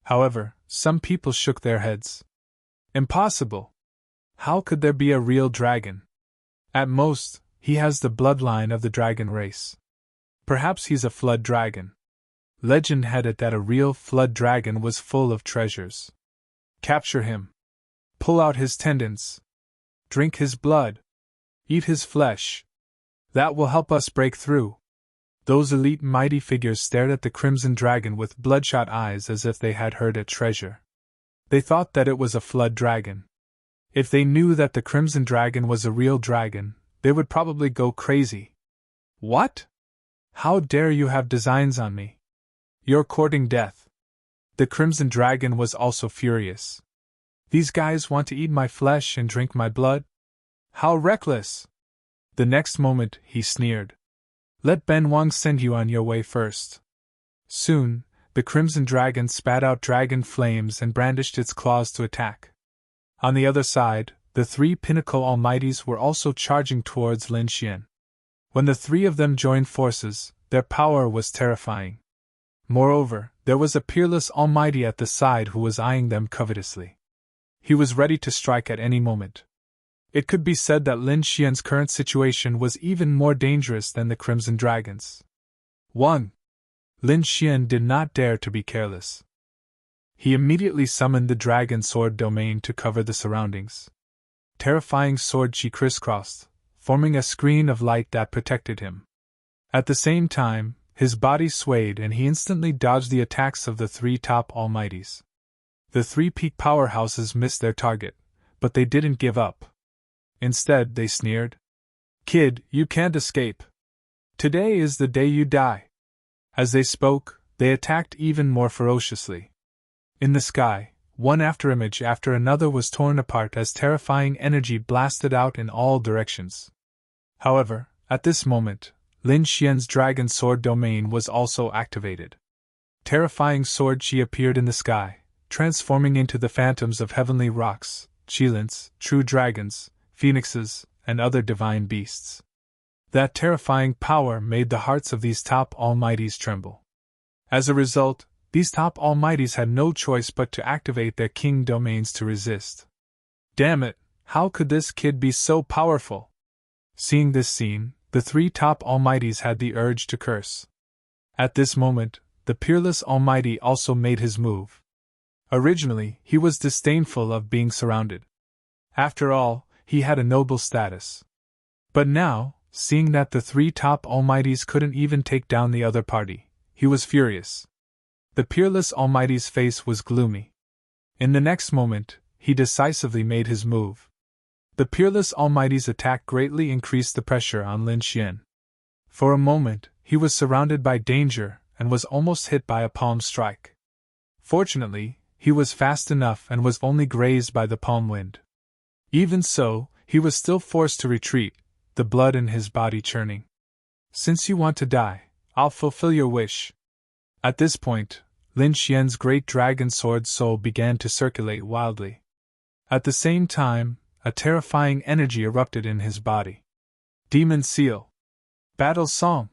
However, some people shook their heads. Impossible! How could there be a real dragon? At most, he has the bloodline of the dragon race. Perhaps he's a flood dragon. Legend had it that a real flood dragon was full of treasures. Capture him. Pull out his tendons. Drink his blood. Eat his flesh. That will help us break through. Those elite mighty figures stared at the Crimson Dragon with bloodshot eyes as if they had heard a treasure. They thought that it was a flood dragon. If they knew that the Crimson Dragon was a real dragon, they would probably go crazy. "What? How dare you have designs on me? You're courting death." The Crimson Dragon was also furious. "These guys want to eat my flesh and drink my blood? How reckless!" The next moment, he sneered. "Let Ben Huang send you on your way first." Soon, the Crimson Dragon spat out dragon flames and brandished its claws to attack. On the other side, the 3 Pinnacle Almighties were also charging towards Lin Xian. When the 3 of them joined forces, their power was terrifying. Moreover, there was a peerless Almighty at the side who was eyeing them covetously. He was ready to strike at any moment. It could be said that Lin Xian's current situation was even more dangerous than the Crimson Dragon's. 1. Lin Xian did not dare to be careless. He immediately summoned the Dragon Sword domain to cover the surroundings. Terrifying sword chi crisscrossed, forming a screen of light that protected him. At the same time, his body swayed and he instantly dodged the attacks of the three top almighties. The three peak powerhouses missed their target, but they didn't give up. Instead, they sneered. "Kid, you can't escape. Today is the day you die." As they spoke, they attacked even more ferociously. In the sky, one afterimage after another was torn apart as terrifying energy blasted out in all directions. However, at this moment, Lin Xian's Dragon Sword domain was also activated. Terrifying sword chi appeared in the sky, transforming into the phantoms of heavenly rocks, Qilins, true dragons, phoenixes, and other divine beasts. That terrifying power made the hearts of these top almighties tremble. As a result, these top almighties had no choice but to activate their king domains to resist. Damn it, how could this kid be so powerful? Seeing this scene, the three top almighties had the urge to curse. At this moment, the peerless almighty also made his move. Originally, he was disdainful of being surrounded. After all, he had a noble status. But now, seeing that the three top almighties couldn't even take down the other party, he was furious. The peerless almighty's face was gloomy. In the next moment, he decisively made his move. The peerless almighty's attack greatly increased the pressure on Lin Xian. For a moment, he was surrounded by danger and was almost hit by a palm strike. Fortunately, he was fast enough and was only grazed by the palm wind. Even so, he was still forced to retreat, the blood in his body churning. "Since you want to die, I'll fulfill your wish." At this point, Lin Xian's great dragon sword soul began to circulate wildly. At the same time, a terrifying energy erupted in his body. Demon Seal. Battle Song.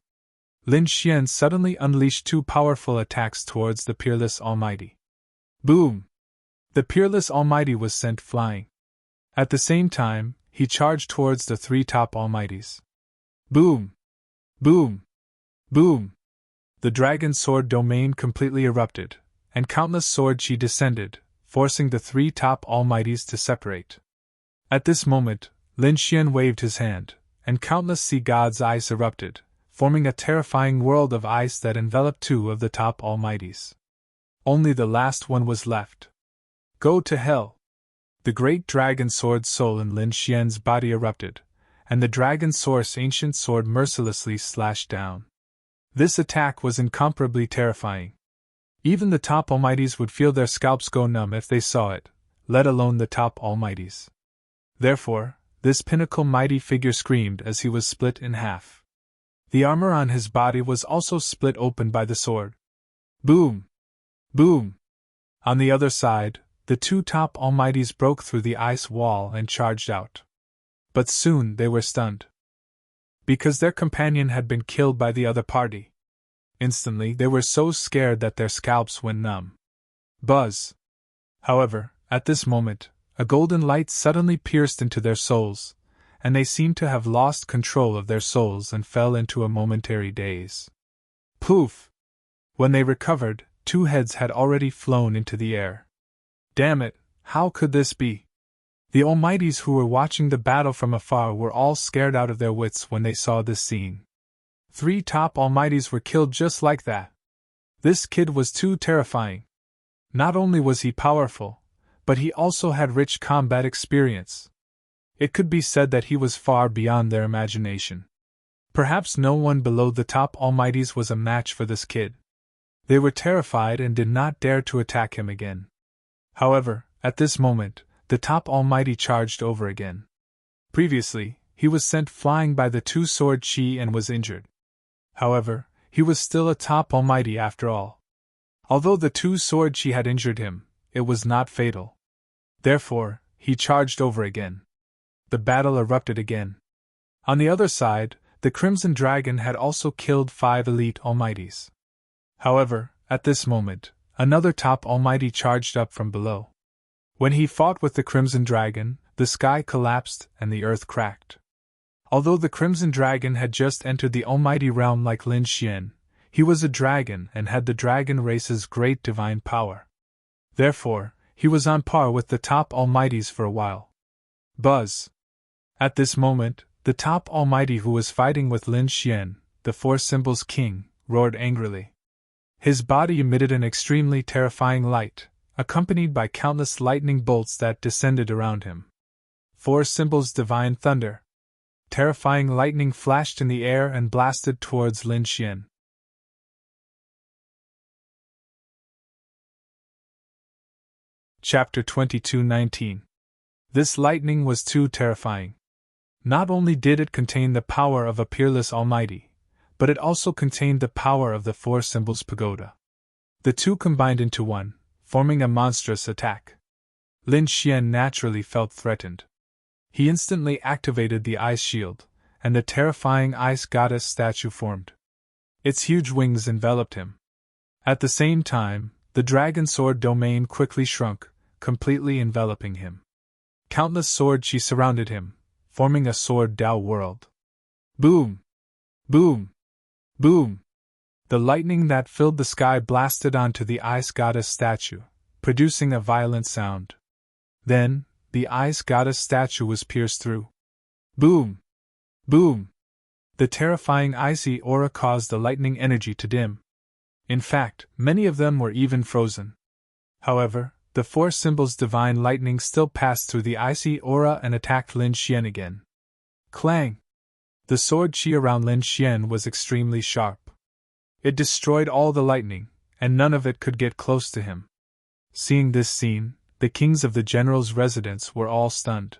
Lin Xian suddenly unleashed two powerful attacks towards the Peerless Almighty. Boom! The Peerless Almighty was sent flying. At the same time, he charged towards the three top almighties. Boom! Boom! Boom! The Dragon Sword domain completely erupted, and countless sword chi descended, forcing the three top almighties to separate. At this moment, Lin Xian waved his hand, and countless sea gods' ice erupted, forming a terrifying world of ice that enveloped two of the top almighties. Only the last one was left. Go to hell! The great dragon sword soul in Lin Xian's body erupted, and the dragon source ancient sword mercilessly slashed down. This attack was incomparably terrifying. Even the top almighties would feel their scalps go numb if they saw it, let alone the top almighties. Therefore, this pinnacle mighty figure screamed as he was split in half. The armor on his body was also split open by the sword. Boom! Boom! On the other side, the two top almighties broke through the ice wall and charged out. But soon they were stunned. Because their companion had been killed by the other party. Instantly they were so scared that their scalps went numb. Buzz! However, at this moment, a golden light suddenly pierced into their souls, and they seemed to have lost control of their souls and fell into a momentary daze. Poof! When they recovered, two heads had already flown into the air. Damn it, how could this be? The almighties who were watching the battle from afar were all scared out of their wits when they saw this scene. Three top almighties were killed just like that. This kid was too terrifying. Not only was he powerful, but he also had rich combat experience. It could be said that he was far beyond their imagination. Perhaps no one below the top almighties was a match for this kid. They were terrified and did not dare to attack him again. However, at this moment, the top almighty charged over again. Previously, he was sent flying by the two sword chi and was injured. However, he was still a top almighty after all. Although the two sword chi had injured him, it was not fatal. Therefore, he charged over again. The battle erupted again. On the other side, the Crimson Dragon had also killed 5 elite almighties. However, at this moment, another top almighty charged up from below. When he fought with the Crimson Dragon, the sky collapsed and the earth cracked. Although the Crimson Dragon had just entered the almighty realm like Lin Xian, he was a dragon and had the dragon race's great divine power. Therefore, he was on par with the top almighties for a while. Buzz! At this moment, the top almighty who was fighting with Lin Xian, the Four Symbols King, roared angrily. His body emitted an extremely terrifying light, accompanied by countless lightning bolts that descended around him. Four Symbols Divine Thunder. Terrifying lightning flashed in the air and blasted towards Lin Xian. Chapter 22:19. This lightning was too terrifying. Not only did it contain the power of a peerless almighty, but it also contained the power of the Four Symbols Pagoda. The two combined into one, forming a monstrous attack. Lin Xian naturally felt threatened. He instantly activated the ice shield, and the terrifying ice goddess statue formed. Its huge wings enveloped him. At the same time, the dragon sword domain quickly shrunk, completely enveloping him. Countless sword chi surrounded him, forming a sword Dao world. Boom! Boom! Boom! The lightning that filled the sky blasted onto the ice goddess statue, producing a violent sound. Then, the ice goddess statue was pierced through. Boom! Boom! The terrifying icy aura caused the lightning energy to dim. In fact, many of them were even frozen. However, the Four Symbols Divine Lightning still passed through the icy aura and attacked Lin Xian again. Clang! The sword chi around Lin Xian was extremely sharp. It destroyed all the lightning, and none of it could get close to him. Seeing this scene, the kings of the general's residence were all stunned.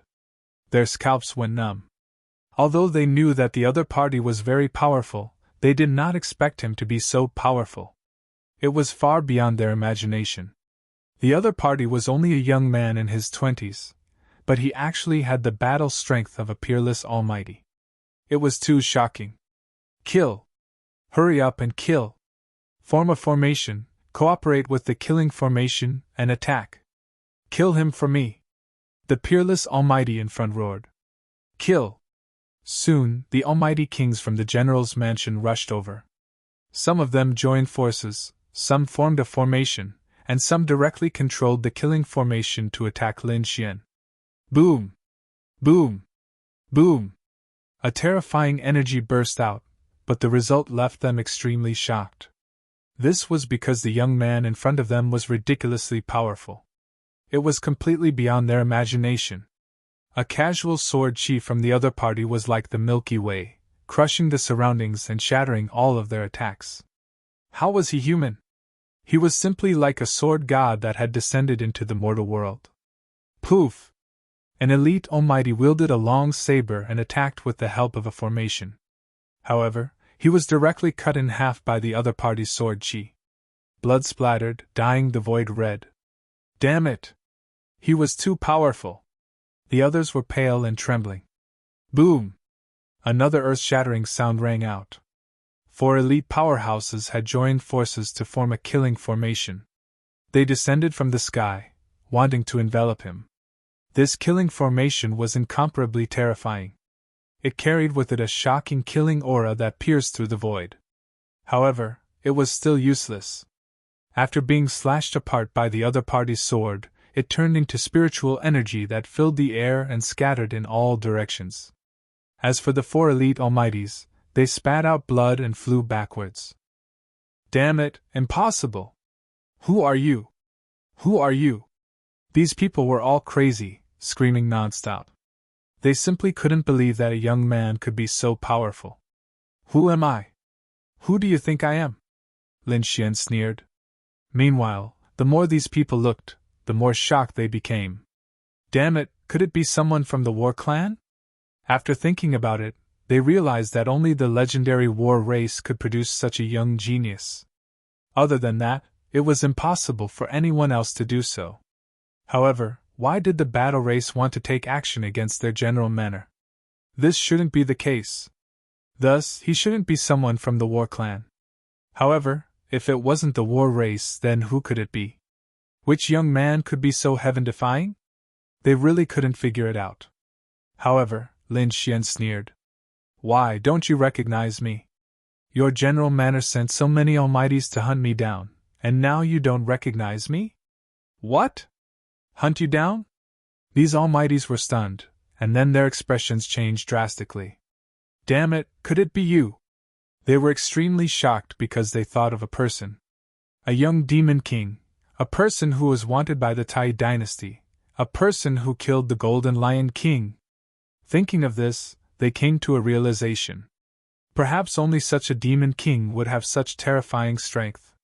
Their scalps went numb. Although they knew that the other party was very powerful, they did not expect him to be so powerful. It was far beyond their imagination. The other party was only a young man in his 20s, but he actually had the battle strength of a peerless almighty. It was too shocking. Kill! Hurry up and kill! Form a formation, cooperate with the killing formation, and attack. Kill him for me! The peerless almighty in front roared. Kill! Soon, the almighty kings from the general's mansion rushed over. Some of them joined forces, some formed a formation, and some directly controlled the killing formation to attack Lin Xian. Boom! Boom! Boom! A terrifying energy burst out, but the result left them extremely shocked. This was because the young man in front of them was ridiculously powerful. It was completely beyond their imagination. A casual sword chi from the other party was like the Milky Way, crushing the surroundings and shattering all of their attacks. How was he human? He was simply like a sword god that had descended into the mortal world. Poof! An elite almighty wielded a long saber and attacked with the help of a formation. However, he was directly cut in half by the other party's sword chi. Blood splattered, dyeing the void red. Damn it! He was too powerful. The others were pale and trembling. Boom! Another earth-shattering sound rang out. 4 elite powerhouses had joined forces to form a killing formation. They descended from the sky, wanting to envelop him. This killing formation was incomparably terrifying. It carried with it a shocking killing aura that pierced through the void. However, it was still useless. After being slashed apart by the other party's sword, it turned into spiritual energy that filled the air and scattered in all directions. As for the 4 elite almighties, they spat out blood and flew backwards. Damn it, impossible! Who are you? Who are you? These people were all crazy, screaming nonstop. They simply couldn't believe that a young man could be so powerful. Who am I? Who do you think I am? Lin Xian sneered. Meanwhile, the more these people looked, the more shocked they became. Damn it, could it be someone from the War Clan? After thinking about it, they realized that only the legendary war race could produce such a young genius. Other than that, it was impossible for anyone else to do so. However, why did the battle race want to take action against their general manner? This shouldn't be the case. Thus, he shouldn't be someone from the War Clan. However, if it wasn't the war race, then who could it be? Which young man could be so heaven-defying? They really couldn't figure it out. However, Lin Xian sneered. Why don't you recognize me? Your general manner sent so many almighties to hunt me down, and now you don't recognize me? What? Hunt you down? These almighties were stunned, and then their expressions changed drastically. Damn it, could it be you? They were extremely shocked because they thought of a person. A young demon king, a person who was wanted by the Tai dynasty, a person who killed the Golden Lion King. Thinking of this, they came to a realization. Perhaps only such a demon king would have such terrifying strength.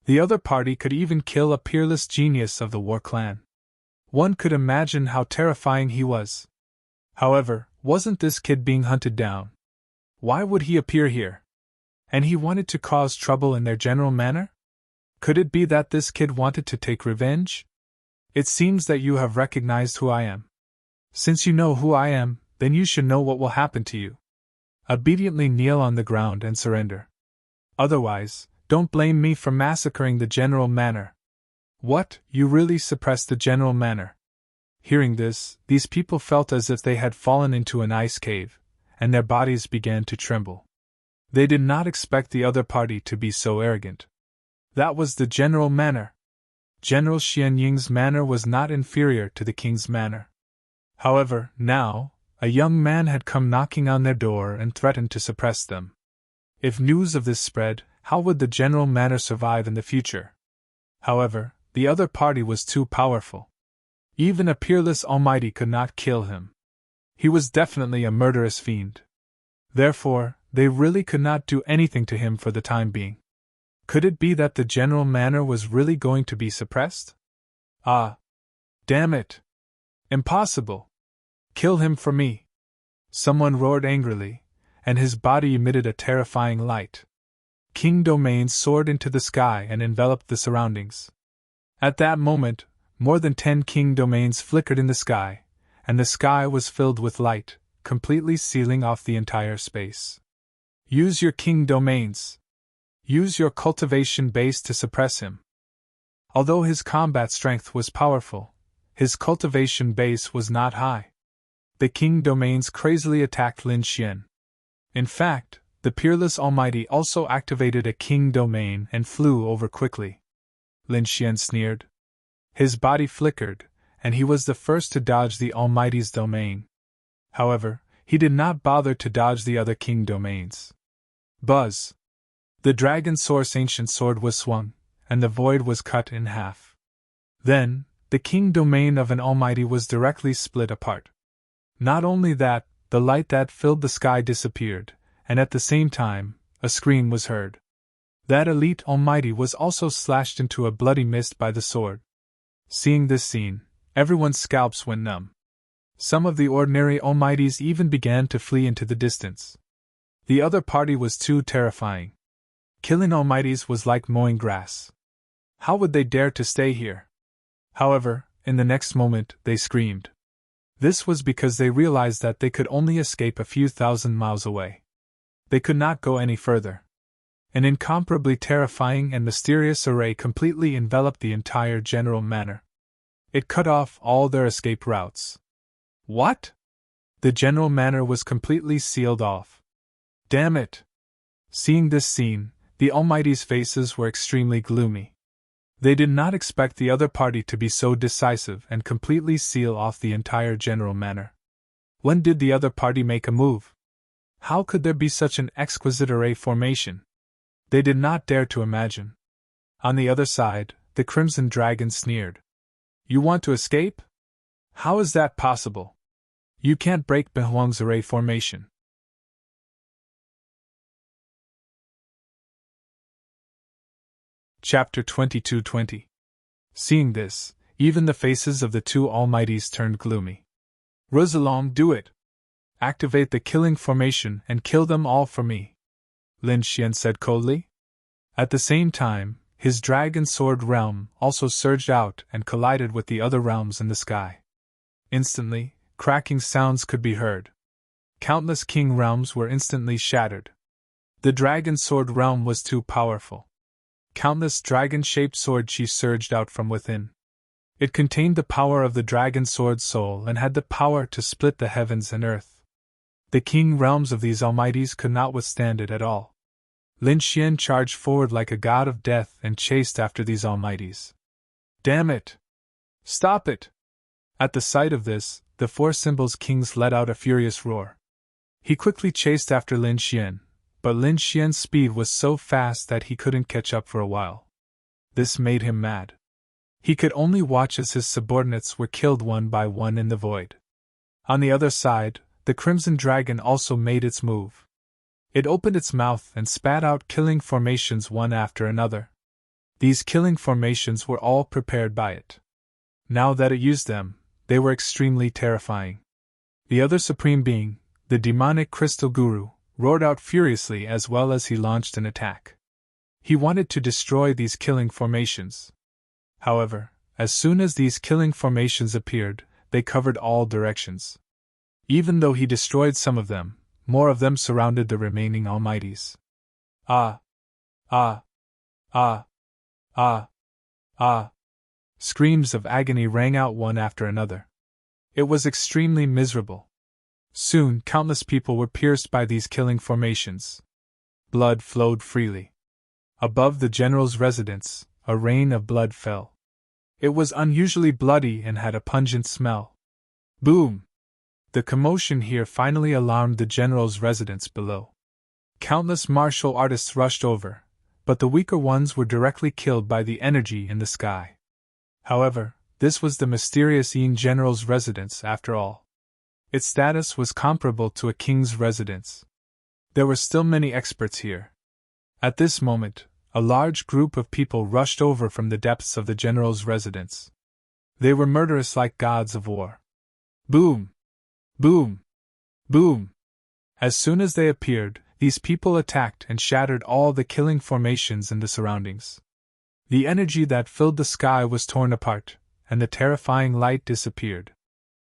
The other party could even kill a peerless genius of the war clan. One could imagine how terrifying he was. However, wasn't this kid being hunted down? Why would he appear here? And he wanted to cause trouble in their general manner? Could it be that this kid wanted to take revenge? It seems that you have recognized who I am. Since you know who I am, then you should know what will happen to you. Obediently kneel on the ground and surrender. Otherwise, don't blame me for massacring the general manor. What, you really suppressed the general manor? Hearing this, these people felt as if they had fallen into an ice cave, and their bodies began to tremble. They did not expect the other party to be so arrogant. That was the general manor. General Xian Ying's manor was not inferior to the king's manor. However, now, a young man had come knocking on their door and threatened to suppress them. If news of this spread, how would the general manor survive in the future? However, the other party was too powerful. Even a peerless almighty could not kill him. He was definitely a murderous fiend. Therefore, they really could not do anything to him for the time being. Could it be that the general manor was really going to be suppressed? Ah! Damn it! Impossible! Kill him for me! Someone roared angrily, and his body emitted a terrifying light. King Domains soared into the sky and enveloped the surroundings. At that moment, more than 10 king domains flickered in the sky, and the sky was filled with light, completely sealing off the entire space. Use your king domains. Use your cultivation base to suppress him. Although his combat strength was powerful, his cultivation base was not high. The king domains crazily attacked Lin Xian. In fact, the peerless almighty also activated a king domain and flew over quickly. Lin Xian sneered. His body flickered, and he was the first to dodge the almighty's domain. However, he did not bother to dodge the other king domains. Buzz! The dragon source ancient sword was swung, and the void was cut in half. Then, the king domain of an almighty was directly split apart. Not only that, the light that filled the sky disappeared, and at the same time, a scream was heard. That elite almighty was also slashed into a bloody mist by the sword. Seeing this scene, everyone's scalps went numb. Some of the ordinary almighties even began to flee into the distance. The other party was too terrifying. Killing almighties was like mowing grass. How would they dare to stay here? However, in the next moment, they screamed. This was because they realized that they could only escape a few thousand miles away. They could not go any further. An incomparably terrifying and mysterious array completely enveloped the entire general manor. It cut off all their escape routes. What? The general manor was completely sealed off. Damn it! Seeing this scene, the Almighty's faces were extremely gloomy. They did not expect the other party to be so decisive and completely seal off the entire general manor. When did the other party make a move? How could there be such an exquisite array formation? They did not dare to imagine. On the other side, the Crimson Dragon sneered. You want to escape? How is that possible? You can't break Behuang's array formation. Chapter 22:20. Seeing this, even the faces of the two Almighties turned gloomy. Rosalom, do it! Activate the killing formation and kill them all for me, Lin Xian said coldly. At the same time, his dragon sword realm also surged out and collided with the other realms in the sky. Instantly, cracking sounds could be heard. Countless king realms were instantly shattered. The dragon sword realm was too powerful. Countless dragon-shaped sword chi surged out from within. It contained the power of the dragon sword soul and had the power to split the heavens and earth. The king realms of these almighties could not withstand it at all. Lin Xian charged forward like a god of death and chased after these almighties. Damn it! Stop it! At the sight of this, the four symbols kings let out a furious roar. He quickly chased after Lin Xian, but Lin Xian's speed was so fast that he couldn't catch up for a while. This made him mad. He could only watch as his subordinates were killed one by one in the void. On the other side, the Crimson Dragon also made its move. It opened its mouth and spat out killing formations one after another. These killing formations were all prepared by it. Now that it used them, they were extremely terrifying. The other supreme being, the demonic crystal guru, roared out furiously as well as he launched an attack. He wanted to destroy these killing formations. However, as soon as these killing formations appeared, they covered all directions. Even though he destroyed some of them, more of them surrounded the remaining almighties. Ah! Ah! Ah! Ah! Ah! Screams of agony rang out one after another. It was extremely miserable. Soon, countless people were pierced by these killing formations. Blood flowed freely. Above the general's residence, a rain of blood fell. It was unusually bloody and had a pungent smell. Boom! The commotion here finally alarmed the general's residence below. Countless martial artists rushed over, but the weaker ones were directly killed by the energy in the sky. However, this was the mysterious Yin general's residence after all. Its status was comparable to a king's residence. There were still many experts here. At this moment, a large group of people rushed over from the depths of the general's residence. They were murderous like gods of war. Boom! Boom! Boom! As soon as they appeared, these people attacked and shattered all the killing formations in the surroundings. The energy that filled the sky was torn apart, and the terrifying light disappeared.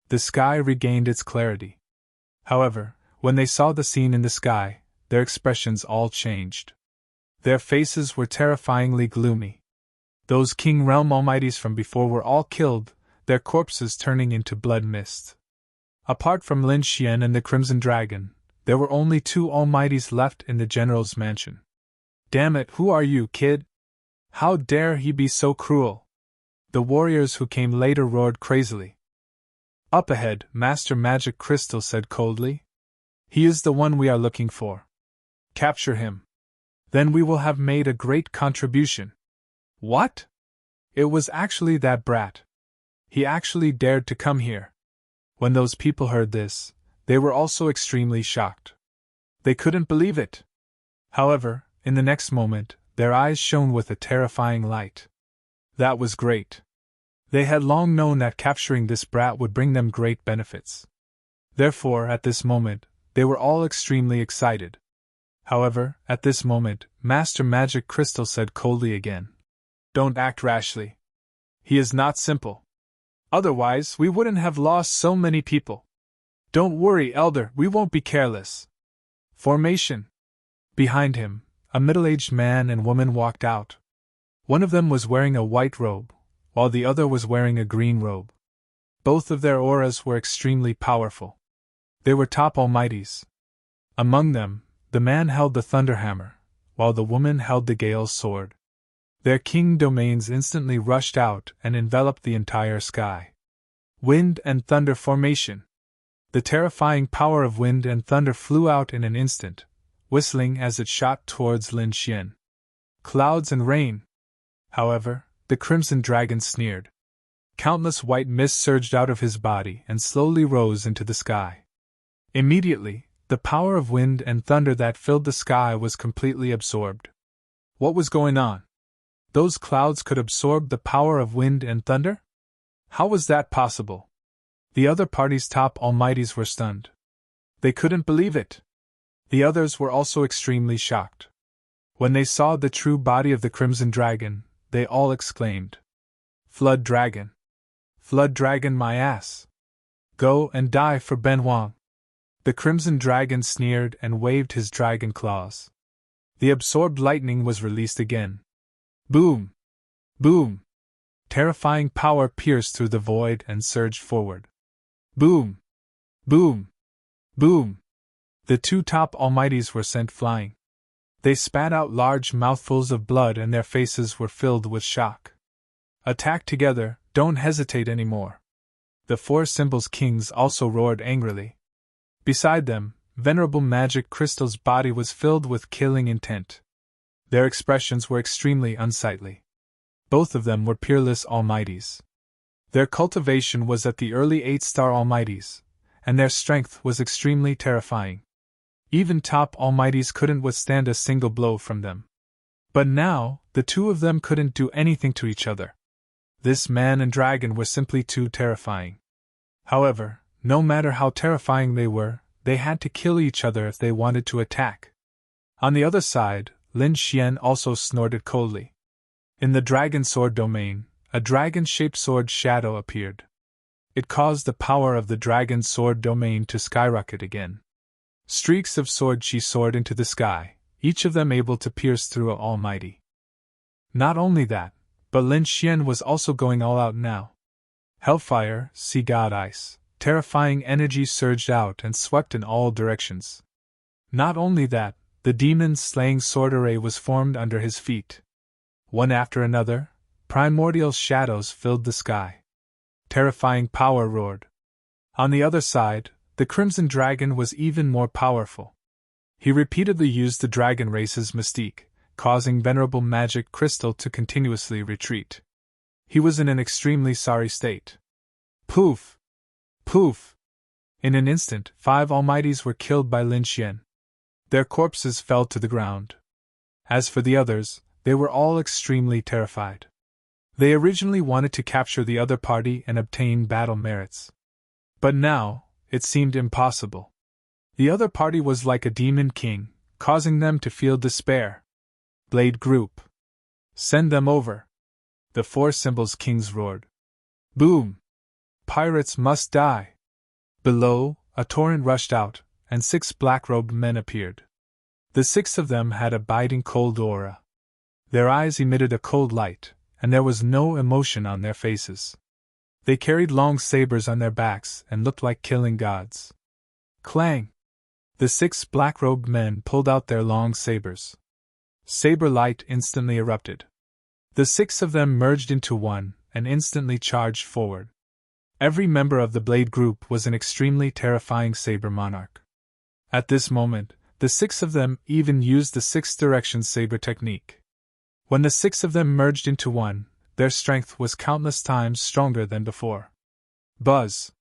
The sky regained its clarity. However, when they saw the scene in the sky, their expressions all changed. Their faces were terrifyingly gloomy. Those King Realm Almighties from before were all killed, their corpses turning into blood mist. Apart from Lin Xian and the Crimson Dragon, there were only two Almighties left in the general's mansion. Damn it, who are you, kid? How dare he be so cruel? The warriors who came later roared crazily. Up ahead, Master Magic Crystal said coldly. He is the one we are looking for. Capture him. Then we will have made a great contribution. What? It was actually that brat. He actually dared to come here. When those people heard this, they were also extremely shocked. They couldn't believe it. However, in the next moment, their eyes shone with a terrifying light. That was great. They had long known that capturing this brat would bring them great benefits. Therefore, at this moment, they were all extremely excited. However, at this moment, Master Magic Crystal said coldly again. Don't act rashly. He is not simple. Otherwise, we wouldn't have lost so many people. Don't worry, Elder, we won't be careless. Formation. Behind him, a middle-aged man and woman walked out. One of them was wearing a white robe, while the other was wearing a green robe. Both of their auras were extremely powerful. They were top almighties. Among them, the man held the thunder hammer, while the woman held the Gale's sword. Their king domains instantly rushed out and enveloped the entire sky. Wind and thunder formation. The terrifying power of wind and thunder flew out in an instant, whistling as it shot towards Lin Xian. Clouds and rain. However, the Crimson Dragon sneered. Countless white mist surged out of his body and slowly rose into the sky. Immediately, the power of wind and thunder that filled the sky was completely absorbed. What was going on? Those clouds could absorb the power of wind and thunder? How was that possible? The other party's top almighties were stunned. They couldn't believe it. The others were also extremely shocked. When they saw the true body of the Crimson Dragon, they all exclaimed, Flood Dragon! Flood Dragon, my ass! Go and die for Ben Wang! The Crimson Dragon sneered and waved his dragon claws. The absorbed lightning was released again. Boom! Boom! terrifying power pierced through the void and surged forward. Boom! Boom! Boom! The two top almighties were sent flying. They spat out large mouthfuls of blood and their faces were filled with shock. Attack together, don't hesitate anymore. The four symbols kings also roared angrily. Beside them, venerable magic crystal's body was filled with killing intent. Their expressions were extremely unsightly. Both of them were peerless almighties. Their cultivation was at the early 8-star almighties, and their strength was extremely terrifying. Even top almighties couldn't withstand a single blow from them. But now, the two of them couldn't do anything to each other. This man and dragon were simply too terrifying. However, no matter how terrifying they had to kill each other if they wanted to attack. On the other side, Lin Xian also snorted coldly. In the dragon sword domain, a dragon-shaped sword shadow appeared. It caused the power of the dragon sword domain to skyrocket again. Streaks of sword chi soared into the sky, each of them able to pierce through an almighty. Not only that, but Lin Xian was also going all out now. Hellfire, sea god ice, terrifying energy surged out and swept in all directions. Not only that, the demon-slaying sword array was formed under his feet. One after another, primordial shadows filled the sky. Terrifying power roared. On the other side, the Crimson Dragon was even more powerful. He repeatedly used the dragon race's mystique, causing venerable magic crystal to continuously retreat. He was in an extremely sorry state. Poof! Poof! In an instant, 5 almighties were killed by Lin Xian. Their corpses fell to the ground. As for the others, they were all extremely terrified. They originally wanted to capture the other party and obtain battle merits. But now, it seemed impossible. The other party was like a demon king, causing them to feel despair. Blade Group. Send them over. The four symbols kings roared. Boom! Pirates must die. Below, a torrent rushed out, and 6 black-robed men appeared. The 6 of them had a biting cold aura. Their eyes emitted a cold light, and there was no emotion on their faces. They carried long sabers on their backs and looked like killing gods. Clang! The 6 black-robed men pulled out their long sabers. Saber light instantly erupted. The 6 of them merged into one and instantly charged forward. Every member of the Blade Group was an extremely terrifying saber monarch. At this moment, the 6 of them even used the 6-direction saber technique. When the 6 of them merged into one, their strength was countless times stronger than before. Buzz!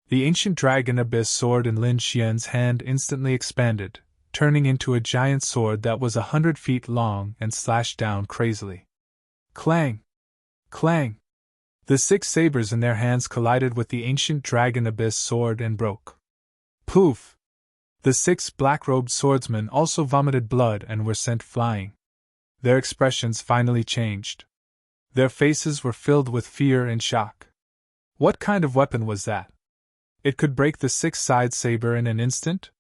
The ancient dragon abyss sword in Lin Xian's hand instantly expanded, turning into a giant sword that was 100 feet long and slashed down crazily. Clang! Clang! The 6 sabers in their hands collided with the ancient dragon abyss sword and broke. Poof! The 6 black-robed swordsmen also vomited blood and were sent flying. Their expressions finally changed. Their faces were filled with fear and shock. What kind of weapon was that? It could break the 6-sided saber in an instant?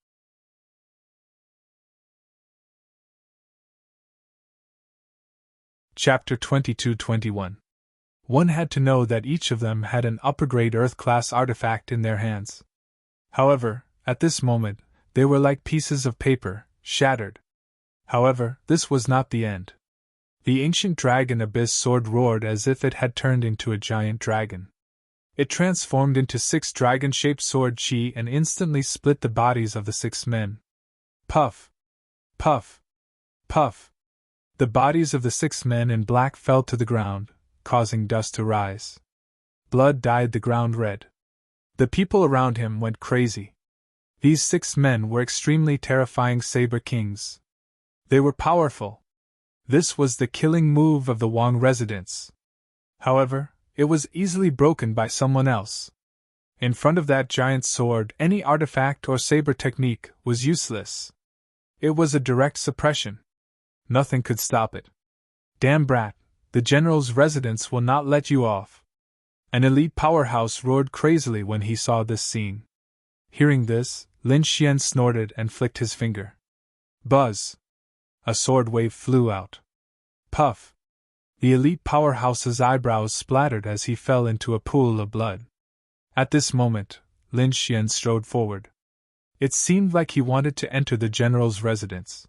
Chapter 22-21. One had to know that each of them had an upper-grade Earth-class artifact in their hands. However, at this moment, they were like pieces of paper, shattered. However, this was not the end. The ancient dragon abyss sword roared as if it had turned into a giant dragon. It transformed into 6 dragon-shaped sword chi and instantly split the bodies of the 6 men. Puff! Puff! Puff! The bodies of the 6 men in black fell to the ground, causing dust to rise. Blood dyed the ground red. The people around him went crazy. These 6 men were extremely terrifying saber kings. They were powerful. This was the killing move of the Wang residents. However, it was easily broken by someone else. In front of that giant sword, any artifact or saber technique was useless. It was a direct suppression. Nothing could stop it. Damn brat, the general's residence will not let you off. An elite powerhouse roared crazily when he saw this scene. Hearing this, Lin Xian snorted and flicked his finger. Buzz! A sword wave flew out. Puff! The elite powerhouse's eyebrows splattered as he fell into a pool of blood. At this moment, Lin Xian strode forward. It seemed like he wanted to enter the general's residence.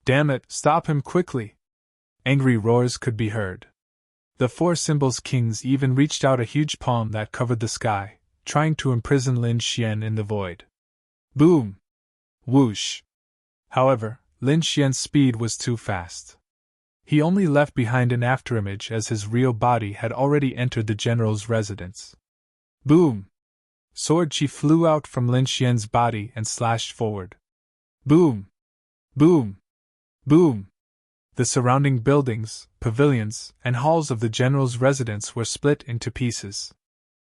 "Damn it, stop him quickly!" Angry roars could be heard. The four symbols kings even reached out a huge palm that covered the sky, trying to imprison Lin Xian in the void. Boom! Whoosh! However, Lin Xian's speed was too fast. He only left behind an afterimage as his real body had already entered the general's residence. Boom! Sword Chi flew out from Lin Xian's body and slashed forward. Boom! Boom! Boom! The surrounding buildings, pavilions, and halls of the general's residence were split into pieces.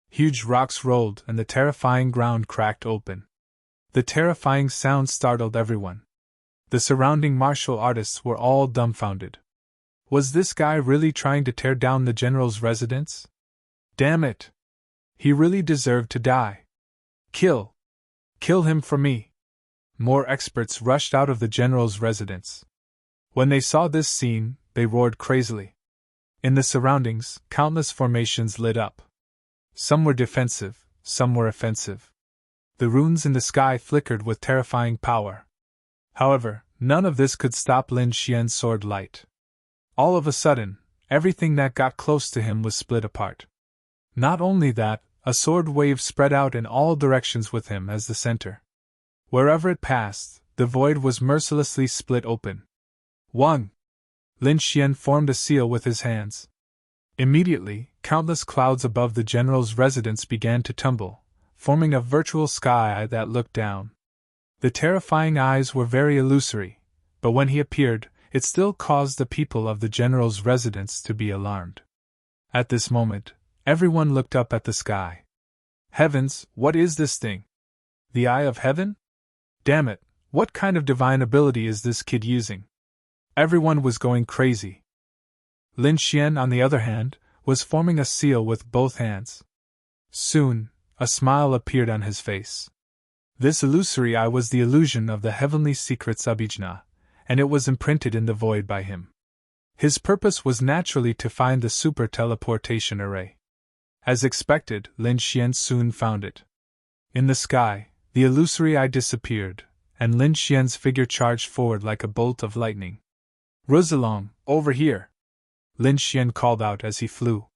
Huge rocks rolled and the terrifying ground cracked open. The terrifying sound startled everyone. The surrounding martial artists were all dumbfounded. Was this guy really trying to tear down the general's residence? Damn it! He really deserved to die. Kill! Kill him for me! More experts rushed out of the general's residence. When they saw this scene, they roared crazily. In the surroundings, countless formations lit up. Some were defensive, some were offensive. The runes in the sky flickered with terrifying power. However, none of this could stop Lin Xian's sword light. All of a sudden, everything that got close to him was split apart. Not only that, a sword wave spread out in all directions with him as the center. Wherever it passed, the void was mercilessly split open. 1. Lin Xian formed a seal with his hands. Immediately, countless clouds above the general's residence began to tumble, forming a virtual sky that looked down. The terrifying eyes were very illusory, but when he appeared, it still caused the people of the general's residence to be alarmed. At this moment, everyone looked up at the sky. Heavens, what is this thing? The Eye of Heaven? Damn it, what kind of divine ability is this kid using? Everyone was going crazy. Lin Xian, on the other hand, was forming a seal with both hands. Soon, a smile appeared on his face. This illusory eye was the illusion of the heavenly secrets Abhijna, and it was imprinted in the void by him. His purpose was naturally to find the super teleportation array. As expected, Lin Xian soon found it. In the sky, the illusory eye disappeared, and Lin Xian's figure charged forward like a bolt of lightning. "Ruzalong, over here!" Lin Xian called out as he flew.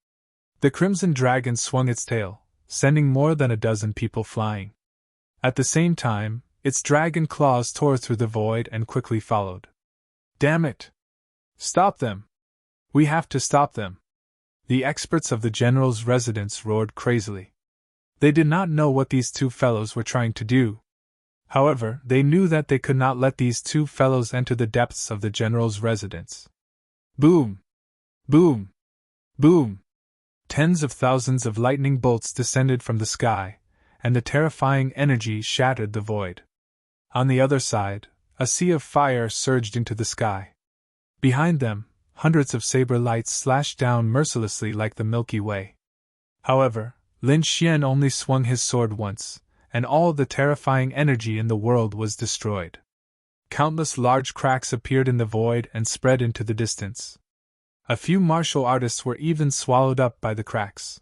The crimson dragon swung its tail, sending more than a dozen people flying. At the same time, its dragon claws tore through the void and quickly followed. Damn it! Stop them! We have to stop them! The experts of the general's residence roared crazily. They did not know what these two fellows were trying to do. However, they knew that they could not let these two fellows enter the depths of the general's residence. Boom! Boom! Boom! Tens of thousands of lightning bolts descended from the sky, and the terrifying energy shattered the void. On the other side, a sea of fire surged into the sky. Behind them, hundreds of saber lights slashed down mercilessly like the Milky Way. However, Lin Xian only swung his sword once, and all the terrifying energy in the world was destroyed. Countless large cracks appeared in the void and spread into the distance. A few martial artists were even swallowed up by the cracks.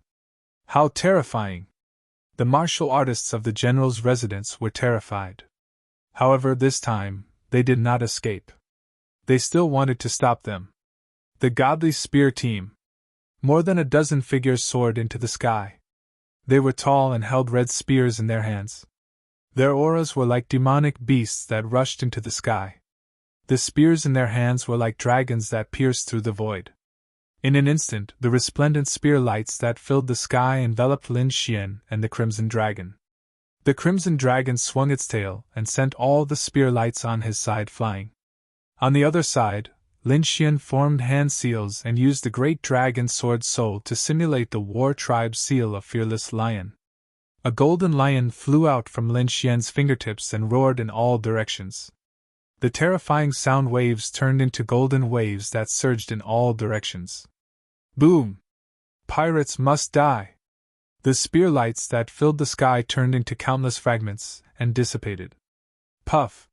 How terrifying! The martial artists of the general's residence were terrified. However, this time, they did not escape. They still wanted to stop them. The godly spear team. More than a dozen figures soared into the sky. They were tall and held red spears in their hands. Their auras were like demonic beasts that rushed into the sky. The spears in their hands were like dragons that pierced through the void. In an instant, the resplendent spear lights that filled the sky enveloped Lin Xian and the Crimson Dragon. The Crimson Dragon swung its tail and sent all the spear lights on his side flying. On the other side, Lin Xian formed hand seals and used the great dragon sword soul to simulate the war tribe's seal of Fearless Lion. A golden lion flew out from Lin Xian's fingertips and roared in all directions. The terrifying sound waves turned into golden waves that surged in all directions. Boom! Pirates must die! The spear lights that filled the sky turned into countless fragments and dissipated. Puff!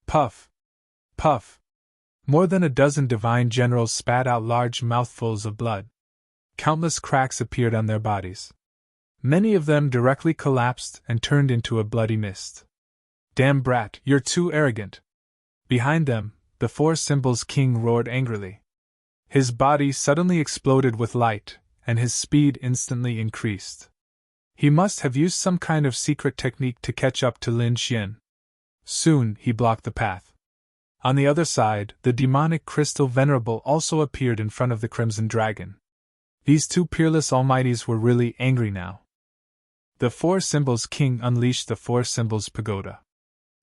Puff! Puff! More than a dozen divine generals spat out large mouthfuls of blood. Countless cracks appeared on their bodies. Many of them directly collapsed and turned into a bloody mist. Damn brat, you're too arrogant! Behind them, the four symbols king roared angrily. His body suddenly exploded with light, and his speed instantly increased. He must have used some kind of secret technique to catch up to Lin Xian. Soon he blocked the path. On the other side, the demonic crystal venerable also appeared in front of the Crimson Dragon. These two peerless almighties were really angry now. The four symbols king unleashed the four symbols pagoda.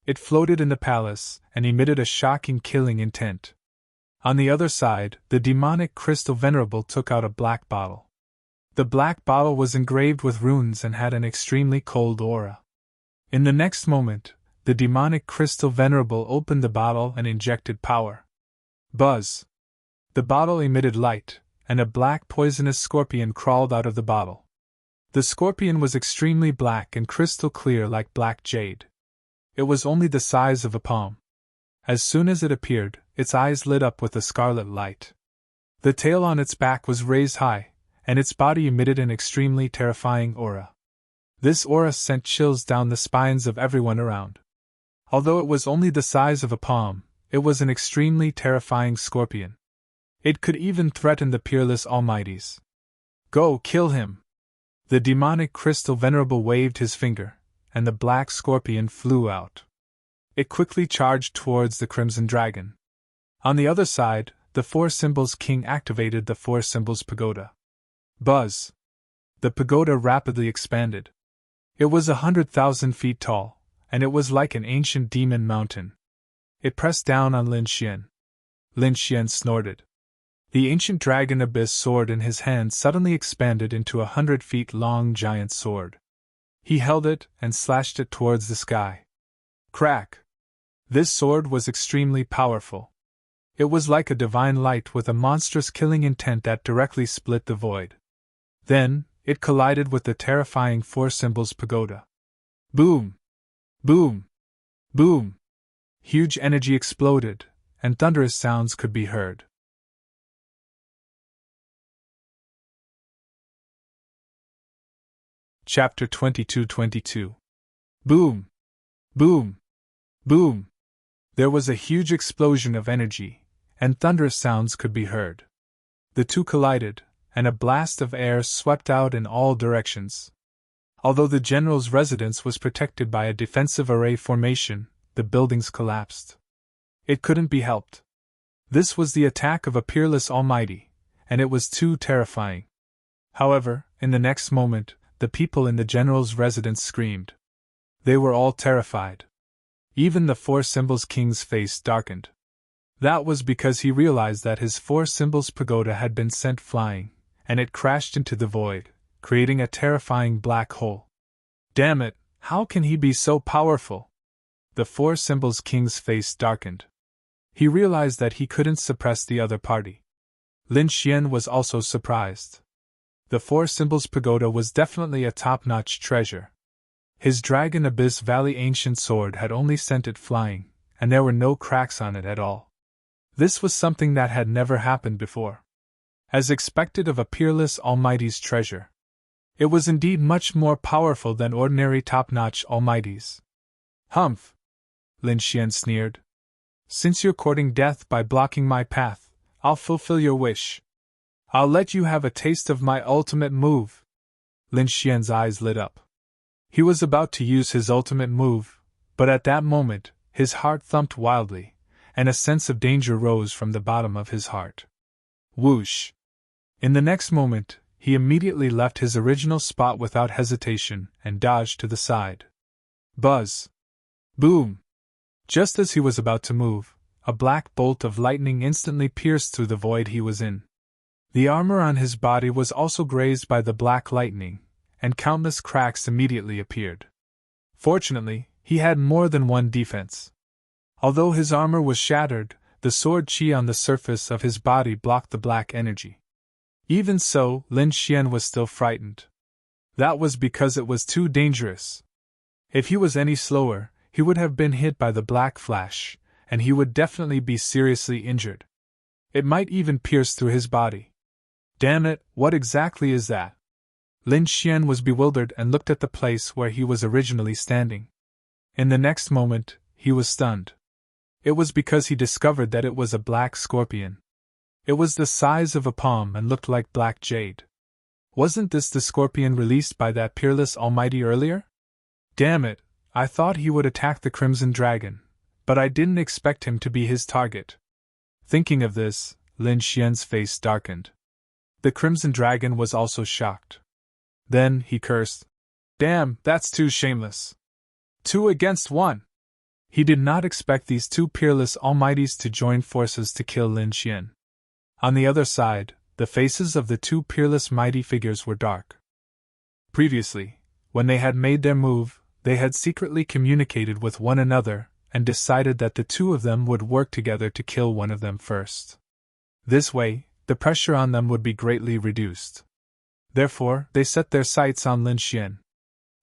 It floated in the palace and emitted a shocking killing intent. On the other side, the demonic crystal venerable took out a black bottle. The black bottle was engraved with runes and had an extremely cold aura. In the next moment, the demonic crystal venerable opened the bottle and injected power. Buzz! The bottle emitted light, and a black poisonous scorpion crawled out of the bottle. The scorpion was extremely black and crystal clear like black jade. It was only the size of a palm. As soon as it appeared, its eyes lit up with a scarlet light. The tail on its back was raised high, and its body emitted an extremely terrifying aura. This aura sent chills down the spines of everyone around. Although it was only the size of a palm, it was an extremely terrifying scorpion. It could even threaten the peerless almighties. Go kill him! The demonic crystal venerable waved his finger, and the black scorpion flew out. It quickly charged towards the Crimson Dragon. On the other side, the four symbols king activated the four symbols pagoda. Buzz! The pagoda rapidly expanded. It was 100,000 feet tall, and it was like an ancient demon mountain. It pressed down on Lin Xian. Lin Xian snorted. The ancient dragon abyss sword in his hand suddenly expanded into 100 feet long giant sword. He held it and slashed it towards the sky. Crack! This sword was extremely powerful. It was like a divine light with a monstrous killing intent that directly split the void. Then, it collided with the terrifying four symbols pagoda. Boom! Boom! Boom! Huge energy exploded, and thunderous sounds could be heard. Chapter 22:22. Boom! Boom! Boom! There was a huge explosion of energy, and thunderous sounds could be heard. The two collided, and a blast of air swept out in all directions. Although the general's residence was protected by a defensive array formation, the buildings collapsed. It couldn't be helped. This was the attack of a peerless almighty, and it was too terrifying. However, in the next moment, the people in the general's residence screamed. They were all terrified. Even the four symbols king's face darkened. That was because he realized that his four symbols pagoda had been sent flying, and it crashed into the void, creating a terrifying black hole. Damn it, how can he be so powerful? The four symbols king's face darkened. He realized that he couldn't suppress the other party. Lin Xian was also surprised. The four symbols pagoda was definitely a top-notch treasure. His Dragon Abyss Valley ancient sword had only sent it flying, and there were no cracks on it at all. This was something that had never happened before. As expected of a peerless almighty's treasure. It was indeed much more powerful than ordinary top-notch almighties. Humph! Lin Xian sneered. Since you're courting death by blocking my path, I'll fulfill your wish. I'll let you have a taste of my ultimate move. Lin Xian's eyes lit up. He was about to use his ultimate move, but at that moment, his heart thumped wildly, and a sense of danger rose from the bottom of his heart. Whoosh! In the next moment, he immediately left his original spot without hesitation and dodged to the side. Buzz! Boom! Just as he was about to move, a black bolt of lightning instantly pierced through the void he was in. The armor on his body was also grazed by the black lightning, and countless cracks immediately appeared. Fortunately, he had more than one defense. Although his armor was shattered, the sword chi on the surface of his body blocked the black energy. Even so, Lin Xian was still frightened. That was because it was too dangerous. If he was any slower, he would have been hit by the black flash, and he would definitely be seriously injured. It might even pierce through his body. Damn it, what exactly is that? Lin Xian was bewildered and looked at the place where he was originally standing. In the next moment, he was stunned. It was because he discovered that it was a black scorpion. It was the size of a palm and looked like black jade. Wasn't this the scorpion released by that peerless almighty earlier? Damn it, I thought he would attack the Crimson Dragon, but I didn't expect him to be his target. Thinking of this, Lin Xian's face darkened. The Crimson Dragon was also shocked. Then he cursed. Damn, that's too shameless. 2 against 1. He did not expect these two peerless almighties to join forces to kill Lin Xian. On the other side, the faces of the two peerless mighty figures were dark. Previously, when they had made their move, they had secretly communicated with one another and decided that the two of them would work together to kill one of them first. This way, the pressure on them would be greatly reduced. Therefore, they set their sights on Lin Xian.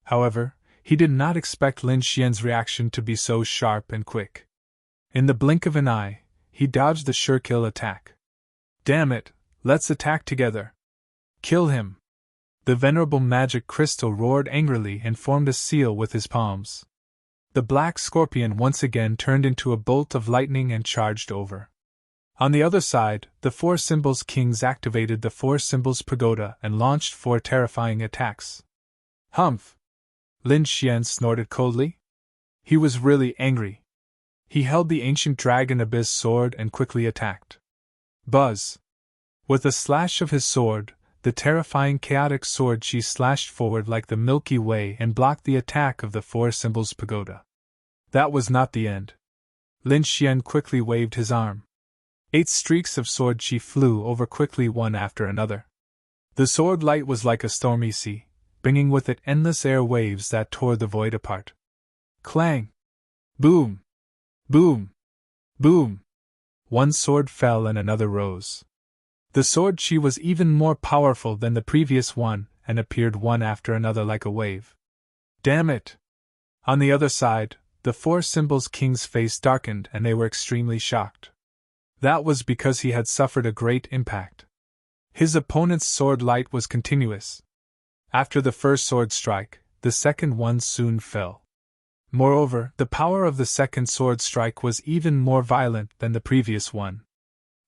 However, he did not expect Lin Xian's reaction to be so sharp and quick. In the blink of an eye, he dodged the sure-kill attack. Damn it, let's attack together. Kill him. The venerable magic crystal roared angrily and formed a seal with his palms. The black scorpion once again turned into a bolt of lightning and charged over. On the other side, the Four Symbols Kings activated the Four Symbols Pagoda and launched 4 terrifying attacks. Humph! Lin Xian snorted coldly. He was really angry. He held the ancient dragon abyss sword and quickly attacked. Buzz! With a slash of his sword, the terrifying chaotic sword chi slashed forward like the Milky Way and blocked the attack of the Four Symbols Pagoda. That was not the end. Lin Xian quickly waved his arm. 8 streaks of sword chi flew over quickly one after another. The sword light was like a stormy sea, bringing with it endless air waves that tore the void apart. Clang! Boom! Boom! Boom! One sword fell and another rose. The sword chi was even more powerful than the previous one and appeared one after another like a wave. Damn it! On the other side, the Four Symbols King's face darkened and they were extremely shocked. That was because he had suffered a great impact. His opponent's sword light was continuous. After the first sword strike, the second one soon fell. Moreover, the power of the second sword strike was even more violent than the previous one.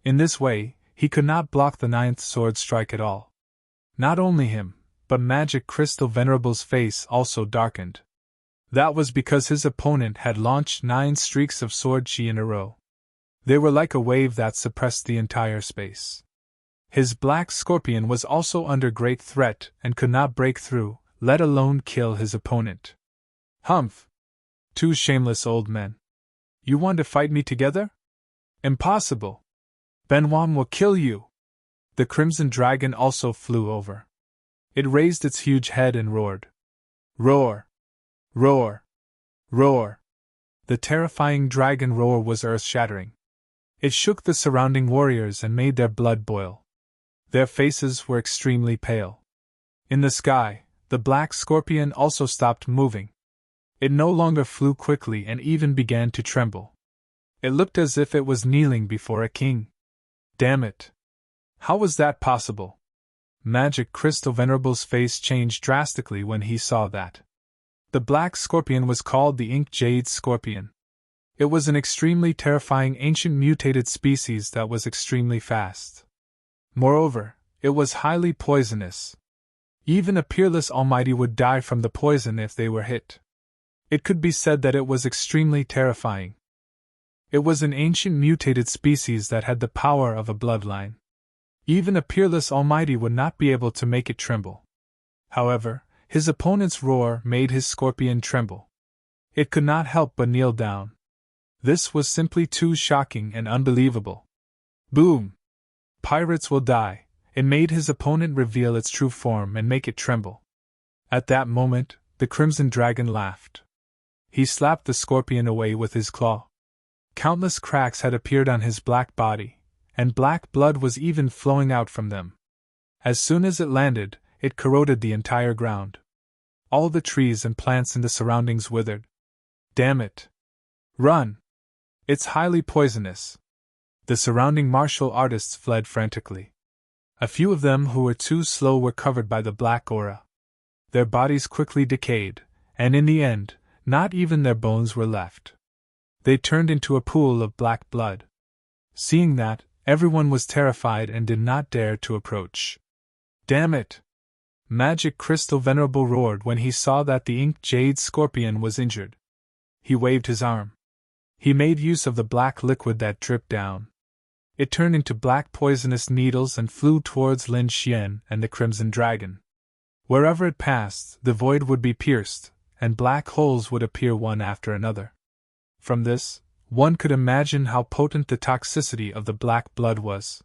In this way, he could not block the 9th sword strike at all. Not only him, but Magic Crystal Venerable's face also darkened. That was because his opponent had launched 9 streaks of sword chi in a row. They were like a wave that suppressed the entire space. His black scorpion was also under great threat and could not break through, let alone kill his opponent. Humph! 2 shameless old men. You want to fight me together? Impossible! Benwam will kill you! The Crimson Dragon also flew over. It raised its huge head and roared. Roar! Roar! Roar! The terrifying dragon roar was earth-shattering. It shook the surrounding warriors and made their blood boil. Their faces were extremely pale. In the sky, the black scorpion also stopped moving. It no longer flew quickly and even began to tremble. It looked as if it was kneeling before a king. Damn it! How was that possible? Magic Crystal Venerable's face changed drastically when he saw that. The black scorpion was called the Ink Jade Scorpion. It was an extremely terrifying ancient mutated species that was extremely fast. Moreover, it was highly poisonous. Even a peerless almighty would die from the poison if they were hit. It could be said that it was extremely terrifying. It was an ancient mutated species that had the power of a bloodline. Even a peerless almighty would not be able to make it tremble. However, his opponent's roar made his scorpion tremble. It could not help but kneel down. This was simply too shocking and unbelievable. Boom! Pirates will die. It made his opponent reveal its true form and make it tremble. At that moment, the Crimson Dragon laughed. He slapped the scorpion away with his claw. Countless cracks had appeared on his black body, and black blood was even flowing out from them. As soon as it landed, it corroded the entire ground. All the trees and plants in the surroundings withered. Damn it! Run! It's highly poisonous. The surrounding martial artists fled frantically. A few of them who were too slow were covered by the black aura. Their bodies quickly decayed, and in the end, not even their bones were left. They turned into a pool of black blood. Seeing that, everyone was terrified and did not dare to approach. Damn it! Magic Crystal Venerable roared when he saw that the inked jade scorpion was injured. He waved his arm. He made use of the black liquid that dripped down. It turned into black poisonous needles and flew towards Lin Xian and the Crimson Dragon. Wherever it passed, the void would be pierced, and black holes would appear one after another. From this, one could imagine how potent the toxicity of the black blood was.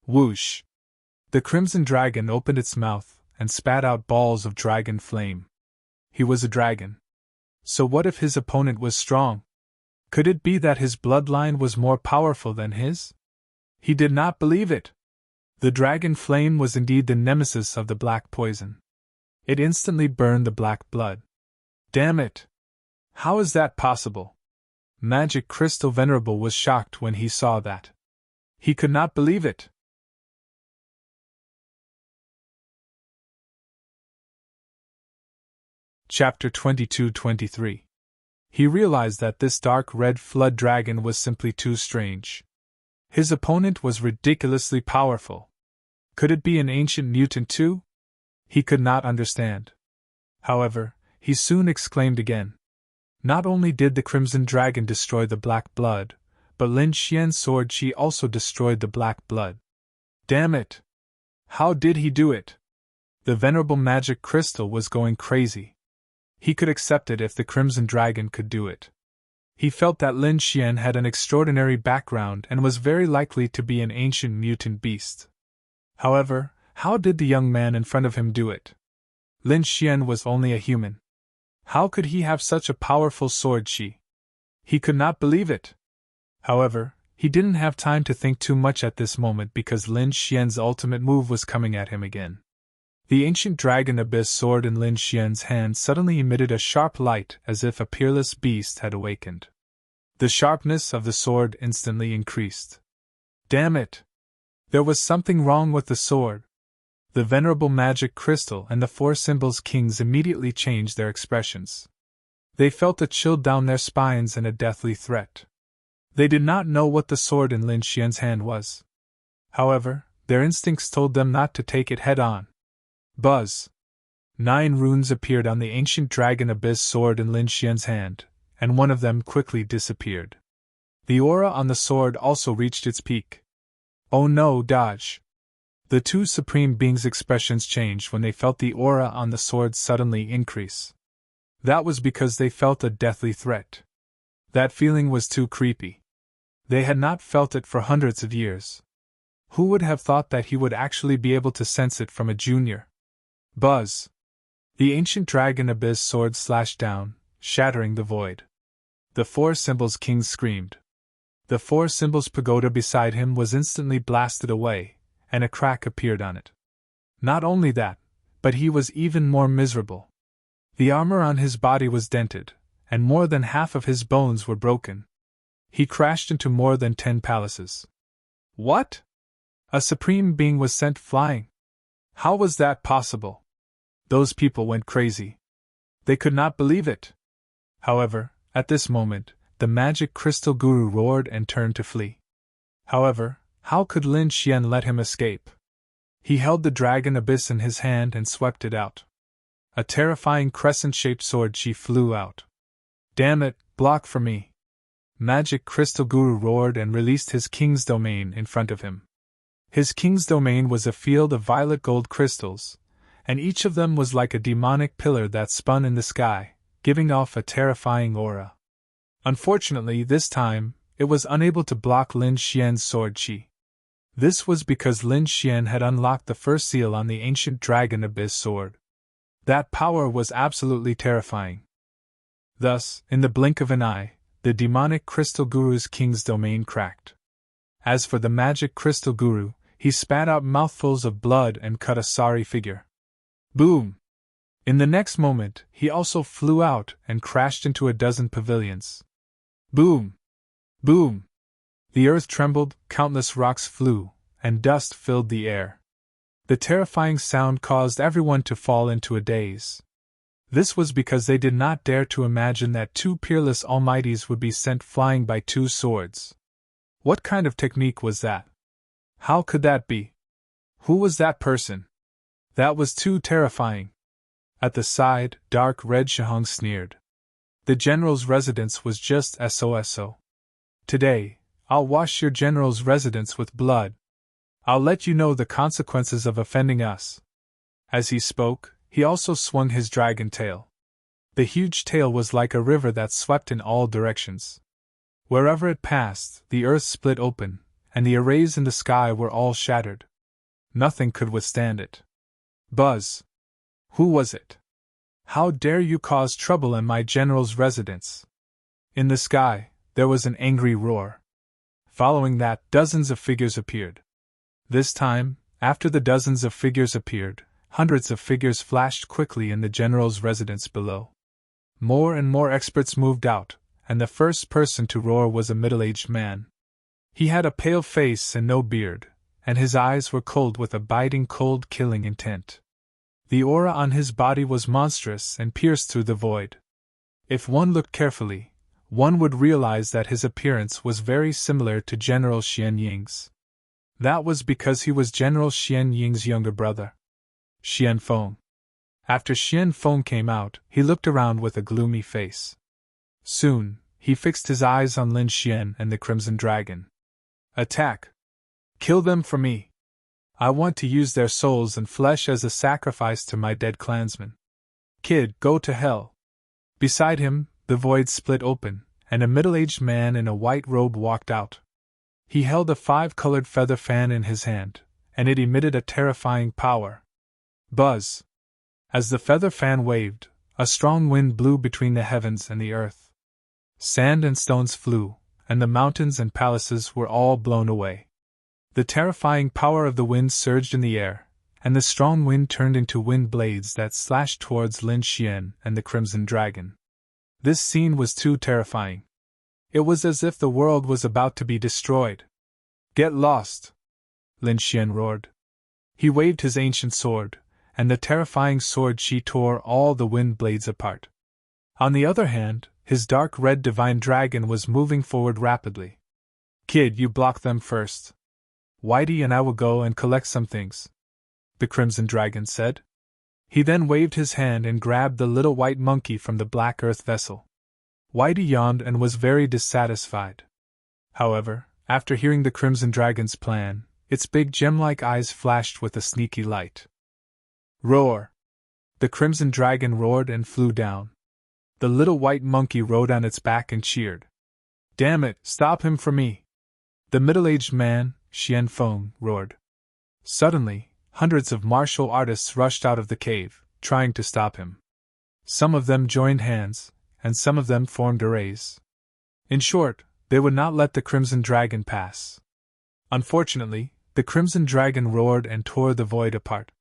Whoosh! The Crimson Dragon opened its mouth and spat out balls of dragon flame. He was a dragon. So what if his opponent was strong? Could it be that his bloodline was more powerful than his? He did not believe it. The dragon flame was indeed the nemesis of the black poison. It instantly burned the black blood. Damn it! How is that possible? Magic Crystal Venerable was shocked when he saw that. He could not believe it. Chapter 22-23. He realized that this dark red flood dragon was simply too strange. His opponent was ridiculously powerful. Could it be an ancient mutant too? He could not understand. However, he soon exclaimed again. Not only did the Crimson Dragon destroy the black blood, but Lin Xian's sword Qi also destroyed the black blood. Damn it! How did he do it? The venerable magic crystal was going crazy. He could accept it if the Crimson Dragon could do it. He felt that Lin Xian had an extraordinary background and was very likely to be an ancient mutant beast. However, how did the young man in front of him do it? Lin Xian was only a human. How could he have such a powerful sword Qi? He could not believe it. However, he didn't have time to think too much at this moment because Lin Xian's ultimate move was coming at him again. The ancient dragon abyss sword in Lin Xian's hand suddenly emitted a sharp light as if a peerless beast had awakened. The sharpness of the sword instantly increased. Damn it! There was something wrong with the sword. The venerable magic crystal and the four symbols kings immediately changed their expressions. They felt a chill down their spines and a deathly threat. They did not know what the sword in Lin Xian's hand was. However, their instincts told them not to take it head on. Buzz! 9 runes appeared on the ancient dragon abyss sword in Lin Xian's hand, and one of them quickly disappeared. The aura on the sword also reached its peak. Oh no, dodge! The two supreme beings' expressions changed when they felt the aura on the sword suddenly increase. That was because they felt a deathly threat. That feeling was too creepy. They had not felt it for hundreds of years. Who would have thought that he would actually be able to sense it from a junior? Buzz! The ancient dragon abyss sword slashed down, shattering the void. The four symbols kings screamed. The four symbols pagoda beside him was instantly blasted away, and a crack appeared on it. Not only that, but he was even more miserable. The armor on his body was dented, and more than half of his bones were broken. He crashed into more than 10 palaces. What? A supreme being was sent flying? How was that possible? Those people went crazy. They could not believe it. However, at this moment, the magic crystal guru roared and turned to flee. However, how could Lin Xian let him escape? He held the dragon abyss in his hand and swept it out. A terrifying crescent-shaped sword Qi flew out. Damn it, block for me! Magic crystal guru roared and released his king's domain in front of him. His king's domain was a field of violet gold crystals, and each of them was like a demonic pillar that spun in the sky, giving off a terrifying aura. Unfortunately, this time, it was unable to block Lin Xian's sword Qi. This was because Lin Xian had unlocked the first seal on the ancient dragon abyss sword. That power was absolutely terrifying. Thus, in the blink of an eye, the demonic crystal guru's king's domain cracked. As for the magic crystal guru, he spat out mouthfuls of blood and cut a sorry figure. Boom! In the next moment, he also flew out and crashed into a dozen pavilions. Boom! Boom! The earth trembled, countless rocks flew, and dust filled the air. The terrifying sound caused everyone to fall into a daze. This was because they did not dare to imagine that two peerless almighties would be sent flying by two swords. What kind of technique was that? How could that be? Who was that person? That was too terrifying. At the side, dark red Shahong sneered. The general's residence was just SOSO. Today, I'll wash your general's residence with blood. I'll let you know the consequences of offending us. As he spoke, he also swung his dragon tail. The huge tail was like a river that swept in all directions. Wherever it passed, the earth split open, and the arrays in the sky were all shattered. Nothing could withstand it. Buzz! Who was it? How dare you cause trouble in my general's residence? In the sky, there was an angry roar. Following that, dozens of figures appeared. This time, after the dozens of figures appeared, hundreds of figures flashed quickly in the general's residence below. More and more experts moved out, and the first person to roar was a middle-aged man. He had a pale face and no beard, and his eyes were cold with a biting cold killing intent. The aura on his body was monstrous and pierced through the void. If one looked carefully, one would realize that his appearance was very similar to General Xian Ying's. That was because he was General Xian Ying's younger brother, Xian Feng. After Xian Feng came out, he looked around with a gloomy face. Soon, he fixed his eyes on Lin Xian and the Crimson Dragon. Attack! Kill them for me! I want to use their souls and flesh as a sacrifice to my dead clansmen. Kid, go to hell! Beside him, the void split open, and a middle-aged man in a white robe walked out. He held a 5-colored feather fan in his hand, and it emitted a terrifying power. Buzz! As the feather fan waved, a strong wind blew between the heavens and the earth. Sand and stones flew, and the mountains and palaces were all blown away. The terrifying power of the wind surged in the air, and the strong wind turned into wind blades that slashed towards Lin Xian and the Crimson Dragon. This scene was too terrifying. It was as if the world was about to be destroyed. Get lost! Lin Xian roared. He waved his ancient sword, and the terrifying sword she tore all the wind blades apart. On the other hand, his dark red divine dragon was moving forward rapidly. Kid, you block them first. Whitey and I will go and collect some things, the Crimson Dragon said. He then waved his hand and grabbed the little white monkey from the black earth vessel. Whitey yawned and was very dissatisfied. However, after hearing the Crimson Dragon's plan, its big gem-like eyes flashed with a sneaky light. Roar! The Crimson Dragon roared and flew down. The little white monkey rode on its back and cheered. Damn it, stop him for me! The middle-aged man, Xian Feng, roared. Suddenly, hundreds of martial artists rushed out of the cave, trying to stop him. Some of them joined hands, and some of them formed arrays. In short, they would not let the Crimson Dragon pass. Unfortunately, the Crimson Dragon roared and tore the void apart.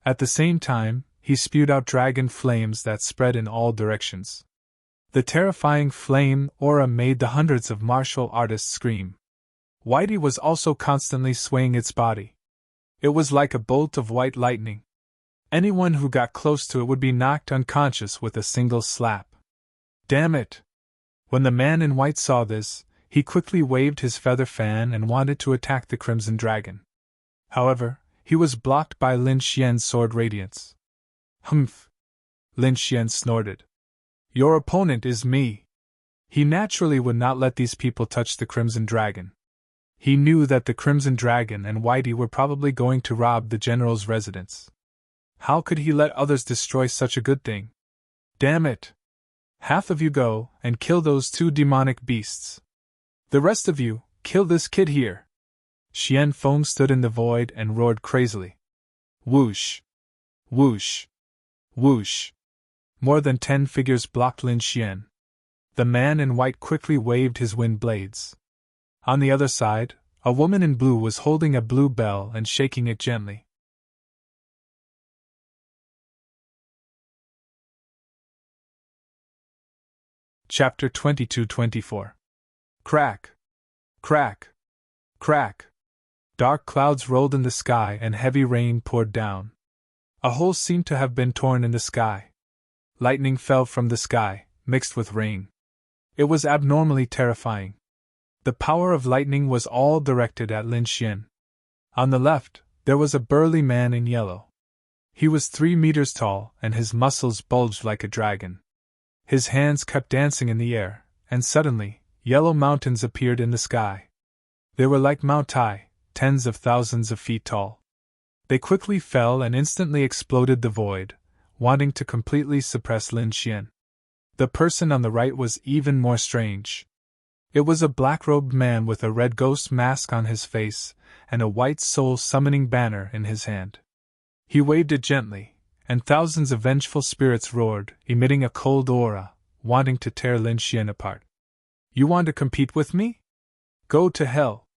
At the same time, he spewed out dragon flames that spread in all directions. The terrifying flame aura made the hundreds of martial artists scream. Whitey was also constantly swaying its body. It was like a bolt of white lightning. Anyone who got close to it would be knocked unconscious with a single slap. Damn it! When the man in white saw this, he quickly waved his feather fan and wanted to attack the Crimson Dragon. However, he was blocked by Lin Xian's sword radiance. Humph! Lin Xian snorted. Your opponent is me. He naturally would not let these people touch the Crimson Dragon. He knew that the Crimson Dragon and Whitey were probably going to rob the general's residence. How could he let others destroy such a good thing? Damn it! Half of you go and kill those two demonic beasts. The rest of you, kill this kid here. Xian Feng stood in the void and roared crazily. Whoosh! Whoosh! Whoosh! More than 10 figures blocked Lin Xian. The man in white quickly waved his wind blades. On the other side, a woman in blue was holding a blue bell and shaking it gently. Chapter 22-24 Crack! Crack! Crack! Dark clouds rolled in the sky and heavy rain poured down. A hole seemed to have been torn in the sky. Lightning fell from the sky, mixed with rain. It was abnormally terrifying. The power of lightning was all directed at Lin Xian. On the left, there was a burly man in yellow. He was 3 meters tall, and his muscles bulged like a dragon. His hands kept dancing in the air, and suddenly, yellow mountains appeared in the sky. They were like Mount Tai, tens of thousands of feet tall. They quickly fell and instantly exploded the void, wanting to completely suppress Lin Xian. The person on the right was even more strange. It was a black-robed man with a red ghost mask on his face and a white soul-summoning banner in his hand. He waved it gently, and thousands of vengeful spirits roared, emitting a cold aura, wanting to tear Lin Xian apart. "You want to compete with me? Go to hell!"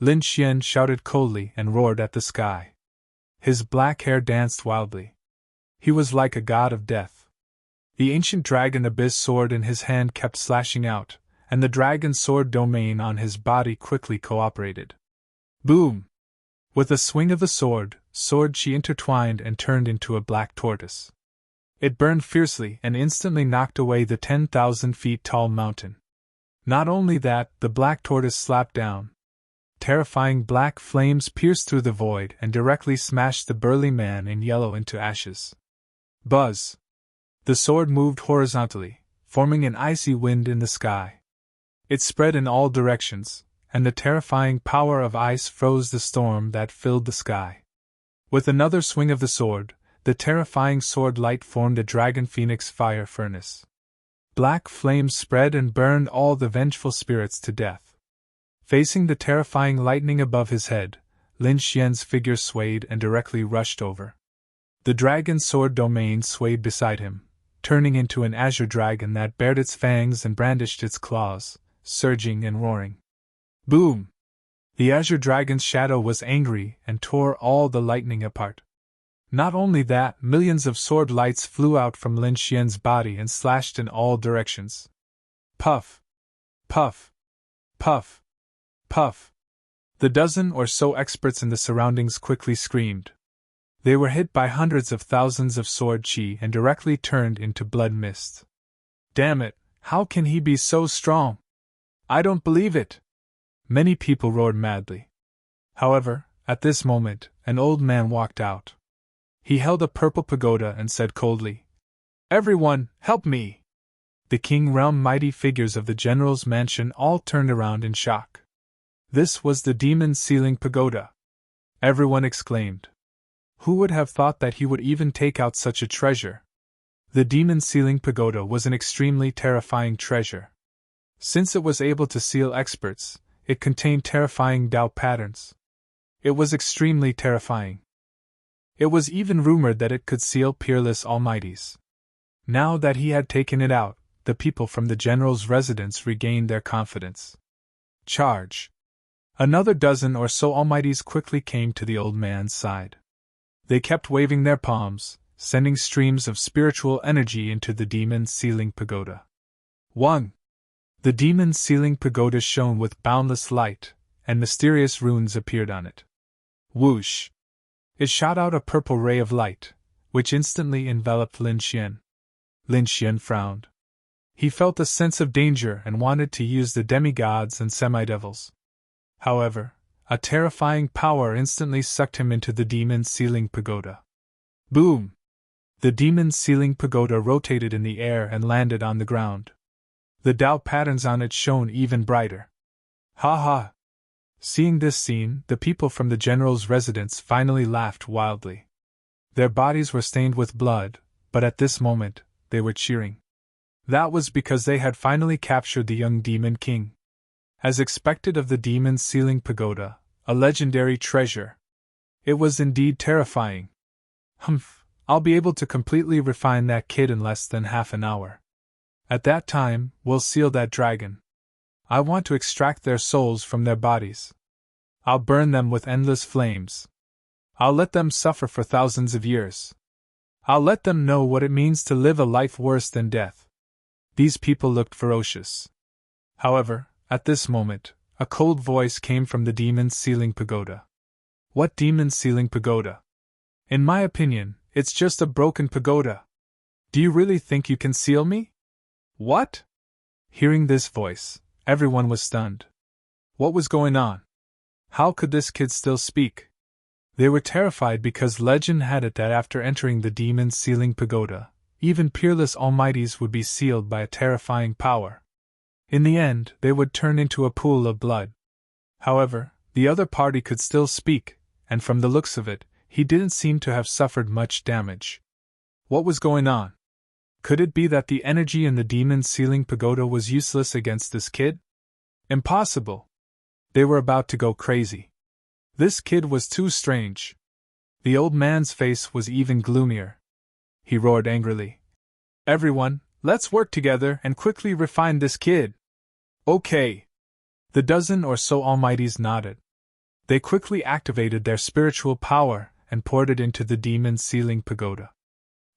Lin Xian shouted coldly and roared at the sky. His black hair danced wildly. He was like a god of death. The ancient dragon abyss sword in his hand kept slashing out, and the dragon sword domain on his body quickly cooperated. Boom! With a swing of the sword she intertwined and turned into a black tortoise. It burned fiercely and instantly knocked away the 10,000 feet tall mountain. Not only that, the black tortoise slapped down. Terrifying black flames pierced through the void and directly smashed the burly man in yellow into ashes. Buzz! The sword moved horizontally, forming an icy wind in the sky. It spread in all directions, and the terrifying power of ice froze the storm that filled the sky. With another swing of the sword, the terrifying sword light formed a dragon phoenix fire furnace. Black flames spread and burned all the vengeful spirits to death. Facing the terrifying lightning above his head, Lin Xian's figure swayed and directly rushed over. The dragon sword domain swayed beside him, turning into an azure dragon that bared its fangs and brandished its claws, surging and roaring. Boom! The azure dragon's shadow was angry and tore all the lightning apart. Not only that, millions of sword lights flew out from Lin Xian's body and slashed in all directions. Puff! Puff! Puff! Puff! The dozen or so experts in the surroundings quickly screamed. They were hit by hundreds of thousands of sword chi and directly turned into blood mist. Damn it, how can he be so strong? I don't believe it! Many people roared madly. However, at this moment, an old man walked out. He held a purple pagoda and said coldly, "Everyone, help me!" The king realm mighty figures of the general's mansion all turned around in shock. This was the demon ceiling pagoda. Everyone exclaimed. Who would have thought that he would even take out such a treasure? The demon ceiling pagoda was an extremely terrifying treasure. Since it was able to seal experts, it contained terrifying Dao patterns. It was extremely terrifying. It was even rumored that it could seal peerless almighties. Now that he had taken it out, the people from the general's residence regained their confidence. Charge! Another dozen or so almighties quickly came to the old man's side. They kept waving their palms, sending streams of spiritual energy into the demon ceiling pagoda. 1. The demon ceiling pagoda shone with boundless light, and mysterious runes appeared on it. Whoosh! It shot out a purple ray of light, which instantly enveloped Lin Xian. Lin Xian frowned. He felt a sense of danger and wanted to use the demigods and semidevils. However, a terrifying power instantly sucked him into the demon ceiling pagoda. Boom! The demon ceiling pagoda rotated in the air and landed on the ground. The Dao patterns on it shone even brighter. Ha ha! Seeing this scene, the people from the general's residence finally laughed wildly. Their bodies were stained with blood, but at this moment, they were cheering. That was because they had finally captured the young demon king. As expected of the demon ceiling pagoda, a legendary treasure. It was indeed terrifying. Humph, I'll be able to completely refine that kid in less than half an hour. At that time, we'll seal that dragon. I want to extract their souls from their bodies. I'll burn them with endless flames. I'll let them suffer for thousands of years. I'll let them know what it means to live a life worse than death. These people looked ferocious. However, At this moment, a cold voice came from the demon's ceiling pagoda. What demon's ceiling pagoda? In my opinion, it's just a broken pagoda. Do you really think you can seal me? What? Hearing this voice, everyone was stunned. What was going on? How could this kid still speak? They were terrified because legend had it that after entering the demon's ceiling pagoda, even peerless almighties would be sealed by a terrifying power. In the end, they would turn into a pool of blood. However, the other party could still speak, and from the looks of it, he didn't seem to have suffered much damage. What was going on? Could it be that the energy in the demon's ceiling pagoda was useless against this kid? Impossible! They were about to go crazy. This kid was too strange. The old man's face was even gloomier. He roared angrily. Everyone, let's work together and quickly refine this kid. Okay. The dozen or so almighties nodded. They quickly activated their spiritual power and poured it into the demon's ceiling pagoda.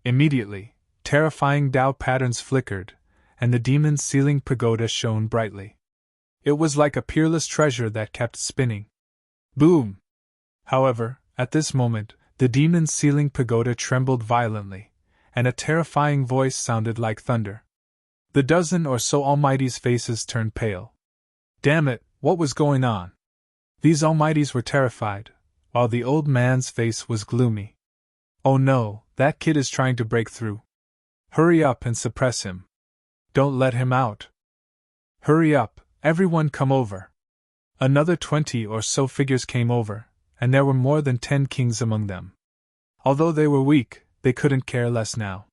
Immediately, terrifying Tao patterns flickered, and the demon's ceiling pagoda shone brightly. It was like a peerless treasure that kept spinning. Boom! However, at this moment, the demon's ceiling pagoda trembled violently, and a terrifying voice sounded like thunder. The dozen or so almighties' faces turned pale. Damn it, what was going on? These almighties were terrified, while the old man's face was gloomy. Oh no, that kid is trying to break through. Hurry up and suppress him. Don't let him out. Hurry up, everyone come over. Another 20 or so figures came over, and there were more than 10 kings among them. Although they were weak, they couldn't care less now.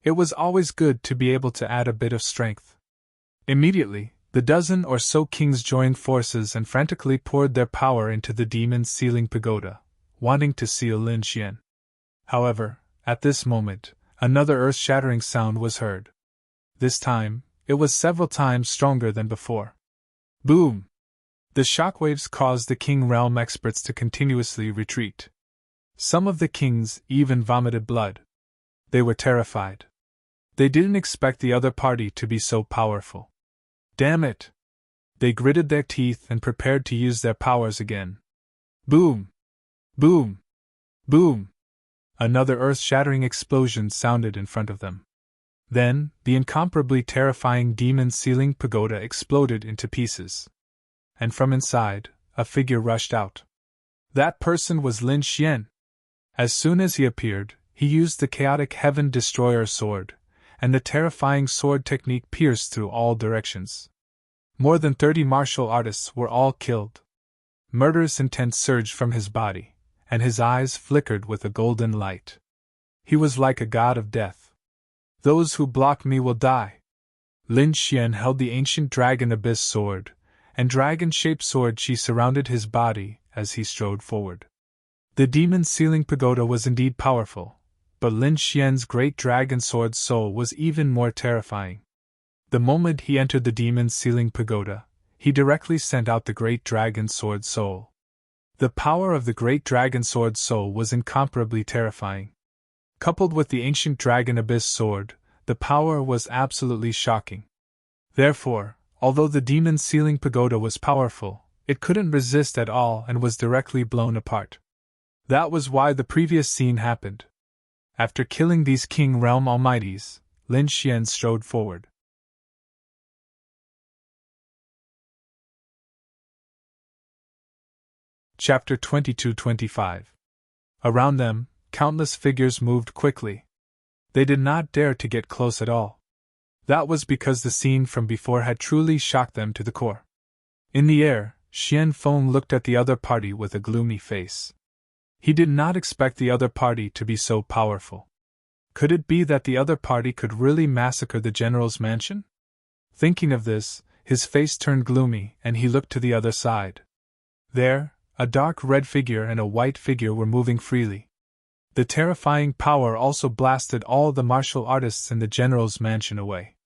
It was always good to be able to add a bit of strength. Immediately, the dozen or so kings joined forces and frantically poured their power into the demon's ceiling pagoda, wanting to seal Lin Xian. However, at this moment, another earth-shattering sound was heard. This time, it was several times stronger than before. Boom! The shockwaves caused the King Realm experts to continuously retreat. Some of the kings even vomited blood. They were terrified. They didn't expect the other party to be so powerful. Damn it! They gritted their teeth and prepared to use their powers again. Boom! Boom! Boom! Another earth-shattering explosion sounded in front of them. Then, the incomparably terrifying demon ceiling pagoda exploded into pieces. And from inside, a figure rushed out. That person was Lin Xian. As soon as he appeared, he used the chaotic Heaven Destroyer sword, and the terrifying sword technique pierced through all directions. More than 30 martial artists were all killed. Murderous intent surged from his body, and his eyes flickered with a golden light. He was like a god of death. Those who block me will die. Lin Xian held the ancient Dragon Abyss sword, and dragon-shaped sword chi surrounded his body as he strode forward. The demon ceiling pagoda was indeed powerful, but Lin Xian's great dragon sword soul was even more terrifying. The moment he entered the demon's ceiling pagoda, he directly sent out the great dragon sword soul. The power of the great dragon sword soul was incomparably terrifying. Coupled with the ancient dragon abyss sword, the power was absolutely shocking. Therefore, although the demon's ceiling pagoda was powerful, it couldn't resist at all and was directly blown apart. That was why the previous scene happened. After killing these King Realm Almighties, Lin Xian strode forward. Chapter 22-25. Around them, countless figures moved quickly. They did not dare to get close at all. That was because the scene from before had truly shocked them to the core. In the air, Xian Feng looked at the other party with a gloomy face. He did not expect the other party to be so powerful. Could it be that the other party could really massacre the general's mansion? Thinking of this, his face turned gloomy and he looked to the other side. There, a dark red figure and a white figure were moving freely. The terrifying power also blasted all the martial artists in the general's mansion away.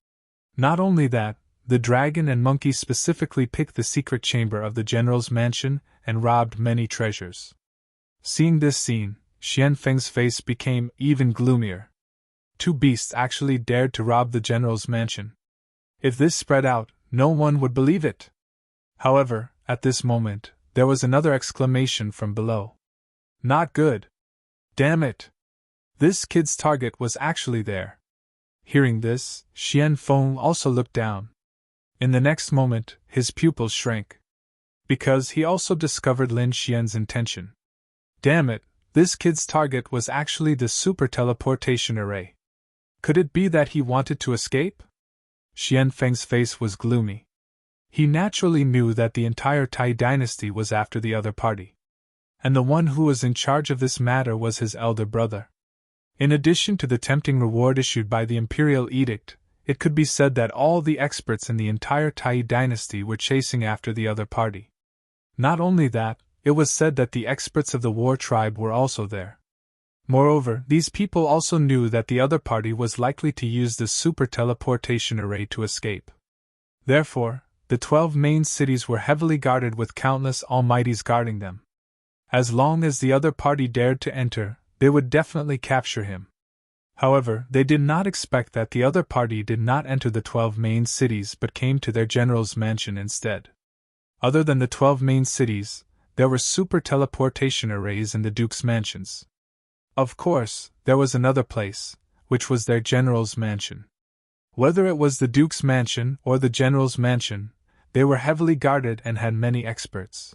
Not only that, the dragon and monkey specifically picked the secret chamber of the general's mansion and robbed many treasures. Seeing this scene, Xian Feng's face became even gloomier. 2 beasts actually dared to rob the general's mansion. If this spread out, no one would believe it. However, at this moment, there was another exclamation from below. Not good. Damn it! This kid's target was actually there. Hearing this, Xian Feng also looked down. In the next moment, his pupils shrank. Because he also discovered Lin Xian's intention. Damn it, this kid's target was actually the super teleportation array. Could it be that he wanted to escape? Xian Feng's face was gloomy. He naturally knew that the entire Tai dynasty was after the other party. And the one who was in charge of this matter was his elder brother. In addition to the tempting reward issued by the imperial edict, it could be said that all the experts in the entire Tai dynasty were chasing after the other party. Not only that, it was said that the experts of the war tribe were also there. Moreover, these people also knew that the other party was likely to use the super teleportation array to escape. Therefore, the 12 main cities were heavily guarded with countless almighties guarding them. As long as the other party dared to enter, they would definitely capture him. However, they did not expect that the other party did not enter the 12 main cities but came to their general's mansion instead. Other than the 12 main cities, there were super teleportation arrays in the Duke's mansions. Of course, there was another place, which was their general's mansion. Whether it was the Duke's mansion or the general's mansion, they were heavily guarded and had many experts.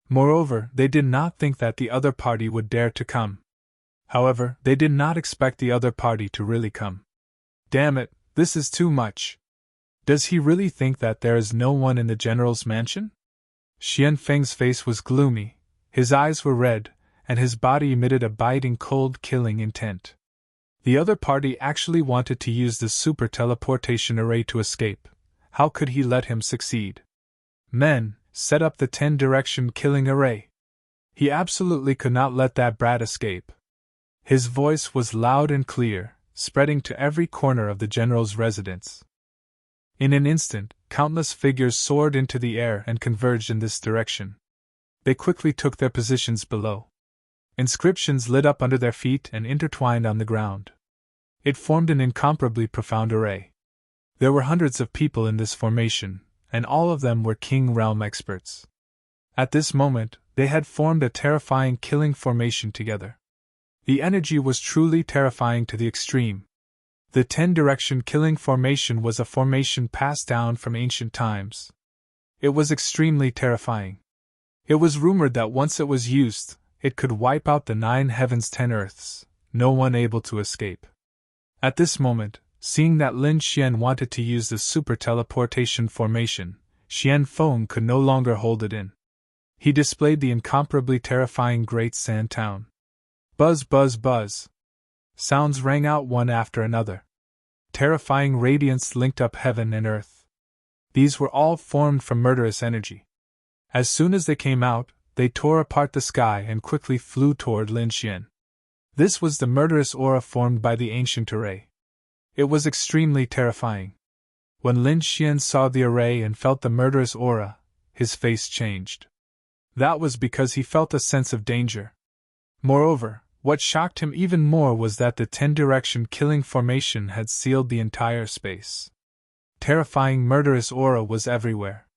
Moreover, they did not think that the other party would dare to come. However, they did not expect the other party to really come. Damn it, this is too much. Does he really think that there is no one in the general's mansion? Xian Feng's face was gloomy, his eyes were red, and his body emitted a biting cold killing intent. The other party actually wanted to use the super teleportation array to escape. How could he let him succeed? Men, set up the 10-direction killing array. He absolutely could not let that brat escape. His voice was loud and clear, spreading to every corner of the general's residence. In an instant, countless figures soared into the air and converged in this direction. They quickly took their positions below. Inscriptions lit up under their feet and intertwined on the ground. It formed an incomparably profound array. There were hundreds of people in this formation, and all of them were King Realm experts. At this moment, they had formed a terrifying killing formation together. The energy was truly terrifying to the extreme. The 10-direction killing formation was a formation passed down from ancient times. It was extremely terrifying. It was rumored that once it was used, it could wipe out the 9 heavens 10 earths, no one able to escape. At this moment, seeing that Lin Xian wanted to use the super teleportation formation, Xian Feng could no longer hold it in. He displayed the incomparably terrifying Great Sand Town. Buzz, buzz, buzz. Sounds rang out one after another. Terrifying radiance linked up heaven and earth. These were all formed from murderous energy. As soon as they came out, they tore apart the sky and quickly flew toward Lin Xian. This was the murderous aura formed by the ancient array. It was extremely terrifying. When Lin Xian saw the array and felt the murderous aura, his face changed. That was because he felt a sense of danger. Moreover, what shocked him even more was that the 10-direction killing formation had sealed the entire space. Terrifying murderous aura was everywhere.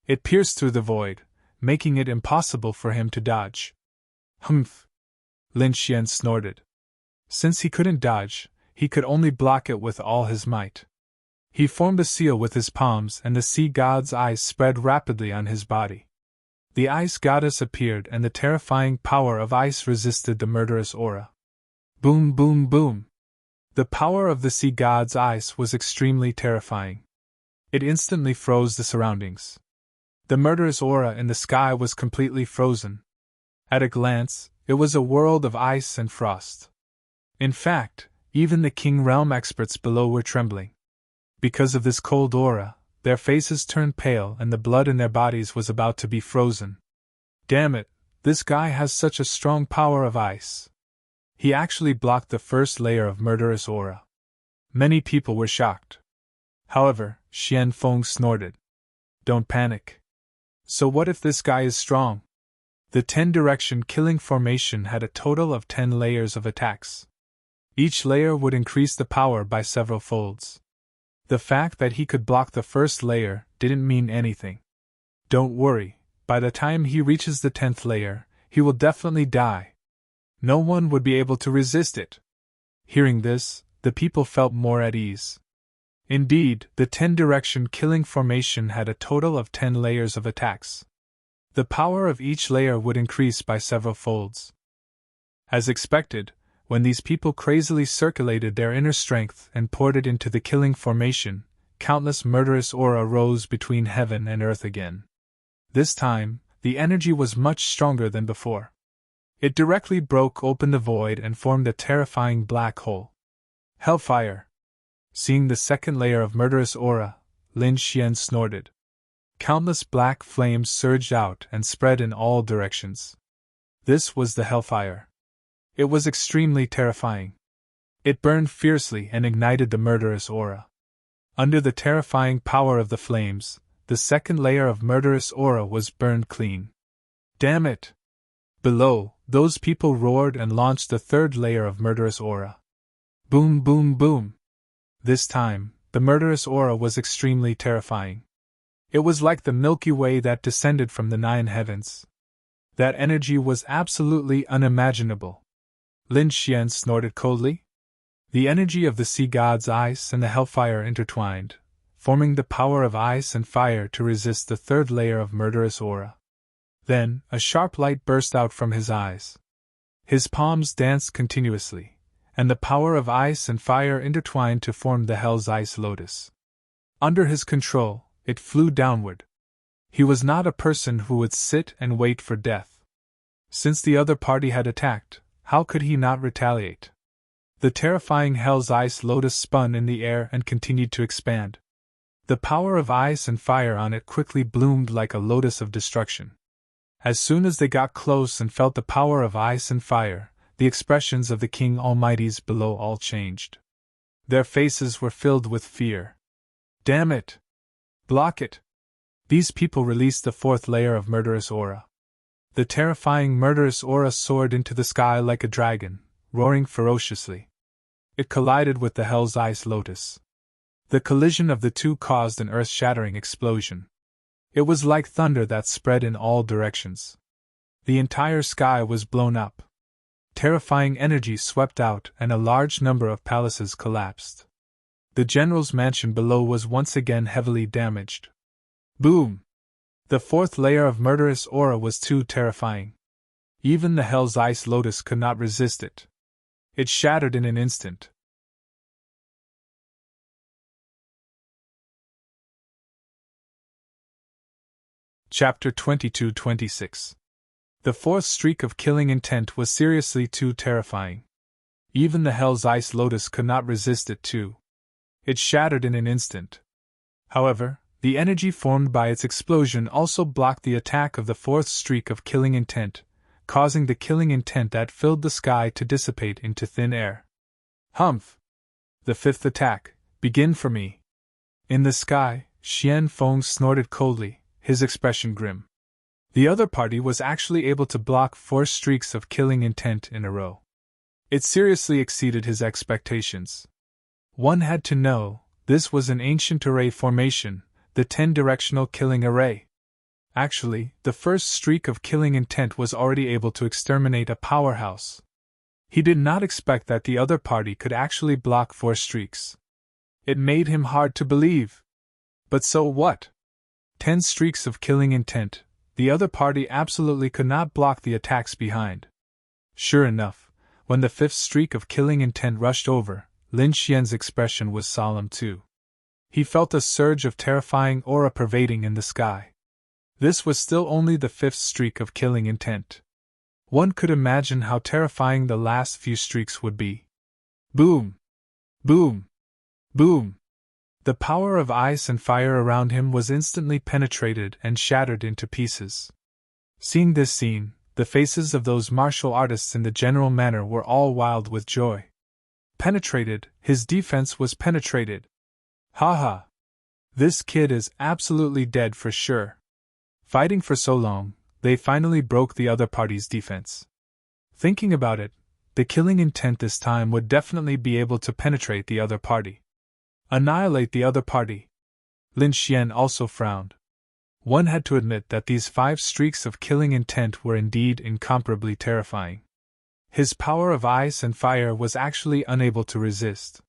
It pierced through the void, making it impossible for him to dodge. Humph! Lin Xian snorted. Since he couldn't dodge, he could only block it with all his might. He formed a seal with his palms and the sea god's eyes spread rapidly on his body. The ice goddess appeared and the terrifying power of ice resisted the murderous aura. Boom, boom, boom! The power of the sea god's ice was extremely terrifying. It instantly froze the surroundings. The murderous aura in the sky was completely frozen. At a glance, it was a world of ice and frost. In fact, even the King Realm experts below were trembling. Because of this cold aura, their faces turned pale and the blood in their bodies was about to be frozen. Damn it, this guy has such a strong power of ice. He actually blocked the first layer of murderous aura. Many people were shocked. However, Xian Feng snorted. Don't panic. So what if this guy is strong? The 10-direction killing formation had a total of 10 layers of attacks. Each layer would increase the power by several folds. The fact that he could block the first layer didn't mean anything. Don't worry, by the time he reaches the 10th layer, he will definitely die. No one would be able to resist it. Hearing this, the people felt more at ease. Indeed, the 10-direction killing formation had a total of 10 layers of attacks. The power of each layer would increase by several folds. As expected, when these people crazily circulated their inner strength and poured it into the killing formation, countless murderous aura rose between heaven and earth again. This time, the energy was much stronger than before. It directly broke open the void and formed a terrifying black hole. Hellfire! Seeing the second layer of murderous aura, Lin Xian snorted. Countless black flames surged out and spread in all directions. This was the hellfire. It was extremely terrifying. It burned fiercely and ignited the murderous aura. Under the terrifying power of the flames, the second layer of murderous aura was burned clean. Damn it! Below, those people roared and launched the third layer of murderous aura. Boom, boom, boom! This time, the murderous aura was extremely terrifying. It was like the Milky Way that descended from the 9 heavens. That energy was absolutely unimaginable. Lin Xian snorted coldly. The energy of the sea god's ice and the hellfire intertwined, forming the power of ice and fire to resist the third layer of murderous aura. Then, a sharp light burst out from his eyes. His palms danced continuously, and the power of ice and fire intertwined to form the Hell's Ice Lotus. Under his control, it flew downward. He was not a person who would sit and wait for death. Since the other party had attacked, how could he not retaliate? The terrifying Hell's Ice Lotus spun in the air and continued to expand. The power of ice and fire on it quickly bloomed like a lotus of destruction. As soon as they got close and felt the power of ice and fire, the expressions of the King Almighties below all changed. Their faces were filled with fear. Damn it! Block it! These people released the 4th layer of murderous aura. The terrifying murderous aura soared into the sky like a dragon, roaring ferociously. It collided with the Hell's Ice Lotus. The collision of the two caused an earth-shattering explosion. It was like thunder that spread in all directions. The entire sky was blown up. Terrifying energy swept out and a large number of palaces collapsed. The general's mansion below was once again heavily damaged. Boom! The 4th layer of murderous aura was too terrifying. Even the Hell's Ice Lotus could not resist it. It shattered in an instant. Chapter 22-26. The 4th streak of killing intent was seriously too terrifying. Even the Hell's Ice Lotus could not resist it too. It shattered in an instant. However, the energy formed by its explosion also blocked the attack of the 4th streak of killing intent, causing the killing intent that filled the sky to dissipate into thin air. Humph! The 5th attack, begin for me. In the sky, Xian Feng snorted coldly, his expression grim. The other party was actually able to block 4 streaks of killing intent in a row. It seriously exceeded his expectations. One had to know, this was an ancient array formation, the 10-directional killing array. Actually, the first streak of killing intent was already able to exterminate a powerhouse. He did not expect that the other party could actually block 4 streaks. It made him hard to believe. But so what? 10 streaks of killing intent, the other party absolutely could not block the attacks behind. Sure enough, when the 5th streak of killing intent rushed over, Lin Xian's expression was solemn too. He felt a surge of terrifying aura pervading in the sky. This was still only the 5th streak of killing intent. One could imagine how terrifying the last few streaks would be. Boom! Boom! Boom! The power of ice and fire around him was instantly penetrated and shattered into pieces. Seeing this scene, the faces of those martial artists in the general manner were all wild with joy. Penetrated, his defense was penetrated. Ha ha! This kid is absolutely dead for sure. Fighting for so long, they finally broke the other party's defense. Thinking about it, the killing intent this time would definitely be able to penetrate the other party. Annihilate the other party. Lin Xian also frowned. One had to admit that these 5 streaks of killing intent were indeed incomparably terrifying. His power of ice and fire was actually unable to resist.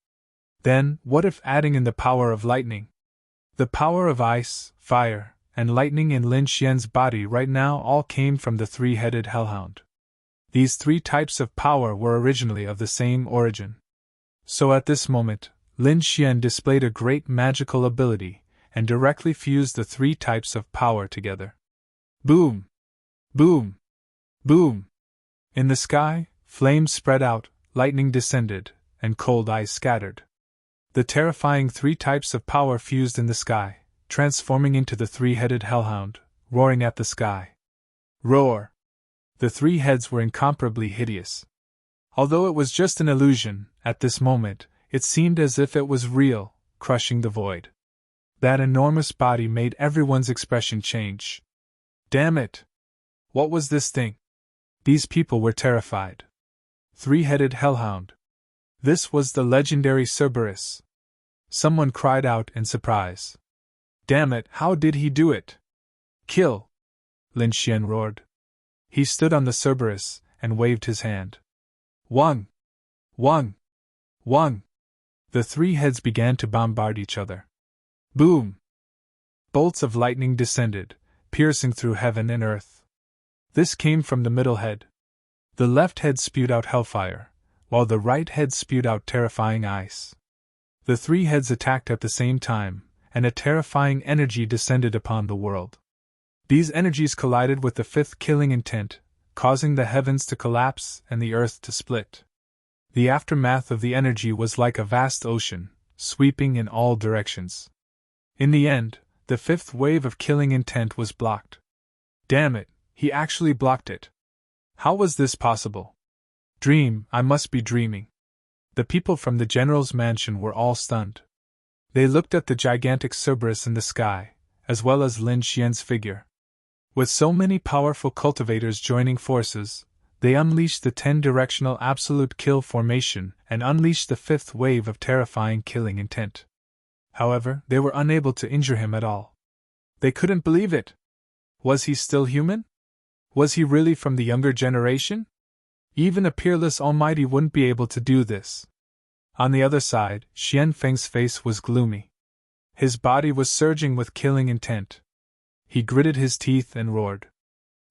Then, what if adding in the power of lightning? The power of ice, fire, and lightning in Lin Xian's body right now all came from the 3-headed hellhound. These 3 types of power were originally of the same origin. So at this moment, Lin Xian displayed a great magical ability, and directly fused the 3 types of power together. Boom! Boom! Boom! In the sky, flames spread out, lightning descended, and cold ice scattered. The terrifying 3 types of power fused in the sky, transforming into the 3-headed hellhound, roaring at the sky. Roar! The 3 heads were incomparably hideous. Although it was just an illusion, at this moment, it seemed as if it was real, crushing the void. That enormous body made everyone's expression change. Damn it! What was this thing? These people were terrified. 3-headed hellhound. This was the legendary Cerberus. Someone cried out in surprise. Damn it, how did he do it? Kill! Lin Xian roared. He stood on the Cerberus and waved his hand. One! One! One! The 3 heads began to bombard each other. Boom! Bolts of lightning descended, piercing through heaven and earth. This came from the middle head. The left head spewed out hellfire, while the right head spewed out terrifying ice. The 3 heads attacked at the same time, and a terrifying energy descended upon the world. These energies collided with the 5th killing intent, causing the heavens to collapse and the earth to split. The aftermath of the energy was like a vast ocean, sweeping in all directions. In the end, the 5th wave of killing intent was blocked. Damn it, he actually blocked it. How was this possible? Dream, I must be dreaming. The people from the general's mansion were all stunned. They looked at the gigantic Cerberus in the sky, as well as Lin Xian's figure. With so many powerful cultivators joining forces, they unleashed the 10-directional absolute kill formation and unleashed the 5th wave of terrifying killing intent. However, they were unable to injure him at all. They couldn't believe it. Was he still human? Was he really from the younger generation? Even a peerless almighty wouldn't be able to do this. On the other side, Xian Feng's face was gloomy. His body was surging with killing intent. He gritted his teeth and roared.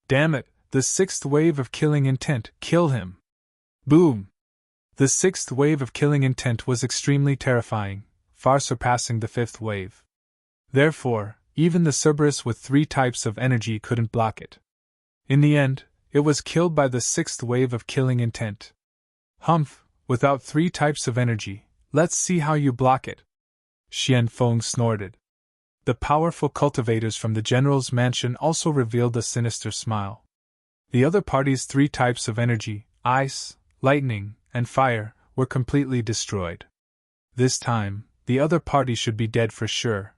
Damn it, the 6th wave of killing intent, kill him! Boom! The 6th wave of killing intent was extremely terrifying, far surpassing the 5th wave. Therefore, even the Cerberus with 3 types of energy couldn't block it. In the end, it was killed by the 6th wave of killing intent. Humph, without 3 types of energy, let's see how you block it. Xian Feng snorted. The powerful cultivators from the general's mansion also revealed a sinister smile. The other party's 3 types of energy, ice, lightning, and fire, were completely destroyed. This time, the other party should be dead for sure.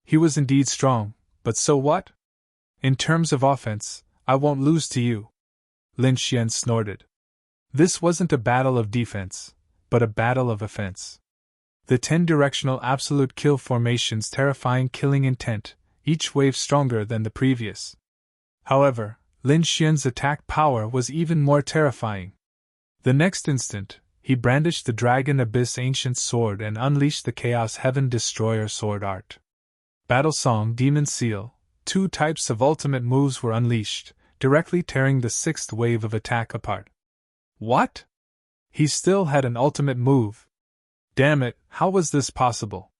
He was indeed strong, but so what? In terms of offense, I won't lose to you. Lin Xian snorted. This wasn't a battle of defense, but a battle of offense. The 10-directional absolute kill formation's terrifying killing intent, each wave stronger than the previous. However, Lin Xian's attack power was even more terrifying. The next instant, he brandished the Dragon Abyss Ancient Sword and unleashed the Chaos Heaven Destroyer Sword Art. Battle Song Demon Seal, 2 types of ultimate moves were unleashed, directly tearing the 6th wave of attack apart. What? He still had an ultimate move. Damn it, how was this possible?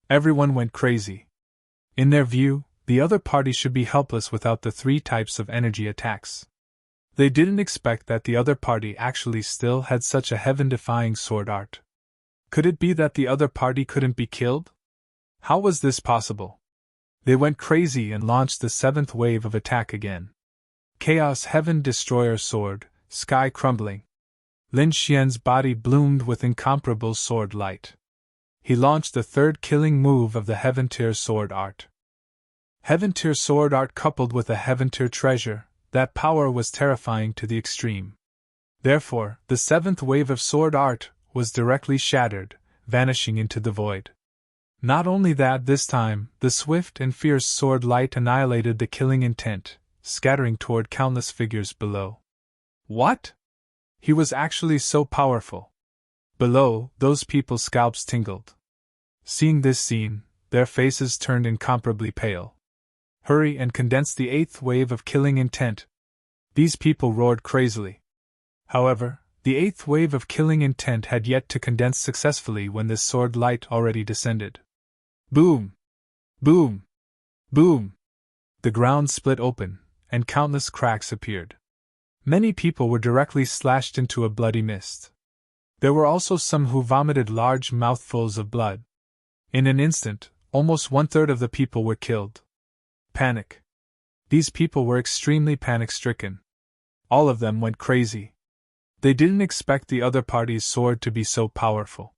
Everyone went crazy. In their view, the other party should be helpless without the 3 types of energy attacks. They didn't expect that the other party actually still had such a heaven-defying sword art. Could it be that the other party couldn't be killed? How was this possible? They went crazy and launched the 7th wave of attack again. Chaos Heaven Destroyer Sword, Sky Crumbling. Lin Xian's body bloomed with incomparable sword light. He launched the 3rd killing move of the Heaven Tier Sword Art. Heaven Tier Sword Art coupled with a Heaven Tier Treasure, that power was terrifying to the extreme. Therefore, the 7th wave of Sword Art was directly shattered, vanishing into the void. Not only that, this time, the swift and fierce sword light annihilated the killing intent, scattering toward countless figures below. What? He was actually so powerful. Below, those people's scalps tingled. Seeing this scene, their faces turned incomparably pale. Hurry and condense the 8th wave of killing intent. These people roared crazily. However, the 8th wave of killing intent had yet to condense successfully when this sword light already descended. Boom! Boom! Boom! The ground split open, and countless cracks appeared. Many people were directly slashed into a bloody mist. There were also some who vomited large mouthfuls of blood. In an instant, almost 1/3 of the people were killed. Panic. These people were extremely panic-stricken. All of them went crazy. They didn't expect the other party's sword to be so powerful.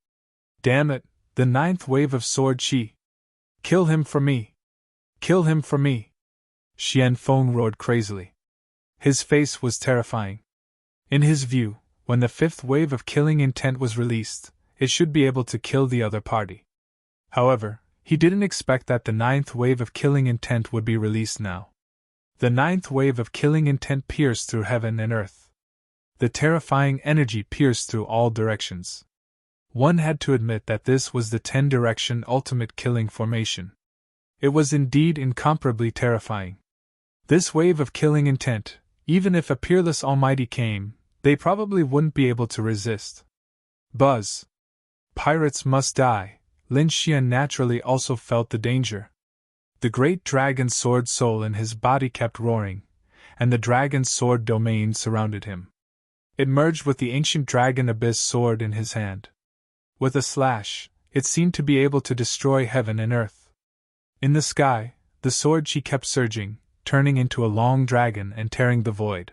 Damn it, the 9th wave of sword chi! Kill him for me! Kill him for me! Xian Feng roared crazily. His face was terrifying. In his view, when the 5th wave of killing intent was released, it should be able to kill the other party. However, he didn't expect that the 9th wave of killing intent would be released now. The 9th wave of killing intent pierced through heaven and earth. The terrifying energy pierced through all directions. One had to admit that this was the 10-direction ultimate killing formation. It was indeed incomparably terrifying. This wave of killing intent, even if a peerless almighty came, they probably wouldn't be able to resist. Buzz! Pirates must die. Lin Xian naturally also felt the danger. The great dragon sword soul in his body kept roaring, and the dragon sword domain surrounded him. It merged with the ancient dragon abyss sword in his hand. With a slash, it seemed to be able to destroy heaven and earth. In the sky, the sword chi kept surging, turning into a long dragon and tearing the void.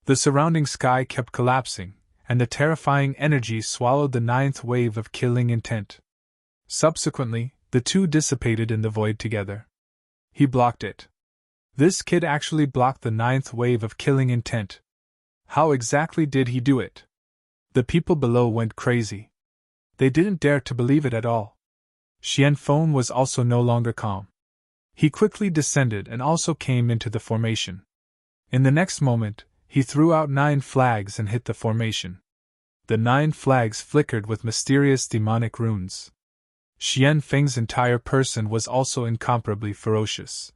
The surrounding sky kept collapsing, and the terrifying energy swallowed the 9th wave of killing intent. Subsequently, the two dissipated in the void together. He blocked it. This kid actually blocked the 9th wave of killing intent. How exactly did he do it? The people below went crazy. They didn't dare to believe it at all. Xian Feng was also no longer calm. He quickly descended and also came into the formation. In the next moment, he threw out 9 flags and hit the formation. The 9 flags flickered with mysterious demonic runes. Xian Feng's entire person was also incomparably ferocious.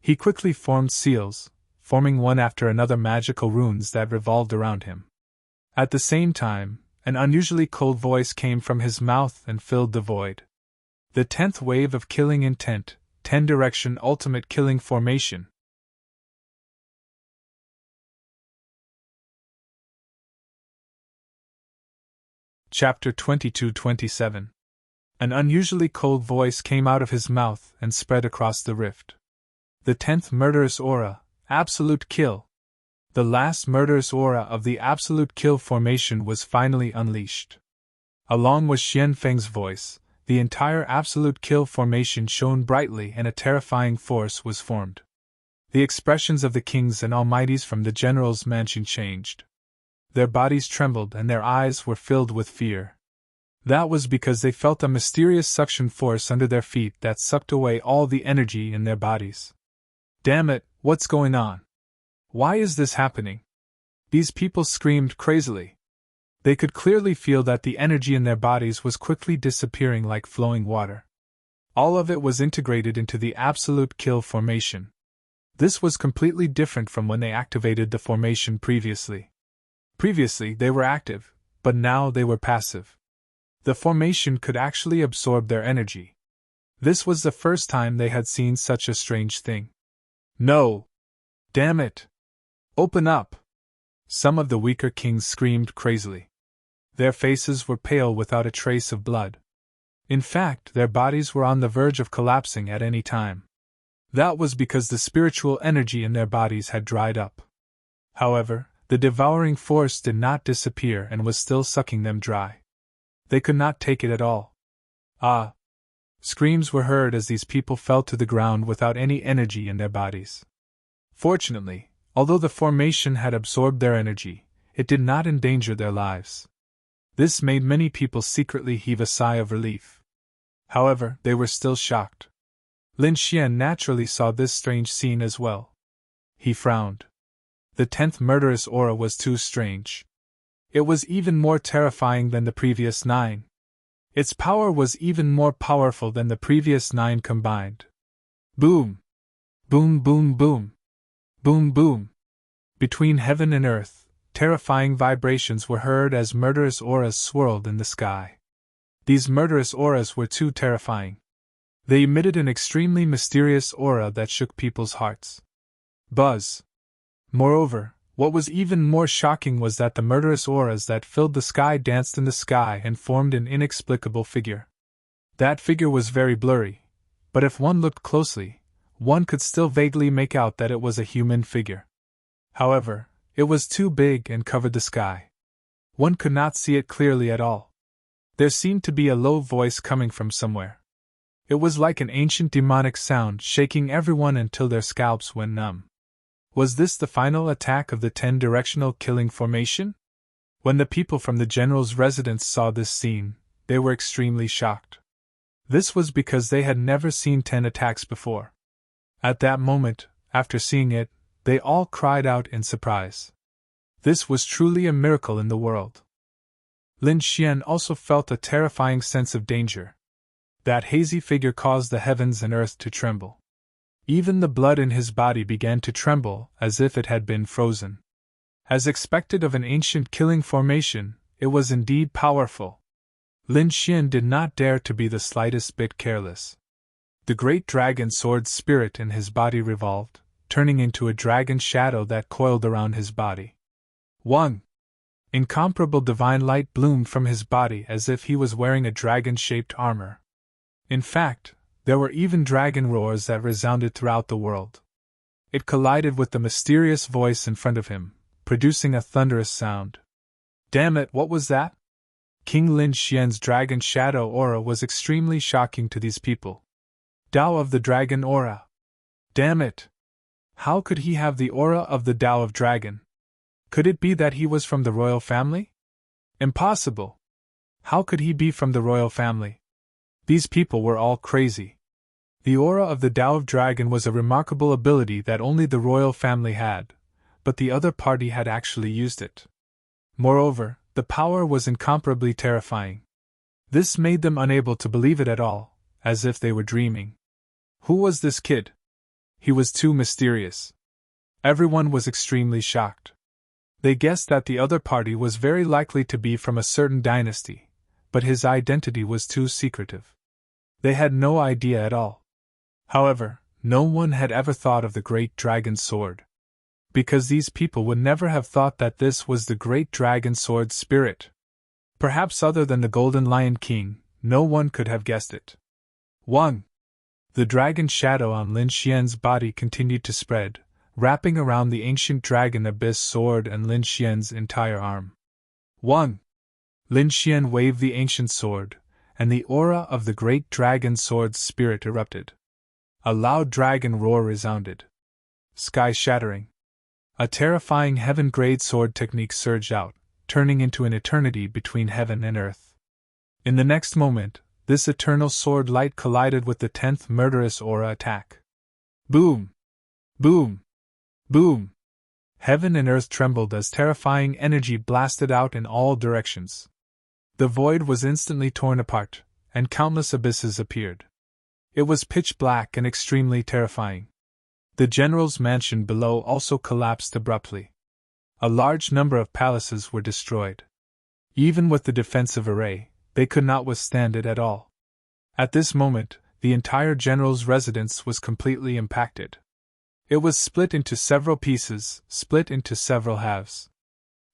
He quickly formed seals, forming one after another magical runes that revolved around him. At the same time, an unusually cold voice came from his mouth and filled the void. The 10th wave of killing intent, 10-direction ultimate killing formation. Chapter 22-27. An unusually cold voice came out of his mouth and spread across the rift. The 10th murderous aura, absolute kill. The last murderous aura of the absolute kill formation was finally unleashed. Along with Xian Feng's voice, the entire absolute kill formation shone brightly and a terrifying force was formed. The expressions of the kings and almighties from the general's mansion changed. Their bodies trembled and their eyes were filled with fear. That was because they felt a mysterious suction force under their feet that sucked away all the energy in their bodies. Damn it, what's going on? Why is this happening? These people screamed crazily. They could clearly feel that the energy in their bodies was quickly disappearing like flowing water. All of it was integrated into the absolute kill formation. This was completely different from when they activated the formation previously. Previously they were active, but now they were passive. The formation could actually absorb their energy. This was the first time they had seen such a strange thing. No! Damn it! Open up! Some of the weaker kings screamed crazily. Their faces were pale without a trace of blood. In fact, their bodies were on the verge of collapsing at any time. That was because the spiritual energy in their bodies had dried up. However, the devouring force did not disappear and was still sucking them dry. They could not take it at all. Ah! Screams were heard as these people fell to the ground without any energy in their bodies. Fortunately, although the formation had absorbed their energy, it did not endanger their lives. This made many people secretly heave a sigh of relief. However, they were still shocked. Lin Xian naturally saw this strange scene as well. He frowned. The 10th murderous aura was too strange. It was even more terrifying than the previous 9. Its power was even more powerful than the previous 9 combined. Boom! Boom boom boom! Boom boom! Between heaven and earth, terrifying vibrations were heard as murderous auras swirled in the sky. These murderous auras were too terrifying. They emitted an extremely mysterious aura that shook people's hearts. Buzz! Moreover, what was even more shocking was that the murderous auras that filled the sky danced in the sky and formed an inexplicable figure. That figure was very blurry, but if one looked closely, one could still vaguely make out that it was a human figure. However, it was too big and covered the sky. One could not see it clearly at all. There seemed to be a low voice coming from somewhere. It was like an ancient demonic sound shaking everyone until their scalps went numb. Was this the final attack of the 10-directional killing formation? When the people from the general's residence saw this scene, they were extremely shocked. This was because they had never seen 10 attacks before. At that moment, after seeing it, they all cried out in surprise. This was truly a miracle in the world. Lin Xian also felt a terrifying sense of danger. That hazy figure caused the heavens and earth to tremble. Even the blood in his body began to tremble as if it had been frozen. As expected of an ancient killing formation, it was indeed powerful. Lin Xian did not dare to be the slightest bit careless. The great dragon sword spirit in his body revolved, turning into a dragon shadow that coiled around his body. 1. Incomparable divine light bloomed from his body as if he was wearing a dragon-shaped armor. In fact, there were even dragon roars that resounded throughout the world. It collided with the mysterious voice in front of him, producing a thunderous sound. Damn it, what was that? King Lin Xian's dragon shadow aura was extremely shocking to these people. Tao of the dragon aura. Damn it! How could he have the aura of the Tao of dragon? Could it be that he was from the royal family? Impossible! How could he be from the royal family? These people were all crazy. The aura of the Tao of dragon was a remarkable ability that only the royal family had, but the other party had actually used it. Moreover, the power was incomparably terrifying. This made them unable to believe it at all, as if they were dreaming. Who was this kid? He was too mysterious. Everyone was extremely shocked. They guessed that the other party was very likely to be from a certain dynasty, but his identity was too secretive. They had no idea at all. However, no one had ever thought of the great dragon sword. Because these people would never have thought that this was the great dragon sword spirit. Perhaps other than the Golden Lion King, no one could have guessed it. 1. The dragon shadow on Lin Xian's body continued to spread, wrapping around the ancient dragon abyss sword and Lin Xian's entire arm. 1. Lin Xian waved the ancient sword, and the aura of the great dragon sword spirit erupted. A loud dragon roar resounded. Sky-shattering. A terrifying heaven-grade sword technique surged out, turning into an eternity between heaven and earth. In the next moment, this eternal sword light collided with the 10th murderous aura attack. Boom! Boom! Boom! Heaven and earth trembled as terrifying energy blasted out in all directions. The void was instantly torn apart, and countless abysses appeared. It was pitch black and extremely terrifying. The general's mansion below also collapsed abruptly. A large number of palaces were destroyed. Even with the defensive array, they could not withstand it at all. At this moment, the entire general's residence was completely impacted. It was split into several pieces, split into several halves.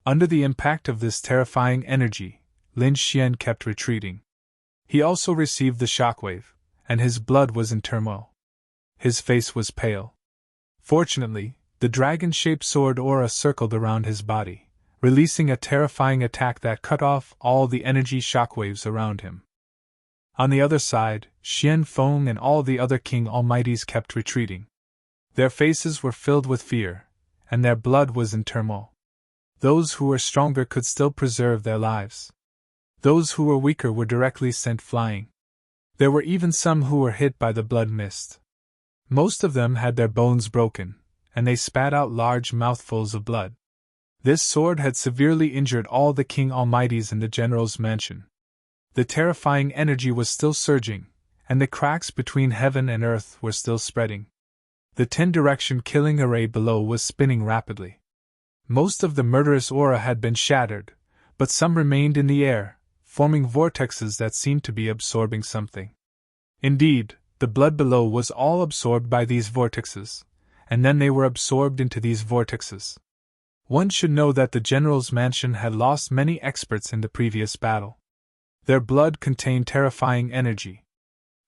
Under the impact of this terrifying energy, Lin Xian kept retreating. He also received the shockwave, and his blood was in turmoil. His face was pale. Fortunately, the dragon-shaped sword aura circled around his body, releasing a terrifying attack that cut off all the energy shockwaves around him. On the other side, Xian Feng and all the other King Almighties kept retreating. Their faces were filled with fear, and their blood was in turmoil. Those who were stronger could still preserve their lives. Those who were weaker were directly sent flying. There were even some who were hit by the blood mist. Most of them had their bones broken, and they spat out large mouthfuls of blood. This sword had severely injured all the King Almighties in the general's mansion. The terrifying energy was still surging, and the cracks between heaven and earth were still spreading. The 10-direction killing array below was spinning rapidly. Most of the murderous aura had been shattered, but some remained in the air, forming vortexes that seemed to be absorbing something. Indeed, the blood below was all absorbed by these vortexes, and then they were absorbed into these vortexes. One should know that the general's mansion had lost many experts in the previous battle. Their blood contained terrifying energy.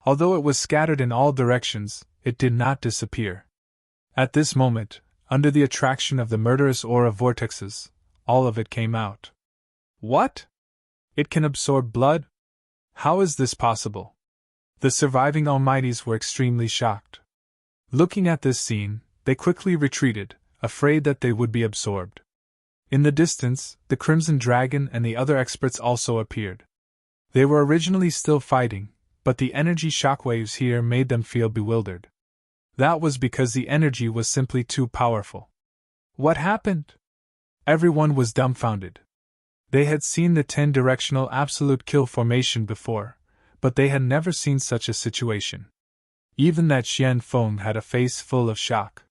Although it was scattered in all directions, it did not disappear. At this moment, under the attraction of the murderous aura vortexes, all of it came out. What? It can absorb blood? How is this possible? The surviving Almighties were extremely shocked. Looking at this scene, they quickly retreated, afraid that they would be absorbed. In the distance, the Crimson Dragon and the other experts also appeared. They were originally still fighting, but the energy shockwaves here made them feel bewildered. That was because the energy was simply too powerful. What happened? Everyone was dumbfounded. They had seen the 10-directional absolute kill formation before, but they had never seen such a situation. Even that Xian Feng had a face full of shock.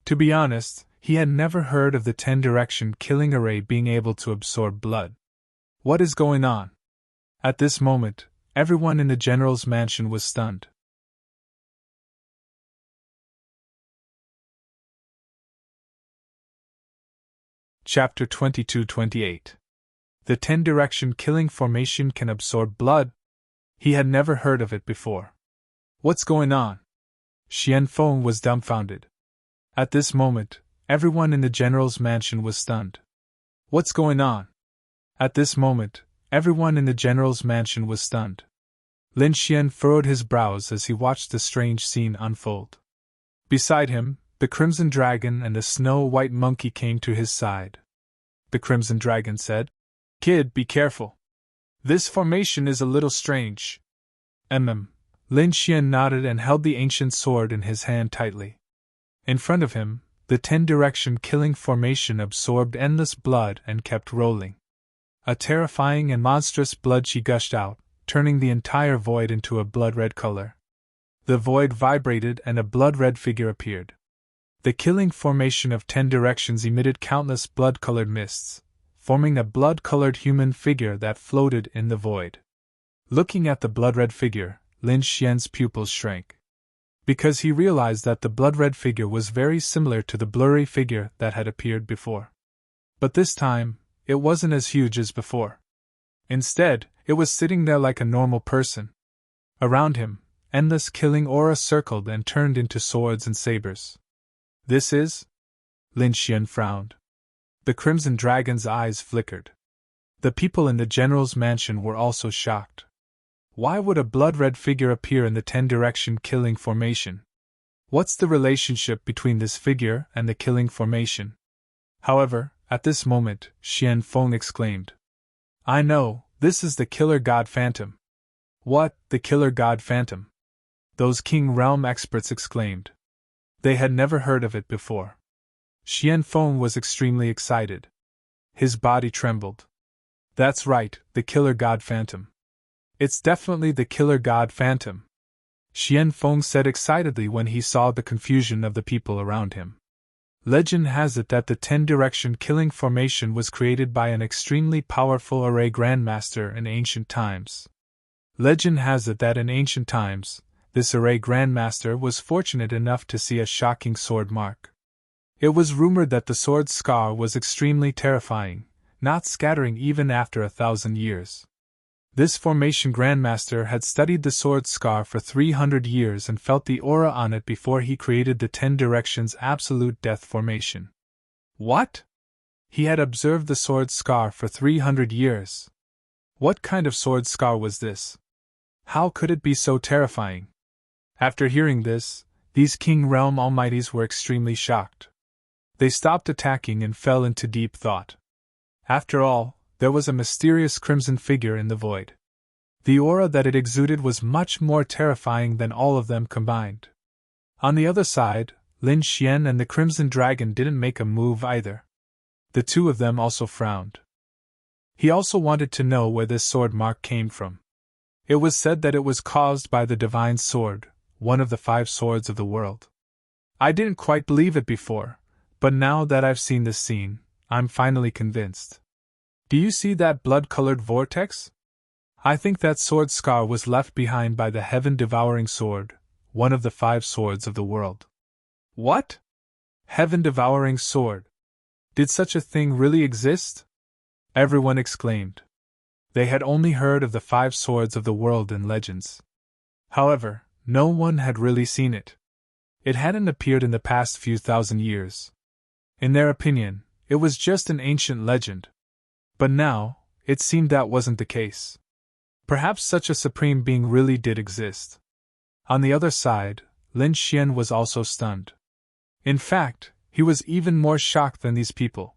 To be honest, he had never heard of the 10-direction killing array being able to absorb blood. What is going on? At this moment, everyone in the general's mansion was stunned. Chapter 22-28. The 10-direction killing formation can absorb blood? He had never heard of it before. What's going on? Xian Feng was dumbfounded. At this moment, everyone in the general's mansion was stunned. What's going on? At this moment, everyone in the general's mansion was stunned. Lin Xian furrowed his brows as he watched the strange scene unfold. Beside him, the Crimson Dragon and the Snow-White Monkey came to his side. The Crimson Dragon said, "Kid, be careful. This formation is a little strange." Lin Xian nodded and held the ancient sword in his hand tightly. In front of him, the 10-direction killing formation absorbed endless blood and kept rolling. A terrifying and monstrous blood-chi gushed out, turning the entire void into a blood-red color. The void vibrated and a blood-red figure appeared. The killing formation of 10 directions emitted countless blood-colored mists, forming a blood-colored human figure that floated in the void. Looking at the blood-red figure, Lin Xian's pupils shrank. Because he realized that the blood-red figure was very similar to the blurry figure that had appeared before. But this time, it wasn't as huge as before. Instead, it was sitting there like a normal person. Around him, endless killing aura circled and turned into swords and sabers. This is? Lin Xian frowned. The Crimson Dragon's eyes flickered. The people in the general's mansion were also shocked. Why would a blood-red figure appear in the 10-direction killing formation? What's the relationship between this figure and the killing formation? However, at this moment, Xian Feng exclaimed, "I know, this is the Killer God Phantom." What, the Killer God Phantom? Those King Realm experts exclaimed. They had never heard of it before. Xian Feng was extremely excited. His body trembled. That's right, the Killer God Phantom. It's definitely the Killer God Phantom. Xian Feng said excitedly when he saw the confusion of the people around him. Legend has it that the 10-direction killing formation was created by an extremely powerful array grandmaster in ancient times. Legend has it that in ancient times, this array grandmaster was fortunate enough to see a shocking sword mark. It was rumored that the sword scar was extremely terrifying, not scattering even after 1,000 years. This formation grandmaster had studied the sword scar for 300 years and felt the aura on it before he created the 10 directions absolute death formation. What? He had observed the sword scar for 300 years. What kind of sword scar was this? How could it be so terrifying? After hearing this, these King Realm Almighties were extremely shocked. They stopped attacking and fell into deep thought. After all, there was a mysterious crimson figure in the void. The aura that it exuded was much more terrifying than all of them combined. On the other side, Lin Xian and the Crimson Dragon didn't make a move either. The two of them also frowned. He also wanted to know where this sword mark came from. It was said that it was caused by the divine sword, one of the 5 swords of the world. I didn't quite believe it before, but now that I've seen this scene, I'm finally convinced. Do you see that blood-colored vortex? I think that sword scar was left behind by the heaven-devouring sword, one of the 5 swords of the world. What? Heaven-devouring sword? Did such a thing really exist? Everyone exclaimed. They had only heard of the 5 swords of the world in legends. However, no one had really seen it. It hadn't appeared in the past few thousand years. In their opinion, it was just an ancient legend. But now, it seemed that wasn't the case. Perhaps such a supreme being really did exist. On the other side, Lin Xian was also stunned. In fact, he was even more shocked than these people.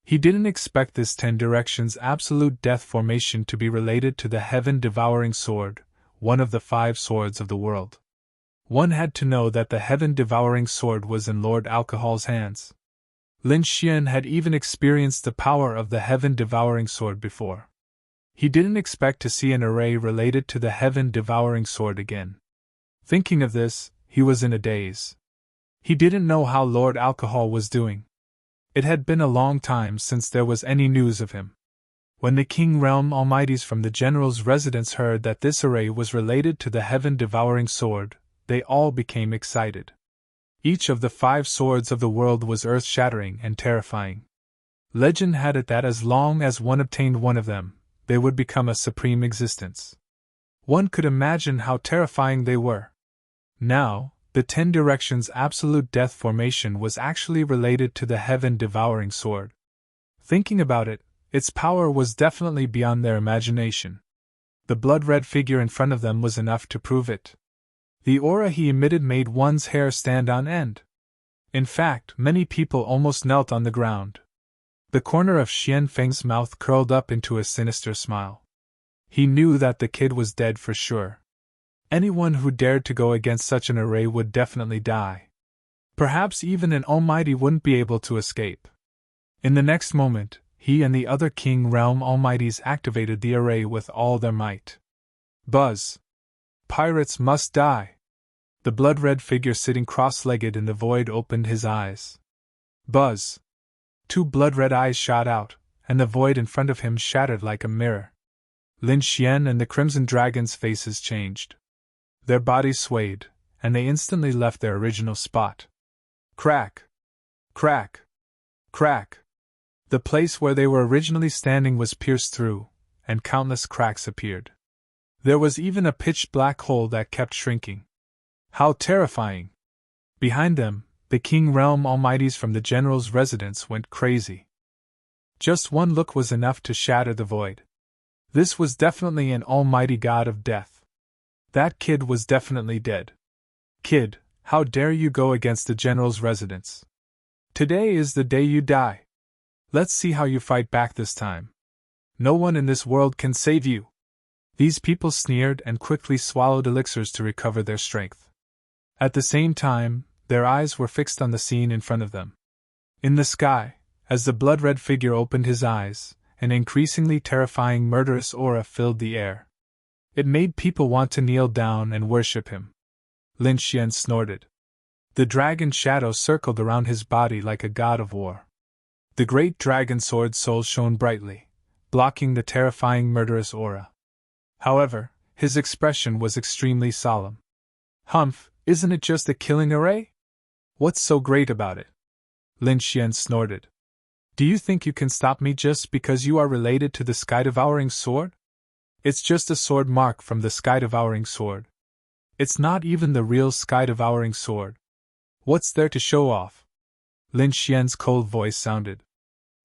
He didn't expect this 10 directions absolute death formation to be related to the heaven-devouring sword, one of the 5 swords of the world. One had to know that the heaven-devouring sword was in Lord Alcohol's hands. Lin Xian had even experienced the power of the heaven-devouring sword before. He didn't expect to see an array related to the heaven-devouring sword again. Thinking of this, he was in a daze. He didn't know how Lord Alcohol was doing. It had been a long time since there was any news of him. When the King Realm Almighties from the general's residence heard that this array was related to the heaven-devouring sword, they all became excited. Each of the 5 swords of the world was earth-shattering and terrifying. Legend had it that as long as one obtained one of them, they would become a supreme existence. One could imagine how terrifying they were. Now, the 10 directions absolute death formation was actually related to the heaven-devouring sword. Thinking about it, its power was definitely beyond their imagination. The blood-red figure in front of them was enough to prove it. The aura he emitted made one's hair stand on end. In fact, many people almost knelt on the ground. The corner of Xian Feng's mouth curled up into a sinister smile. He knew that the kid was dead for sure. Anyone who dared to go against such an array would definitely die. Perhaps even an almighty wouldn't be able to escape. In the next moment, he and the other King Realm Almighties activated the array with all their might. Buzz! Pirates must die! The blood-red figure sitting cross-legged in the void opened his eyes. Buzz! 2 blood-red eyes shot out, and the void in front of him shattered like a mirror. Lin Xian and the Crimson Dragon's faces changed. Their bodies swayed, and they instantly left their original spot. Crack! Crack! Crack! The place where they were originally standing was pierced through, and countless cracks appeared. There was even a pitch-black hole that kept shrinking. How terrifying! Behind them, the King Realm Almighties from the general's residence went crazy. Just one look was enough to shatter the void. This was definitely an almighty god of death. That kid was definitely dead. Kid, how dare you go against the general's residence? Today is the day you die. Let's see how you fight back this time. No one in this world can save you. These people sneered and quickly swallowed elixirs to recover their strength. At the same time, their eyes were fixed on the scene in front of them. In the sky, as the blood-red figure opened his eyes, an increasingly terrifying murderous aura filled the air. It made people want to kneel down and worship him. Lin Xian snorted. The dragon shadow circled around his body like a god of war. The great dragon sword soul shone brightly, blocking the terrifying murderous aura. However, his expression was extremely solemn. Humph, isn't it just a killing array? What's so great about it? Lin Xian snorted. Do you think you can stop me just because you are related to the sky-devouring sword? It's just a sword mark from the sky-devouring sword. It's not even the real sky-devouring sword. What's there to show off? Lin Xian's cold voice sounded.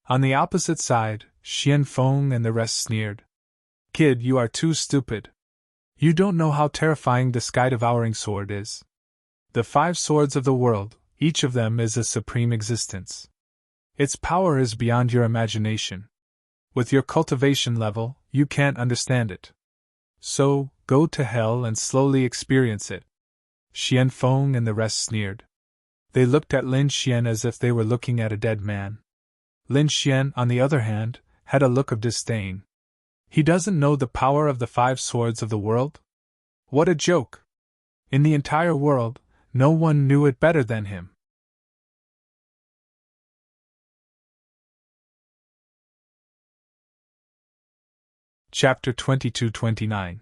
On the opposite side, Xian Feng and the rest sneered. Kid, you are too stupid. You don't know how terrifying the sky-devouring sword is. The 5 swords of the world, each of them is a supreme existence. Its power is beyond your imagination. With your cultivation level, you can't understand it. So, go to hell and slowly experience it. Xian Feng and the rest sneered. They looked at Lin Xian as if they were looking at a dead man. Lin Xian, on the other hand, had a look of disdain. He doesn't know the power of the 5 swords of the world? What a joke! In the entire world, no one knew it better than him. Chapter 22-29.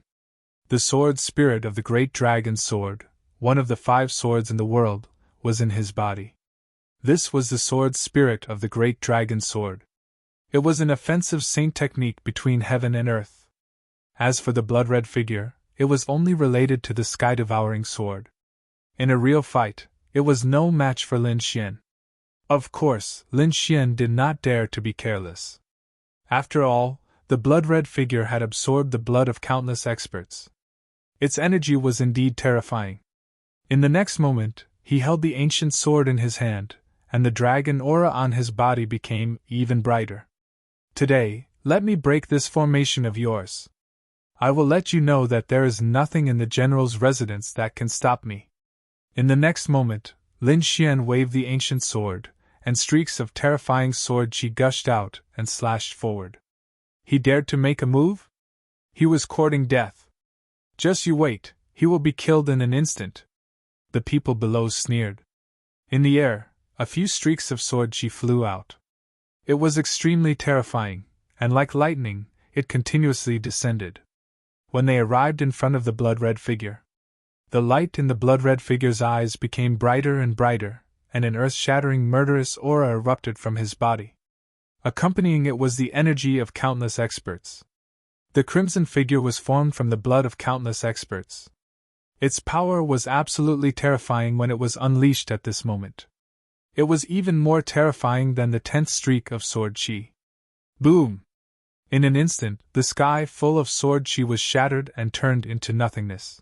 The sword spirit of the great dragon's sword, one of the 5 swords in the world, was in his body. This was the sword spirit of the great dragon's sword. It was an offensive saint technique between heaven and earth. As for the blood-red figure, it was only related to the sky-devouring sword. In a real fight, it was no match for Lin Xian. Of course, Lin Xian did not dare to be careless. After all, the blood-red figure had absorbed the blood of countless experts. Its energy was indeed terrifying. In the next moment, he held the ancient sword in his hand, and the dragon aura on his body became even brighter. Today, let me break this formation of yours. I will let you know that there is nothing in the general's residence that can stop me. In the next moment, Lin Xian waved the ancient sword, and streaks of terrifying sword chi gushed out and slashed forward. He dared to make a move? He was courting death. Just you wait, he will be killed in an instant. The people below sneered. In the air, a few streaks of sword chi flew out. It was extremely terrifying, and like lightning, it continuously descended. When they arrived in front of the blood-red figure, the light in the blood-red figure's eyes became brighter and brighter, and an earth-shattering murderous aura erupted from his body. Accompanying it was the energy of countless experts. The crimson figure was formed from the blood of countless experts. Its power was absolutely terrifying when it was unleashed at this moment. It was even more terrifying than the 10th streak of sword chi. Boom! In an instant, the sky full of sword chi was shattered and turned into nothingness.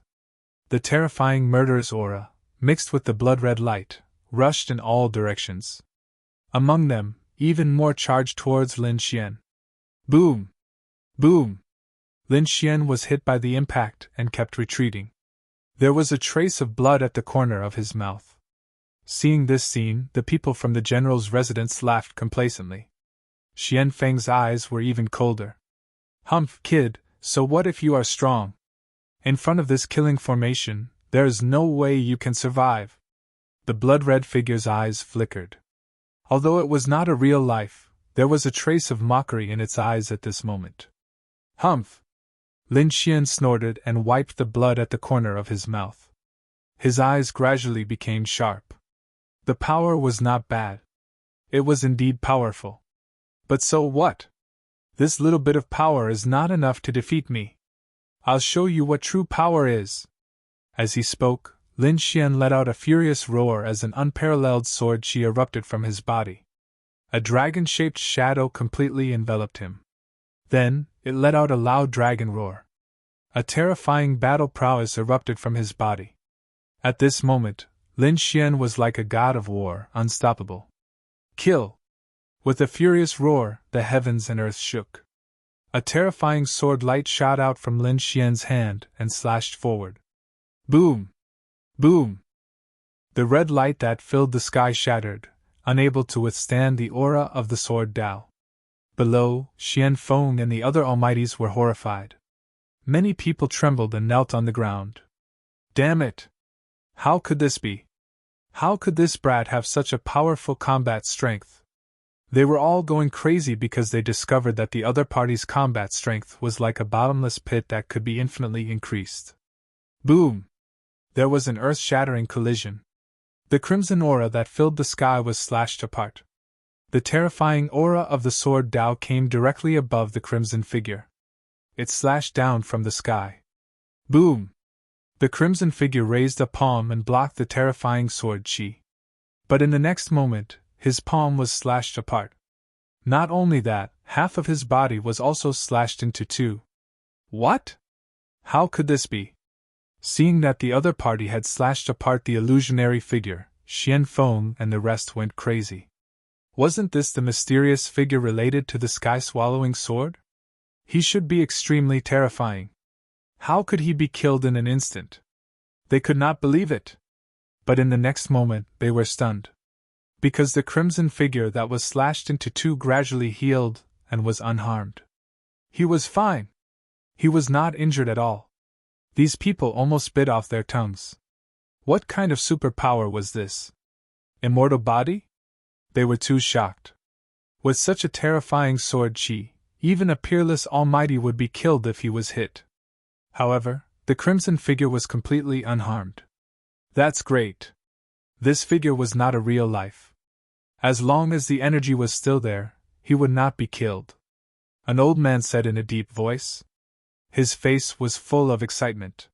The terrifying murderous aura, mixed with the blood-red light, rushed in all directions. Among them, even more charged towards Lin Xian. Boom! Boom! Lin Xian was hit by the impact and kept retreating. There was a trace of blood at the corner of his mouth. Seeing this scene, the people from the general's residence laughed complacently. Xian Feng's eyes were even colder. Humph, kid, so what if you are strong? In front of this killing formation, there is no way you can survive. The blood-red figure's eyes flickered. Although it was not a real life, there was a trace of mockery in its eyes at this moment. Humph! Lin Xian snorted and wiped the blood at the corner of his mouth. His eyes gradually became sharp. The power was not bad. It was indeed powerful. But so what? This little bit of power is not enough to defeat me. I'll show you what true power is. As he spoke, Lin Xian let out a furious roar as an unparalleled sword chi erupted from his body. A dragon-shaped shadow completely enveloped him. Then, it let out a loud dragon roar. A terrifying battle prowess erupted from his body. At this moment, Lin Xian was like a god of war, unstoppable. Kill! With a furious roar, the heavens and earth shook. A terrifying sword light shot out from Lin Xian's hand and slashed forward. Boom! Boom! The red light that filled the sky shattered, unable to withstand the aura of the sword Dao. Below, Xian Feng and the other almighties were horrified. Many people trembled and knelt on the ground. Damn it! How could this be? How could this brat have such a powerful combat strength? They were all going crazy because they discovered that the other party's combat strength was like a bottomless pit that could be infinitely increased. Boom! There was an earth-shattering collision. The crimson aura that filled the sky was slashed apart. The terrifying aura of the sword Dao came directly above the crimson figure. It slashed down from the sky. Boom! The crimson figure raised a palm and blocked the terrifying sword chi. But in the next moment, his palm was slashed apart. Not only that, half of his body was also slashed into two. What? How could this be? Seeing that the other party had slashed apart the illusionary figure, Xian Feng and the rest went crazy. Wasn't this the mysterious figure related to the sky-swallowing sword? He should be extremely terrifying. How could he be killed in an instant? They could not believe it. But in the next moment they were stunned. Because the crimson figure that was slashed into two gradually healed and was unharmed. He was fine. He was not injured at all. These people almost bit off their tongues. What kind of superpower was this? Immortal body? They were too shocked. With such a terrifying sword chi, even a peerless almighty would be killed if he was hit. However, the crimson figure was completely unharmed. That's great. This figure was not a real life. As long as the energy was still there, he would not be killed. An old man said in a deep voice. His face was full of excitement.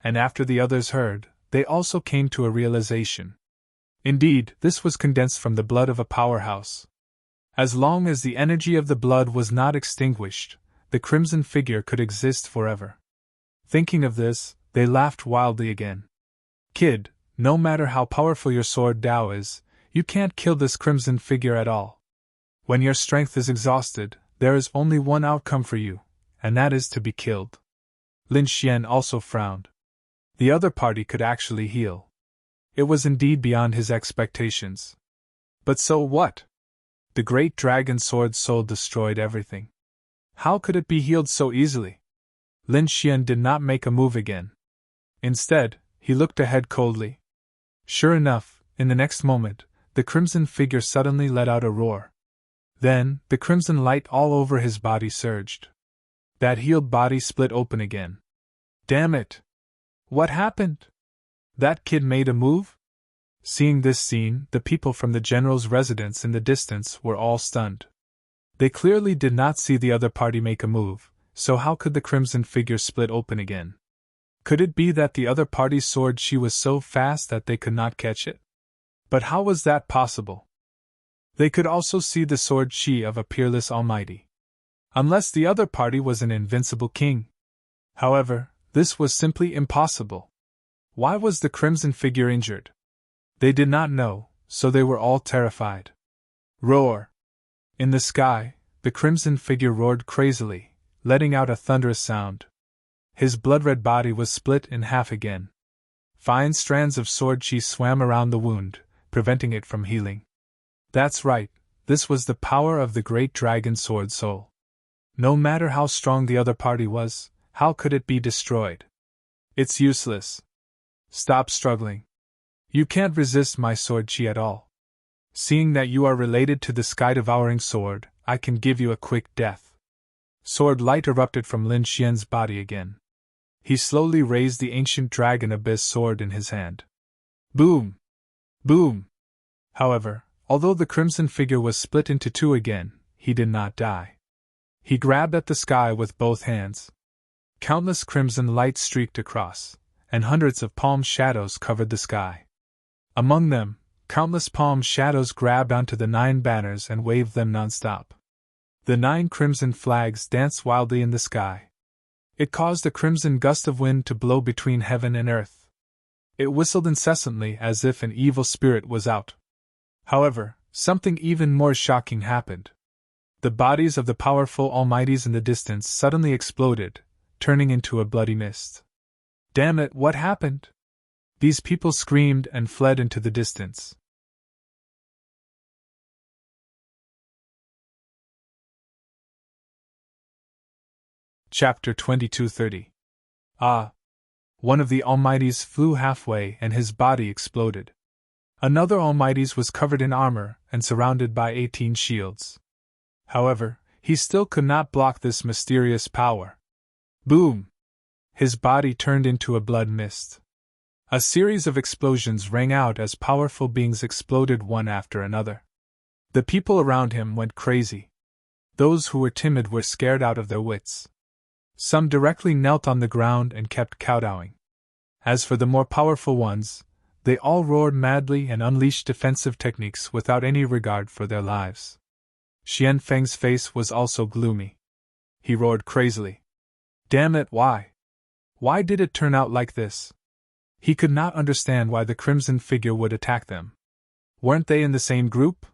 And after the others heard, they also came to a realization. Indeed, this was condensed from the blood of a powerhouse. As long as the energy of the blood was not extinguished, the crimson figure could exist forever. Thinking of this, they laughed wildly again. Kid, no matter how powerful your sword Dao is, you can't kill this crimson figure at all. When your strength is exhausted, there is only one outcome for you, and that is to be killed. Lin Xian also frowned. The other party could actually heal. It was indeed beyond his expectations. But so what? The great dragon sword soul destroyed everything. How could it be healed so easily? Lin Xian did not make a move again. Instead, he looked ahead coldly. Sure enough, in the next moment, the crimson figure suddenly let out a roar. Then, the crimson light all over his body surged. That healed body split open again. Damn it! What happened? That kid made a move? Seeing this scene, the people from the general's residence in the distance were all stunned. They clearly did not see the other party make a move, so how could the crimson figure split open again? Could it be that the other party's sword chi was so fast that they could not catch it? But how was that possible? They could also see the sword chi of a peerless almighty. Unless the other party was an invincible king. However, this was simply impossible. Why was the crimson figure injured? They did not know, so they were all terrified. Roar! In the sky, the crimson figure roared crazily, letting out a thunderous sound. His blood-red body was split in half again. Fine strands of sword chi swam around the wound, preventing it from healing. That's right, this was the power of the great dragon sword soul. No matter how strong the other party was, how could it be destroyed? It's useless. Stop struggling. You can't resist my sword chi at all. Seeing that you are related to the sky-devouring sword, I can give you a quick death. Sword light erupted from Lin Xian's body again. He slowly raised the ancient dragon abyss sword in his hand. Boom! Boom! However, although the crimson figure was split into two again, he did not die. He grabbed at the sky with both hands. Countless crimson lights streaked across, and hundreds of palm shadows covered the sky. Among them, countless palm shadows grabbed onto the 9 banners and waved them nonstop. The 9 crimson flags danced wildly in the sky. It caused a crimson gust of wind to blow between heaven and earth. It whistled incessantly as if an evil spirit was out. However, something even more shocking happened. The bodies of the powerful almighties in the distance suddenly exploded, turning into a bloody mist. Damn it, what happened? These people screamed and fled into the distance. Chapter 22:30. Ah! One of the Almighties flew halfway and his body exploded. Another Almighty's was covered in armor and surrounded by 18 shields. However, he still could not block this mysterious power. Boom! His body turned into a blood mist. A series of explosions rang out as powerful beings exploded one after another. The people around him went crazy. Those who were timid were scared out of their wits. Some directly knelt on the ground and kept kowtowing. As for the more powerful ones, they all roared madly and unleashed defensive techniques without any regard for their lives. Xian Feng's face was also gloomy. He roared crazily. Damn it, why? Why did it turn out like this? He could not understand why the crimson figure would attack them. Weren't they in the same group?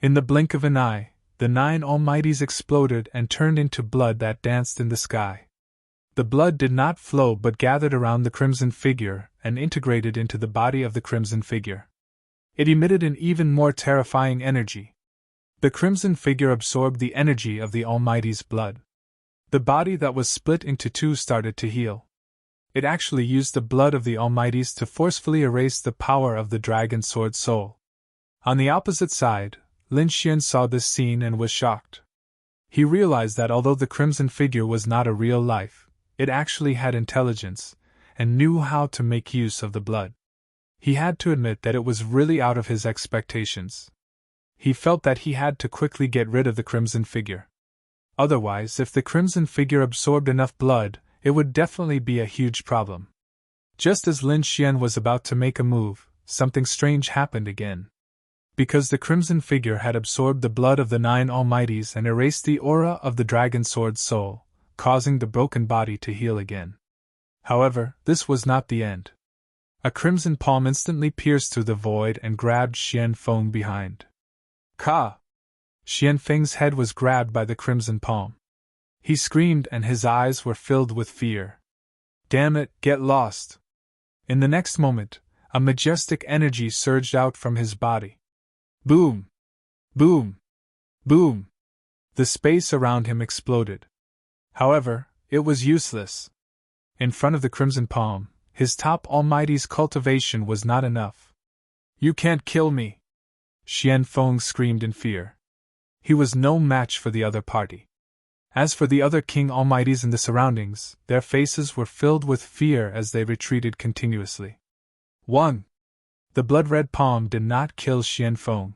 In the blink of an eye, the 9 almighties exploded and turned into blood that danced in the sky. The blood did not flow but gathered around the crimson figure and integrated into the body of the crimson figure. It emitted an even more terrifying energy. The crimson figure absorbed the energy of the Almighty's blood. The body that was split into two started to heal. It actually used the blood of the Almighty's to forcefully erase the power of the dragon sword soul. On the opposite side, Lin Xian saw this scene and was shocked. He realized that although the crimson figure was not a real life, it actually had intelligence, and knew how to make use of the blood. He had to admit that it was really out of his expectations. He felt that he had to quickly get rid of the crimson figure. Otherwise, if the crimson figure absorbed enough blood, it would definitely be a huge problem. Just as Lin Xian was about to make a move, something strange happened again. Because the crimson figure had absorbed the blood of the 9 Almighties and erased the aura of the dragon sword soul, causing the broken body to heal again. However, this was not the end. A crimson palm instantly pierced through the void and grabbed Xian Feng behind. Ka! Xian Feng's head was grabbed by the crimson palm. He screamed and his eyes were filled with fear. Damn it, get lost! In the next moment, a majestic energy surged out from his body. Boom! Boom! Boom! The space around him exploded. However, it was useless. In front of the crimson palm, his top Almighty's cultivation was not enough. You can't kill me! Xian Feng screamed in fear. He was no match for the other party. As for the other King Almighties in the surroundings, their faces were filled with fear as they retreated continuously. 1. The blood-red palm did not kill Xian Feng.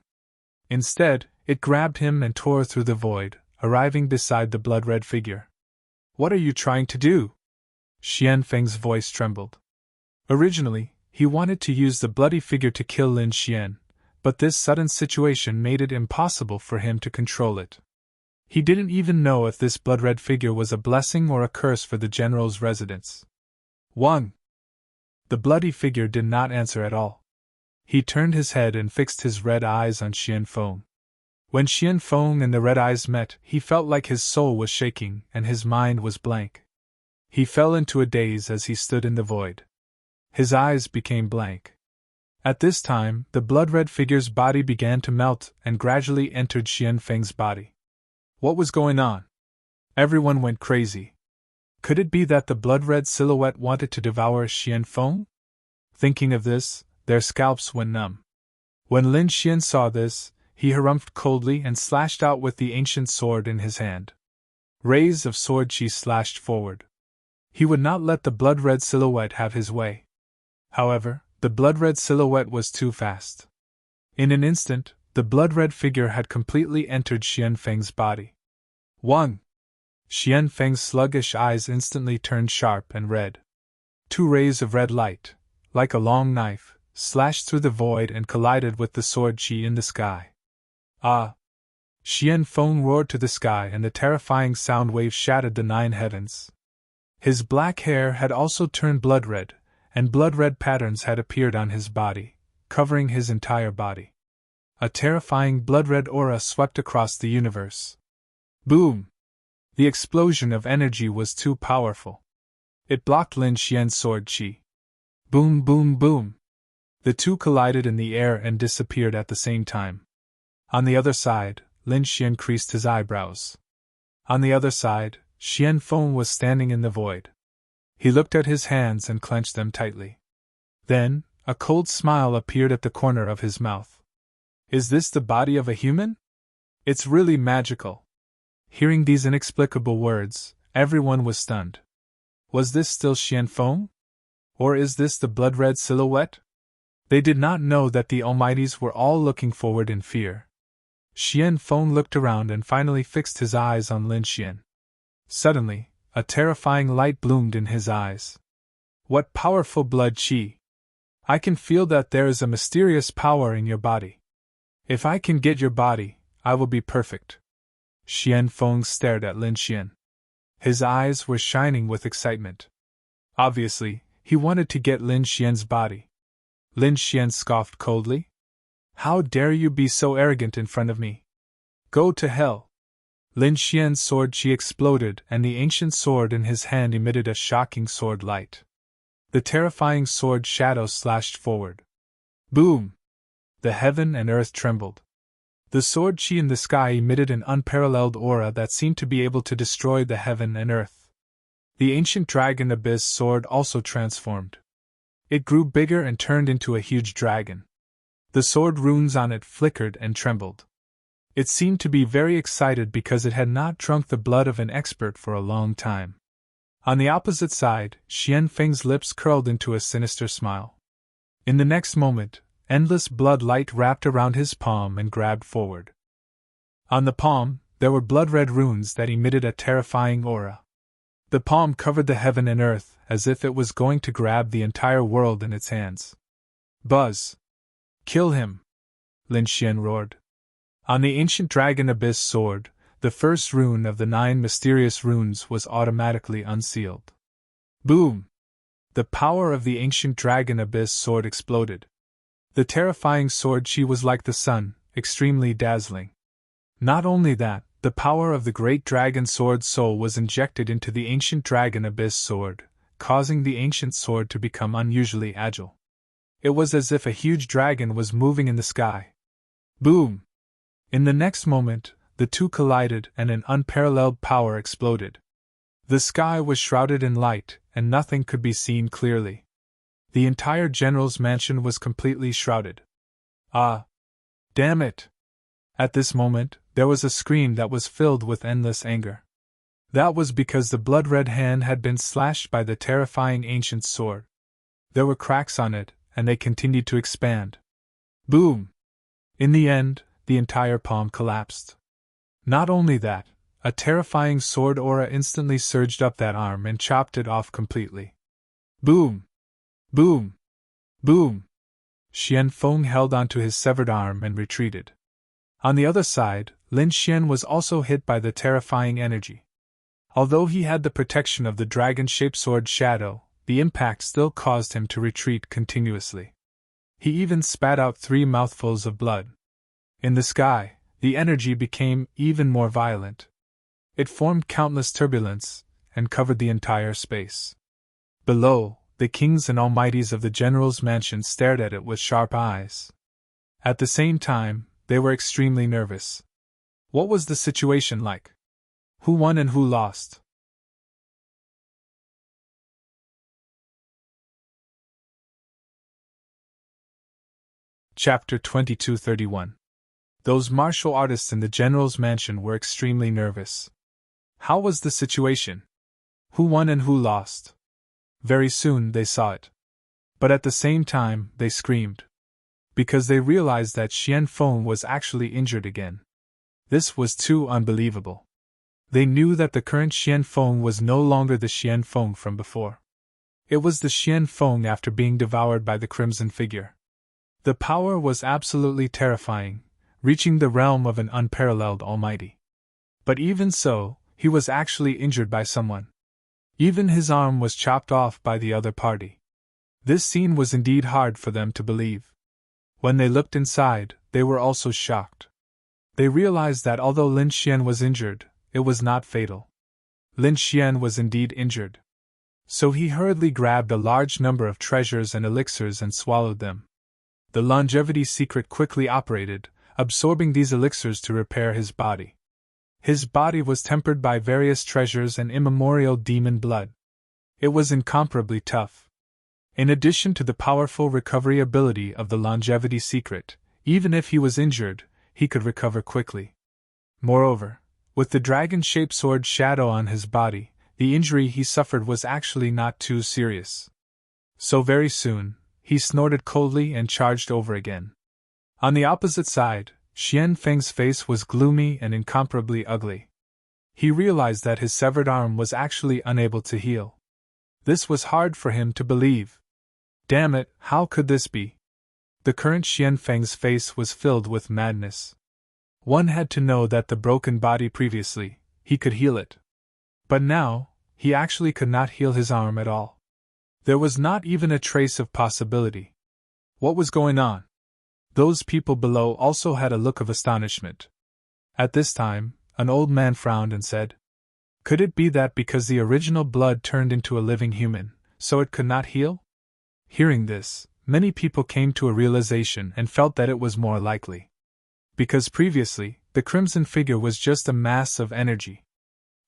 Instead, it grabbed him and tore through the void, arriving beside the blood-red figure. What are you trying to do? Xian Feng's voice trembled. Originally, he wanted to use the bloody figure to kill Lin Xian, but this sudden situation made it impossible for him to control it. He didn't even know if this blood-red figure was a blessing or a curse for the general's residence. 1. The bloody figure did not answer at all. He turned his head and fixed his red eyes on Xian Feng. When Xian Feng and the red eyes met, he felt like his soul was shaking and his mind was blank. He fell into a daze as he stood in the void. His eyes became blank. At this time, the blood-red figure's body began to melt and gradually entered Xian Feng's body. What was going on? Everyone went crazy. Could it be that the blood-red silhouette wanted to devour Xian Feng? Thinking of this, their scalps went numb. When Lin Xian saw this, he harumphed coldly and slashed out with the ancient sword in his hand. Rays of sword chi slashed forward. He would not let the blood-red silhouette have his way. However, the blood-red silhouette was too fast. In an instant, the blood-red figure had completely entered Xian Feng's body. 1. Xian Feng's sluggish eyes instantly turned sharp and red. 2 rays of red light, like a long knife, slashed through the void and collided with the sword chi in the sky. Ah! Xian Feng roared to the sky and the terrifying sound wave shattered the 9 heavens. His black hair had also turned blood-red, and blood-red patterns had appeared on his body, covering his entire body. A terrifying blood-red aura swept across the universe. Boom! The explosion of energy was too powerful. It blocked Lin Xian's sword chi. Boom, boom, boom! The two collided in the air and disappeared at the same time. On the other side, Lin Xian creased his eyebrows. On the other side, Xian Feng was standing in the void. He looked at his hands and clenched them tightly. Then, a cold smile appeared at the corner of his mouth. Is this the body of a human? It's really magical. Hearing these inexplicable words, everyone was stunned. Was this still Xian Feng? Or is this the blood-red silhouette? They did not know that the Almighties were all looking forward in fear. Xian Feng looked around and finally fixed his eyes on Lin Xian. Suddenly, a terrifying light bloomed in his eyes. What powerful blood chi! I can feel that there is a mysterious power in your body. If I can get your body, I will be perfect. Xian Feng stared at Lin Xian. His eyes were shining with excitement. Obviously, he wanted to get Lin Xian's body. Lin Xian scoffed coldly. How dare you be so arrogant in front of me? Go to hell! Lin Xian's sword chi exploded and the ancient sword in his hand emitted a shocking sword light. The terrifying sword shadow slashed forward. Boom! The heaven and earth trembled. The sword chi in the sky emitted an unparalleled aura that seemed to be able to destroy the heaven and earth. The ancient dragon abyss sword also transformed. It grew bigger and turned into a huge dragon. The sword runes on it flickered and trembled. It seemed to be very excited because it had not drunk the blood of an expert for a long time. On the opposite side, Xian Feng's lips curled into a sinister smile. In the next moment, endless blood light wrapped around his palm and grabbed forward. On the palm, there were blood-red runes that emitted a terrifying aura. The palm covered the heaven and earth as if it was going to grab the entire world in its hands. Buzz! Kill him! Lin Xian roared. On the ancient dragon abyss sword, the first rune of the 9 mysterious runes was automatically unsealed. Boom! The power of the ancient dragon abyss sword exploded. The terrifying sword chi was like the sun, extremely dazzling. Not only that, the power of the great dragon sword soul was injected into the ancient dragon abyss sword, causing the ancient sword to become unusually agile. It was as if a huge dragon was moving in the sky. Boom! In the next moment, the two collided and an unparalleled power exploded. The sky was shrouded in light, and nothing could be seen clearly. The entire general's mansion was completely shrouded. Ah! Damn it! At this moment, there was a scream that was filled with endless anger. That was because the blood-red hand had been slashed by the terrifying ancient sword. There were cracks on it, and they continued to expand. Boom! In the end, the entire palm collapsed. Not only that, a terrifying sword aura instantly surged up that arm and chopped it off completely. Boom! Boom! Boom! Xian Feng held onto his severed arm and retreated. On the other side, Lin Xian was also hit by the terrifying energy. Although he had the protection of the dragon-shaped sword shadow, the impact still caused him to retreat continuously. He even spat out 3 mouthfuls of blood. In the sky, the energy became even more violent. It formed countless turbulence, and covered the entire space. Below, the kings and almighties of the general's mansion stared at it with sharp eyes. At the same time, they were extremely nervous. What was the situation like? Who won and who lost? Chapter 2231. Those martial artists in the general's mansion were extremely nervous. How was the situation? Who won and who lost? Very soon they saw it. But at the same time, they screamed. Because they realized that Xian Feng was actually injured again. This was too unbelievable. They knew that the current Xian Feng was no longer the Xian Feng from before. It was the Xian Feng after being devoured by the crimson figure. The power was absolutely terrifying, reaching the realm of an unparalleled almighty. But even so, he was actually injured by someone. Even his arm was chopped off by the other party. This scene was indeed hard for them to believe. When they looked inside, they were also shocked. They realized that although Lin Xian was injured, it was not fatal. Lin Xian was indeed injured. So he hurriedly grabbed a large number of treasures and elixirs and swallowed them. The longevity secret quickly operated, absorbing these elixirs to repair his body. His body was tempered by various treasures and immemorial demon blood. It was incomparably tough. In addition to the powerful recovery ability of the longevity secret, even if he was injured, he could recover quickly. Moreover, with the dragon-shaped sword shadow on his body, the injury he suffered was actually not too serious. So very soon, he snorted coldly and charged over again. On the opposite side, Xian Feng's face was gloomy and incomparably ugly. He realized that his severed arm was actually unable to heal. This was hard for him to believe. Damn it, how could this be? The current Xian Feng's face was filled with madness. One had to know that the broken body previously, he could heal it. But now, he actually could not heal his arm at all. There was not even a trace of possibility. What was going on? Those people below also had a look of astonishment. At this time, An old man frowned and said, "Could it be that because the original blood turned into a living human, so it could not heal?" Hearing this, many people came to a realization and felt that it was more likely. Because previously, the crimson figure was just a mass of energy.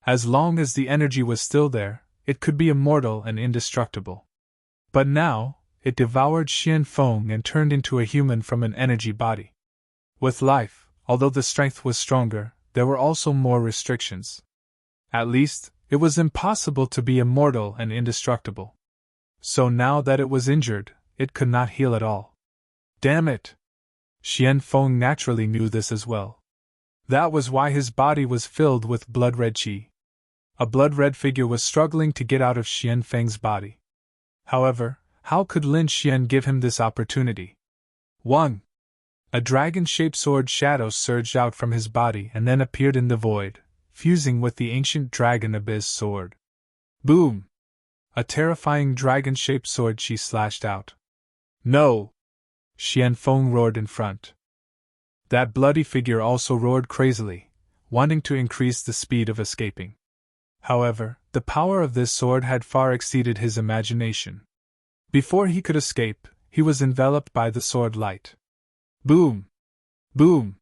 As long as the energy was still there, it could be immortal and indestructible. But now, it devoured Xian Feng and turned into a human from an energy body. With life, although the strength was stronger, there were also more restrictions. At least, it was impossible to be immortal and indestructible. So now that it was injured, it could not heal at all. Damn it! Xian Feng naturally knew this as well. That was why his body was filled with blood-red qi. A blood-red figure was struggling to get out of Xian Feng's body. However, how could Lin Xian give him this opportunity? 1. A dragon-shaped sword shadow surged out from his body and then appeared in the void, fusing with the ancient dragon abyss sword. Boom! A terrifying dragon-shaped sword qi slashed out. No! Xian Feng roared in front. That bloody figure also roared crazily, wanting to increase the speed of escaping. However, the power of this sword had far exceeded his imagination. Before he could escape, he was enveloped by the sword light. Boom! Boom!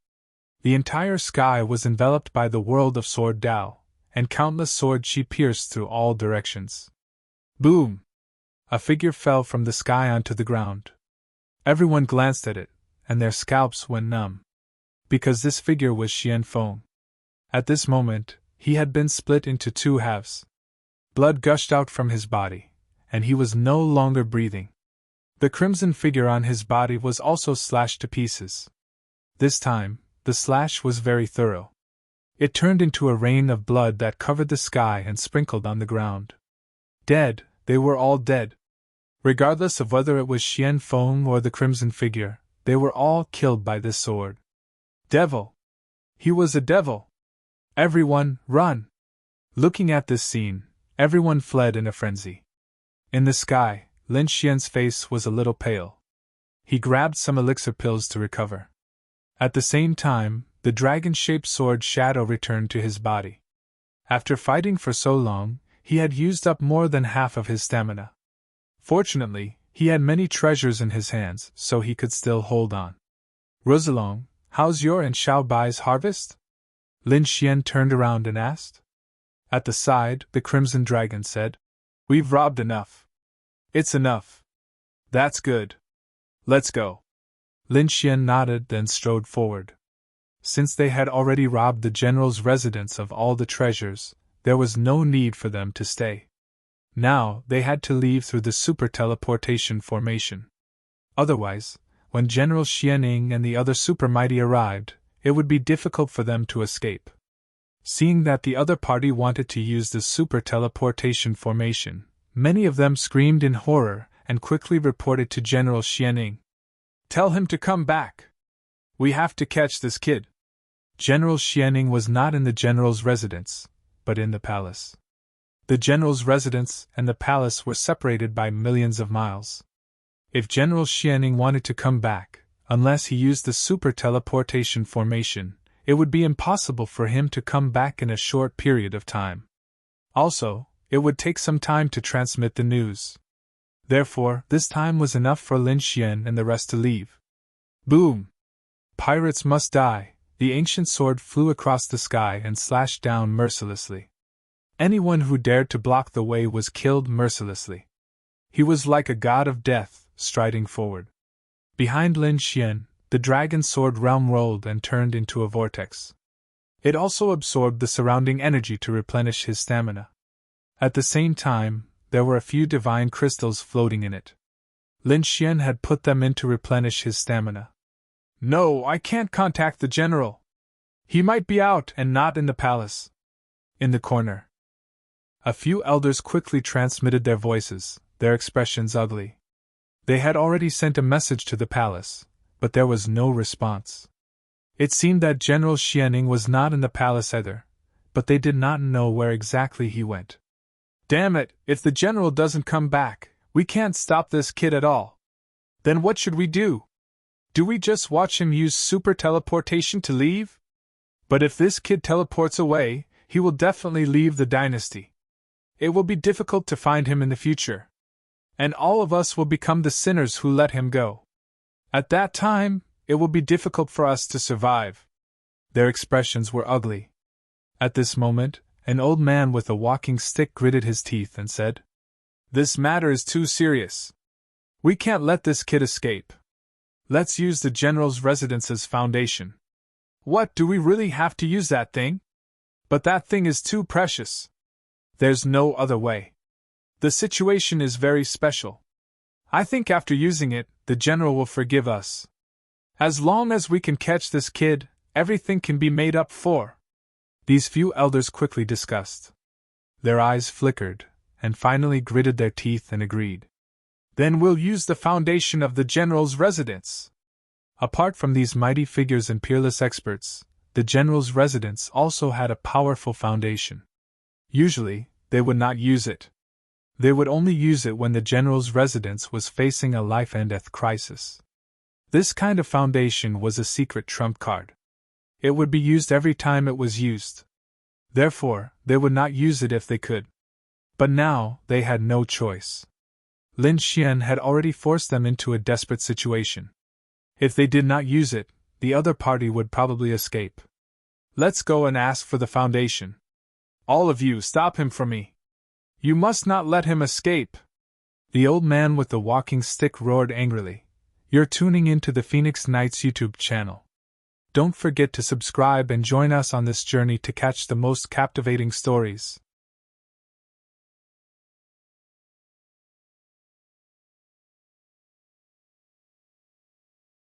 The entire sky was enveloped by the world of Sword Dao, and countless sword qi pierced through all directions. Boom! A figure fell from the sky onto the ground. Everyone glanced at it, and their scalps went numb. Because this figure was Xian Feng. At this moment, he had been split into 2 halves. Blood gushed out from his body, and he was no longer breathing. The crimson figure on his body was also slashed to pieces. This time, the slash was very thorough. It turned into a rain of blood that covered the sky and sprinkled on the ground. Dead, they were all dead. Regardless of whether it was Xian Feng or the crimson figure, they were all killed by this sword. Devil! He was a devil! Everyone, run! Looking at this scene, everyone fled in a frenzy. In the sky, Lin Xian's face was a little pale. He grabbed some elixir pills to recover. At the same time, the dragon-shaped sword shadow returned to his body. After fighting for so long, he had used up more than half of his stamina. Fortunately, he had many treasures in his hands, so he could still hold on. Rosalong, how's your and Xiao Bai's harvest? Lin Xian turned around and asked. At the side, the Crimson Dragon said, "We've robbed enough." "It's enough." "That's good. Let's go." Lin Xian nodded, then strode forward. Since they had already robbed the general's residence of all the treasures, there was no need for them to stay. Now, they had to leave through the super teleportation formation. Otherwise, when General Xianing and the other super mighty arrived, it would be difficult for them to escape. Seeing that the other party wanted to use the super teleportation formation, many of them screamed in horror and quickly reported to General Xianing. "Tell him to come back. We have to catch this kid." General Xianing was not in the general's residence, but in the palace. The general's residence and the palace were separated by millions of miles. If General Xianing wanted to come back, unless he used the super teleportation formation, it would be impossible for him to come back in a short period of time. Also, it would take some time to transmit the news. Therefore, this time was enough for Lin Xian and the rest to leave. Boom! Pirates must die. The ancient sword flew across the sky and slashed down mercilessly. Anyone who dared to block the way was killed mercilessly. He was like a god of death, striding forward. Behind Lin Xian, the dragon sword realm rolled and turned into a vortex. It also absorbed the surrounding energy to replenish his stamina. At the same time, there were a few divine crystals floating in it. Lin Xian had put them in to replenish his stamina. "No, I can't contact the general. He might be out and not in the palace." In the corner, a few elders quickly transmitted their voices, their expressions ugly. They had already sent a message to the palace, but there was no response. It seemed that General Xianing was not in the palace either, but they did not know where exactly he went. "Damn it, if the general doesn't come back, we can't stop this kid at all. Then what should we do? Do we just watch him use super teleportation to leave?" But if this kid teleports away, he will definitely leave the dynasty. It will be difficult to find him in the future. And all of us will become the sinners who let him go. At that time, it will be difficult for us to survive. Their expressions were ugly. At this moment, an old man with a walking stick gritted his teeth and said, "This matter is too serious. We can't let this kid escape. Let's use the general's residence as foundation." "What, do we really have to use that thing?" "But that thing is too precious. There's no other way. The situation is very special. I think after using it, the general will forgive us. As long as we can catch this kid, everything can be made up for." These few elders quickly discussed. Their eyes flickered, and finally gritted their teeth and agreed. "Then we'll use the foundation of the general's residence." Apart from these mighty figures and peerless experts, the general's residence also had a powerful foundation. Usually, they would not use it. They would only use it when the general's residence was facing a life-and-death crisis. This kind of foundation was a secret trump card. It would be used every time it was used. Therefore, they would not use it if they could. But now, they had no choice. Lin Xian had already forced them into a desperate situation. If they did not use it, the other party would probably escape. "Let's go and ask for the foundation. All of you, stop him for me. You must not let him escape." The old man with the walking stick roared angrily. "You're tuning into the Phoenix Knights YouTube channel. Don't forget to subscribe and join us on this journey to catch the most captivating stories.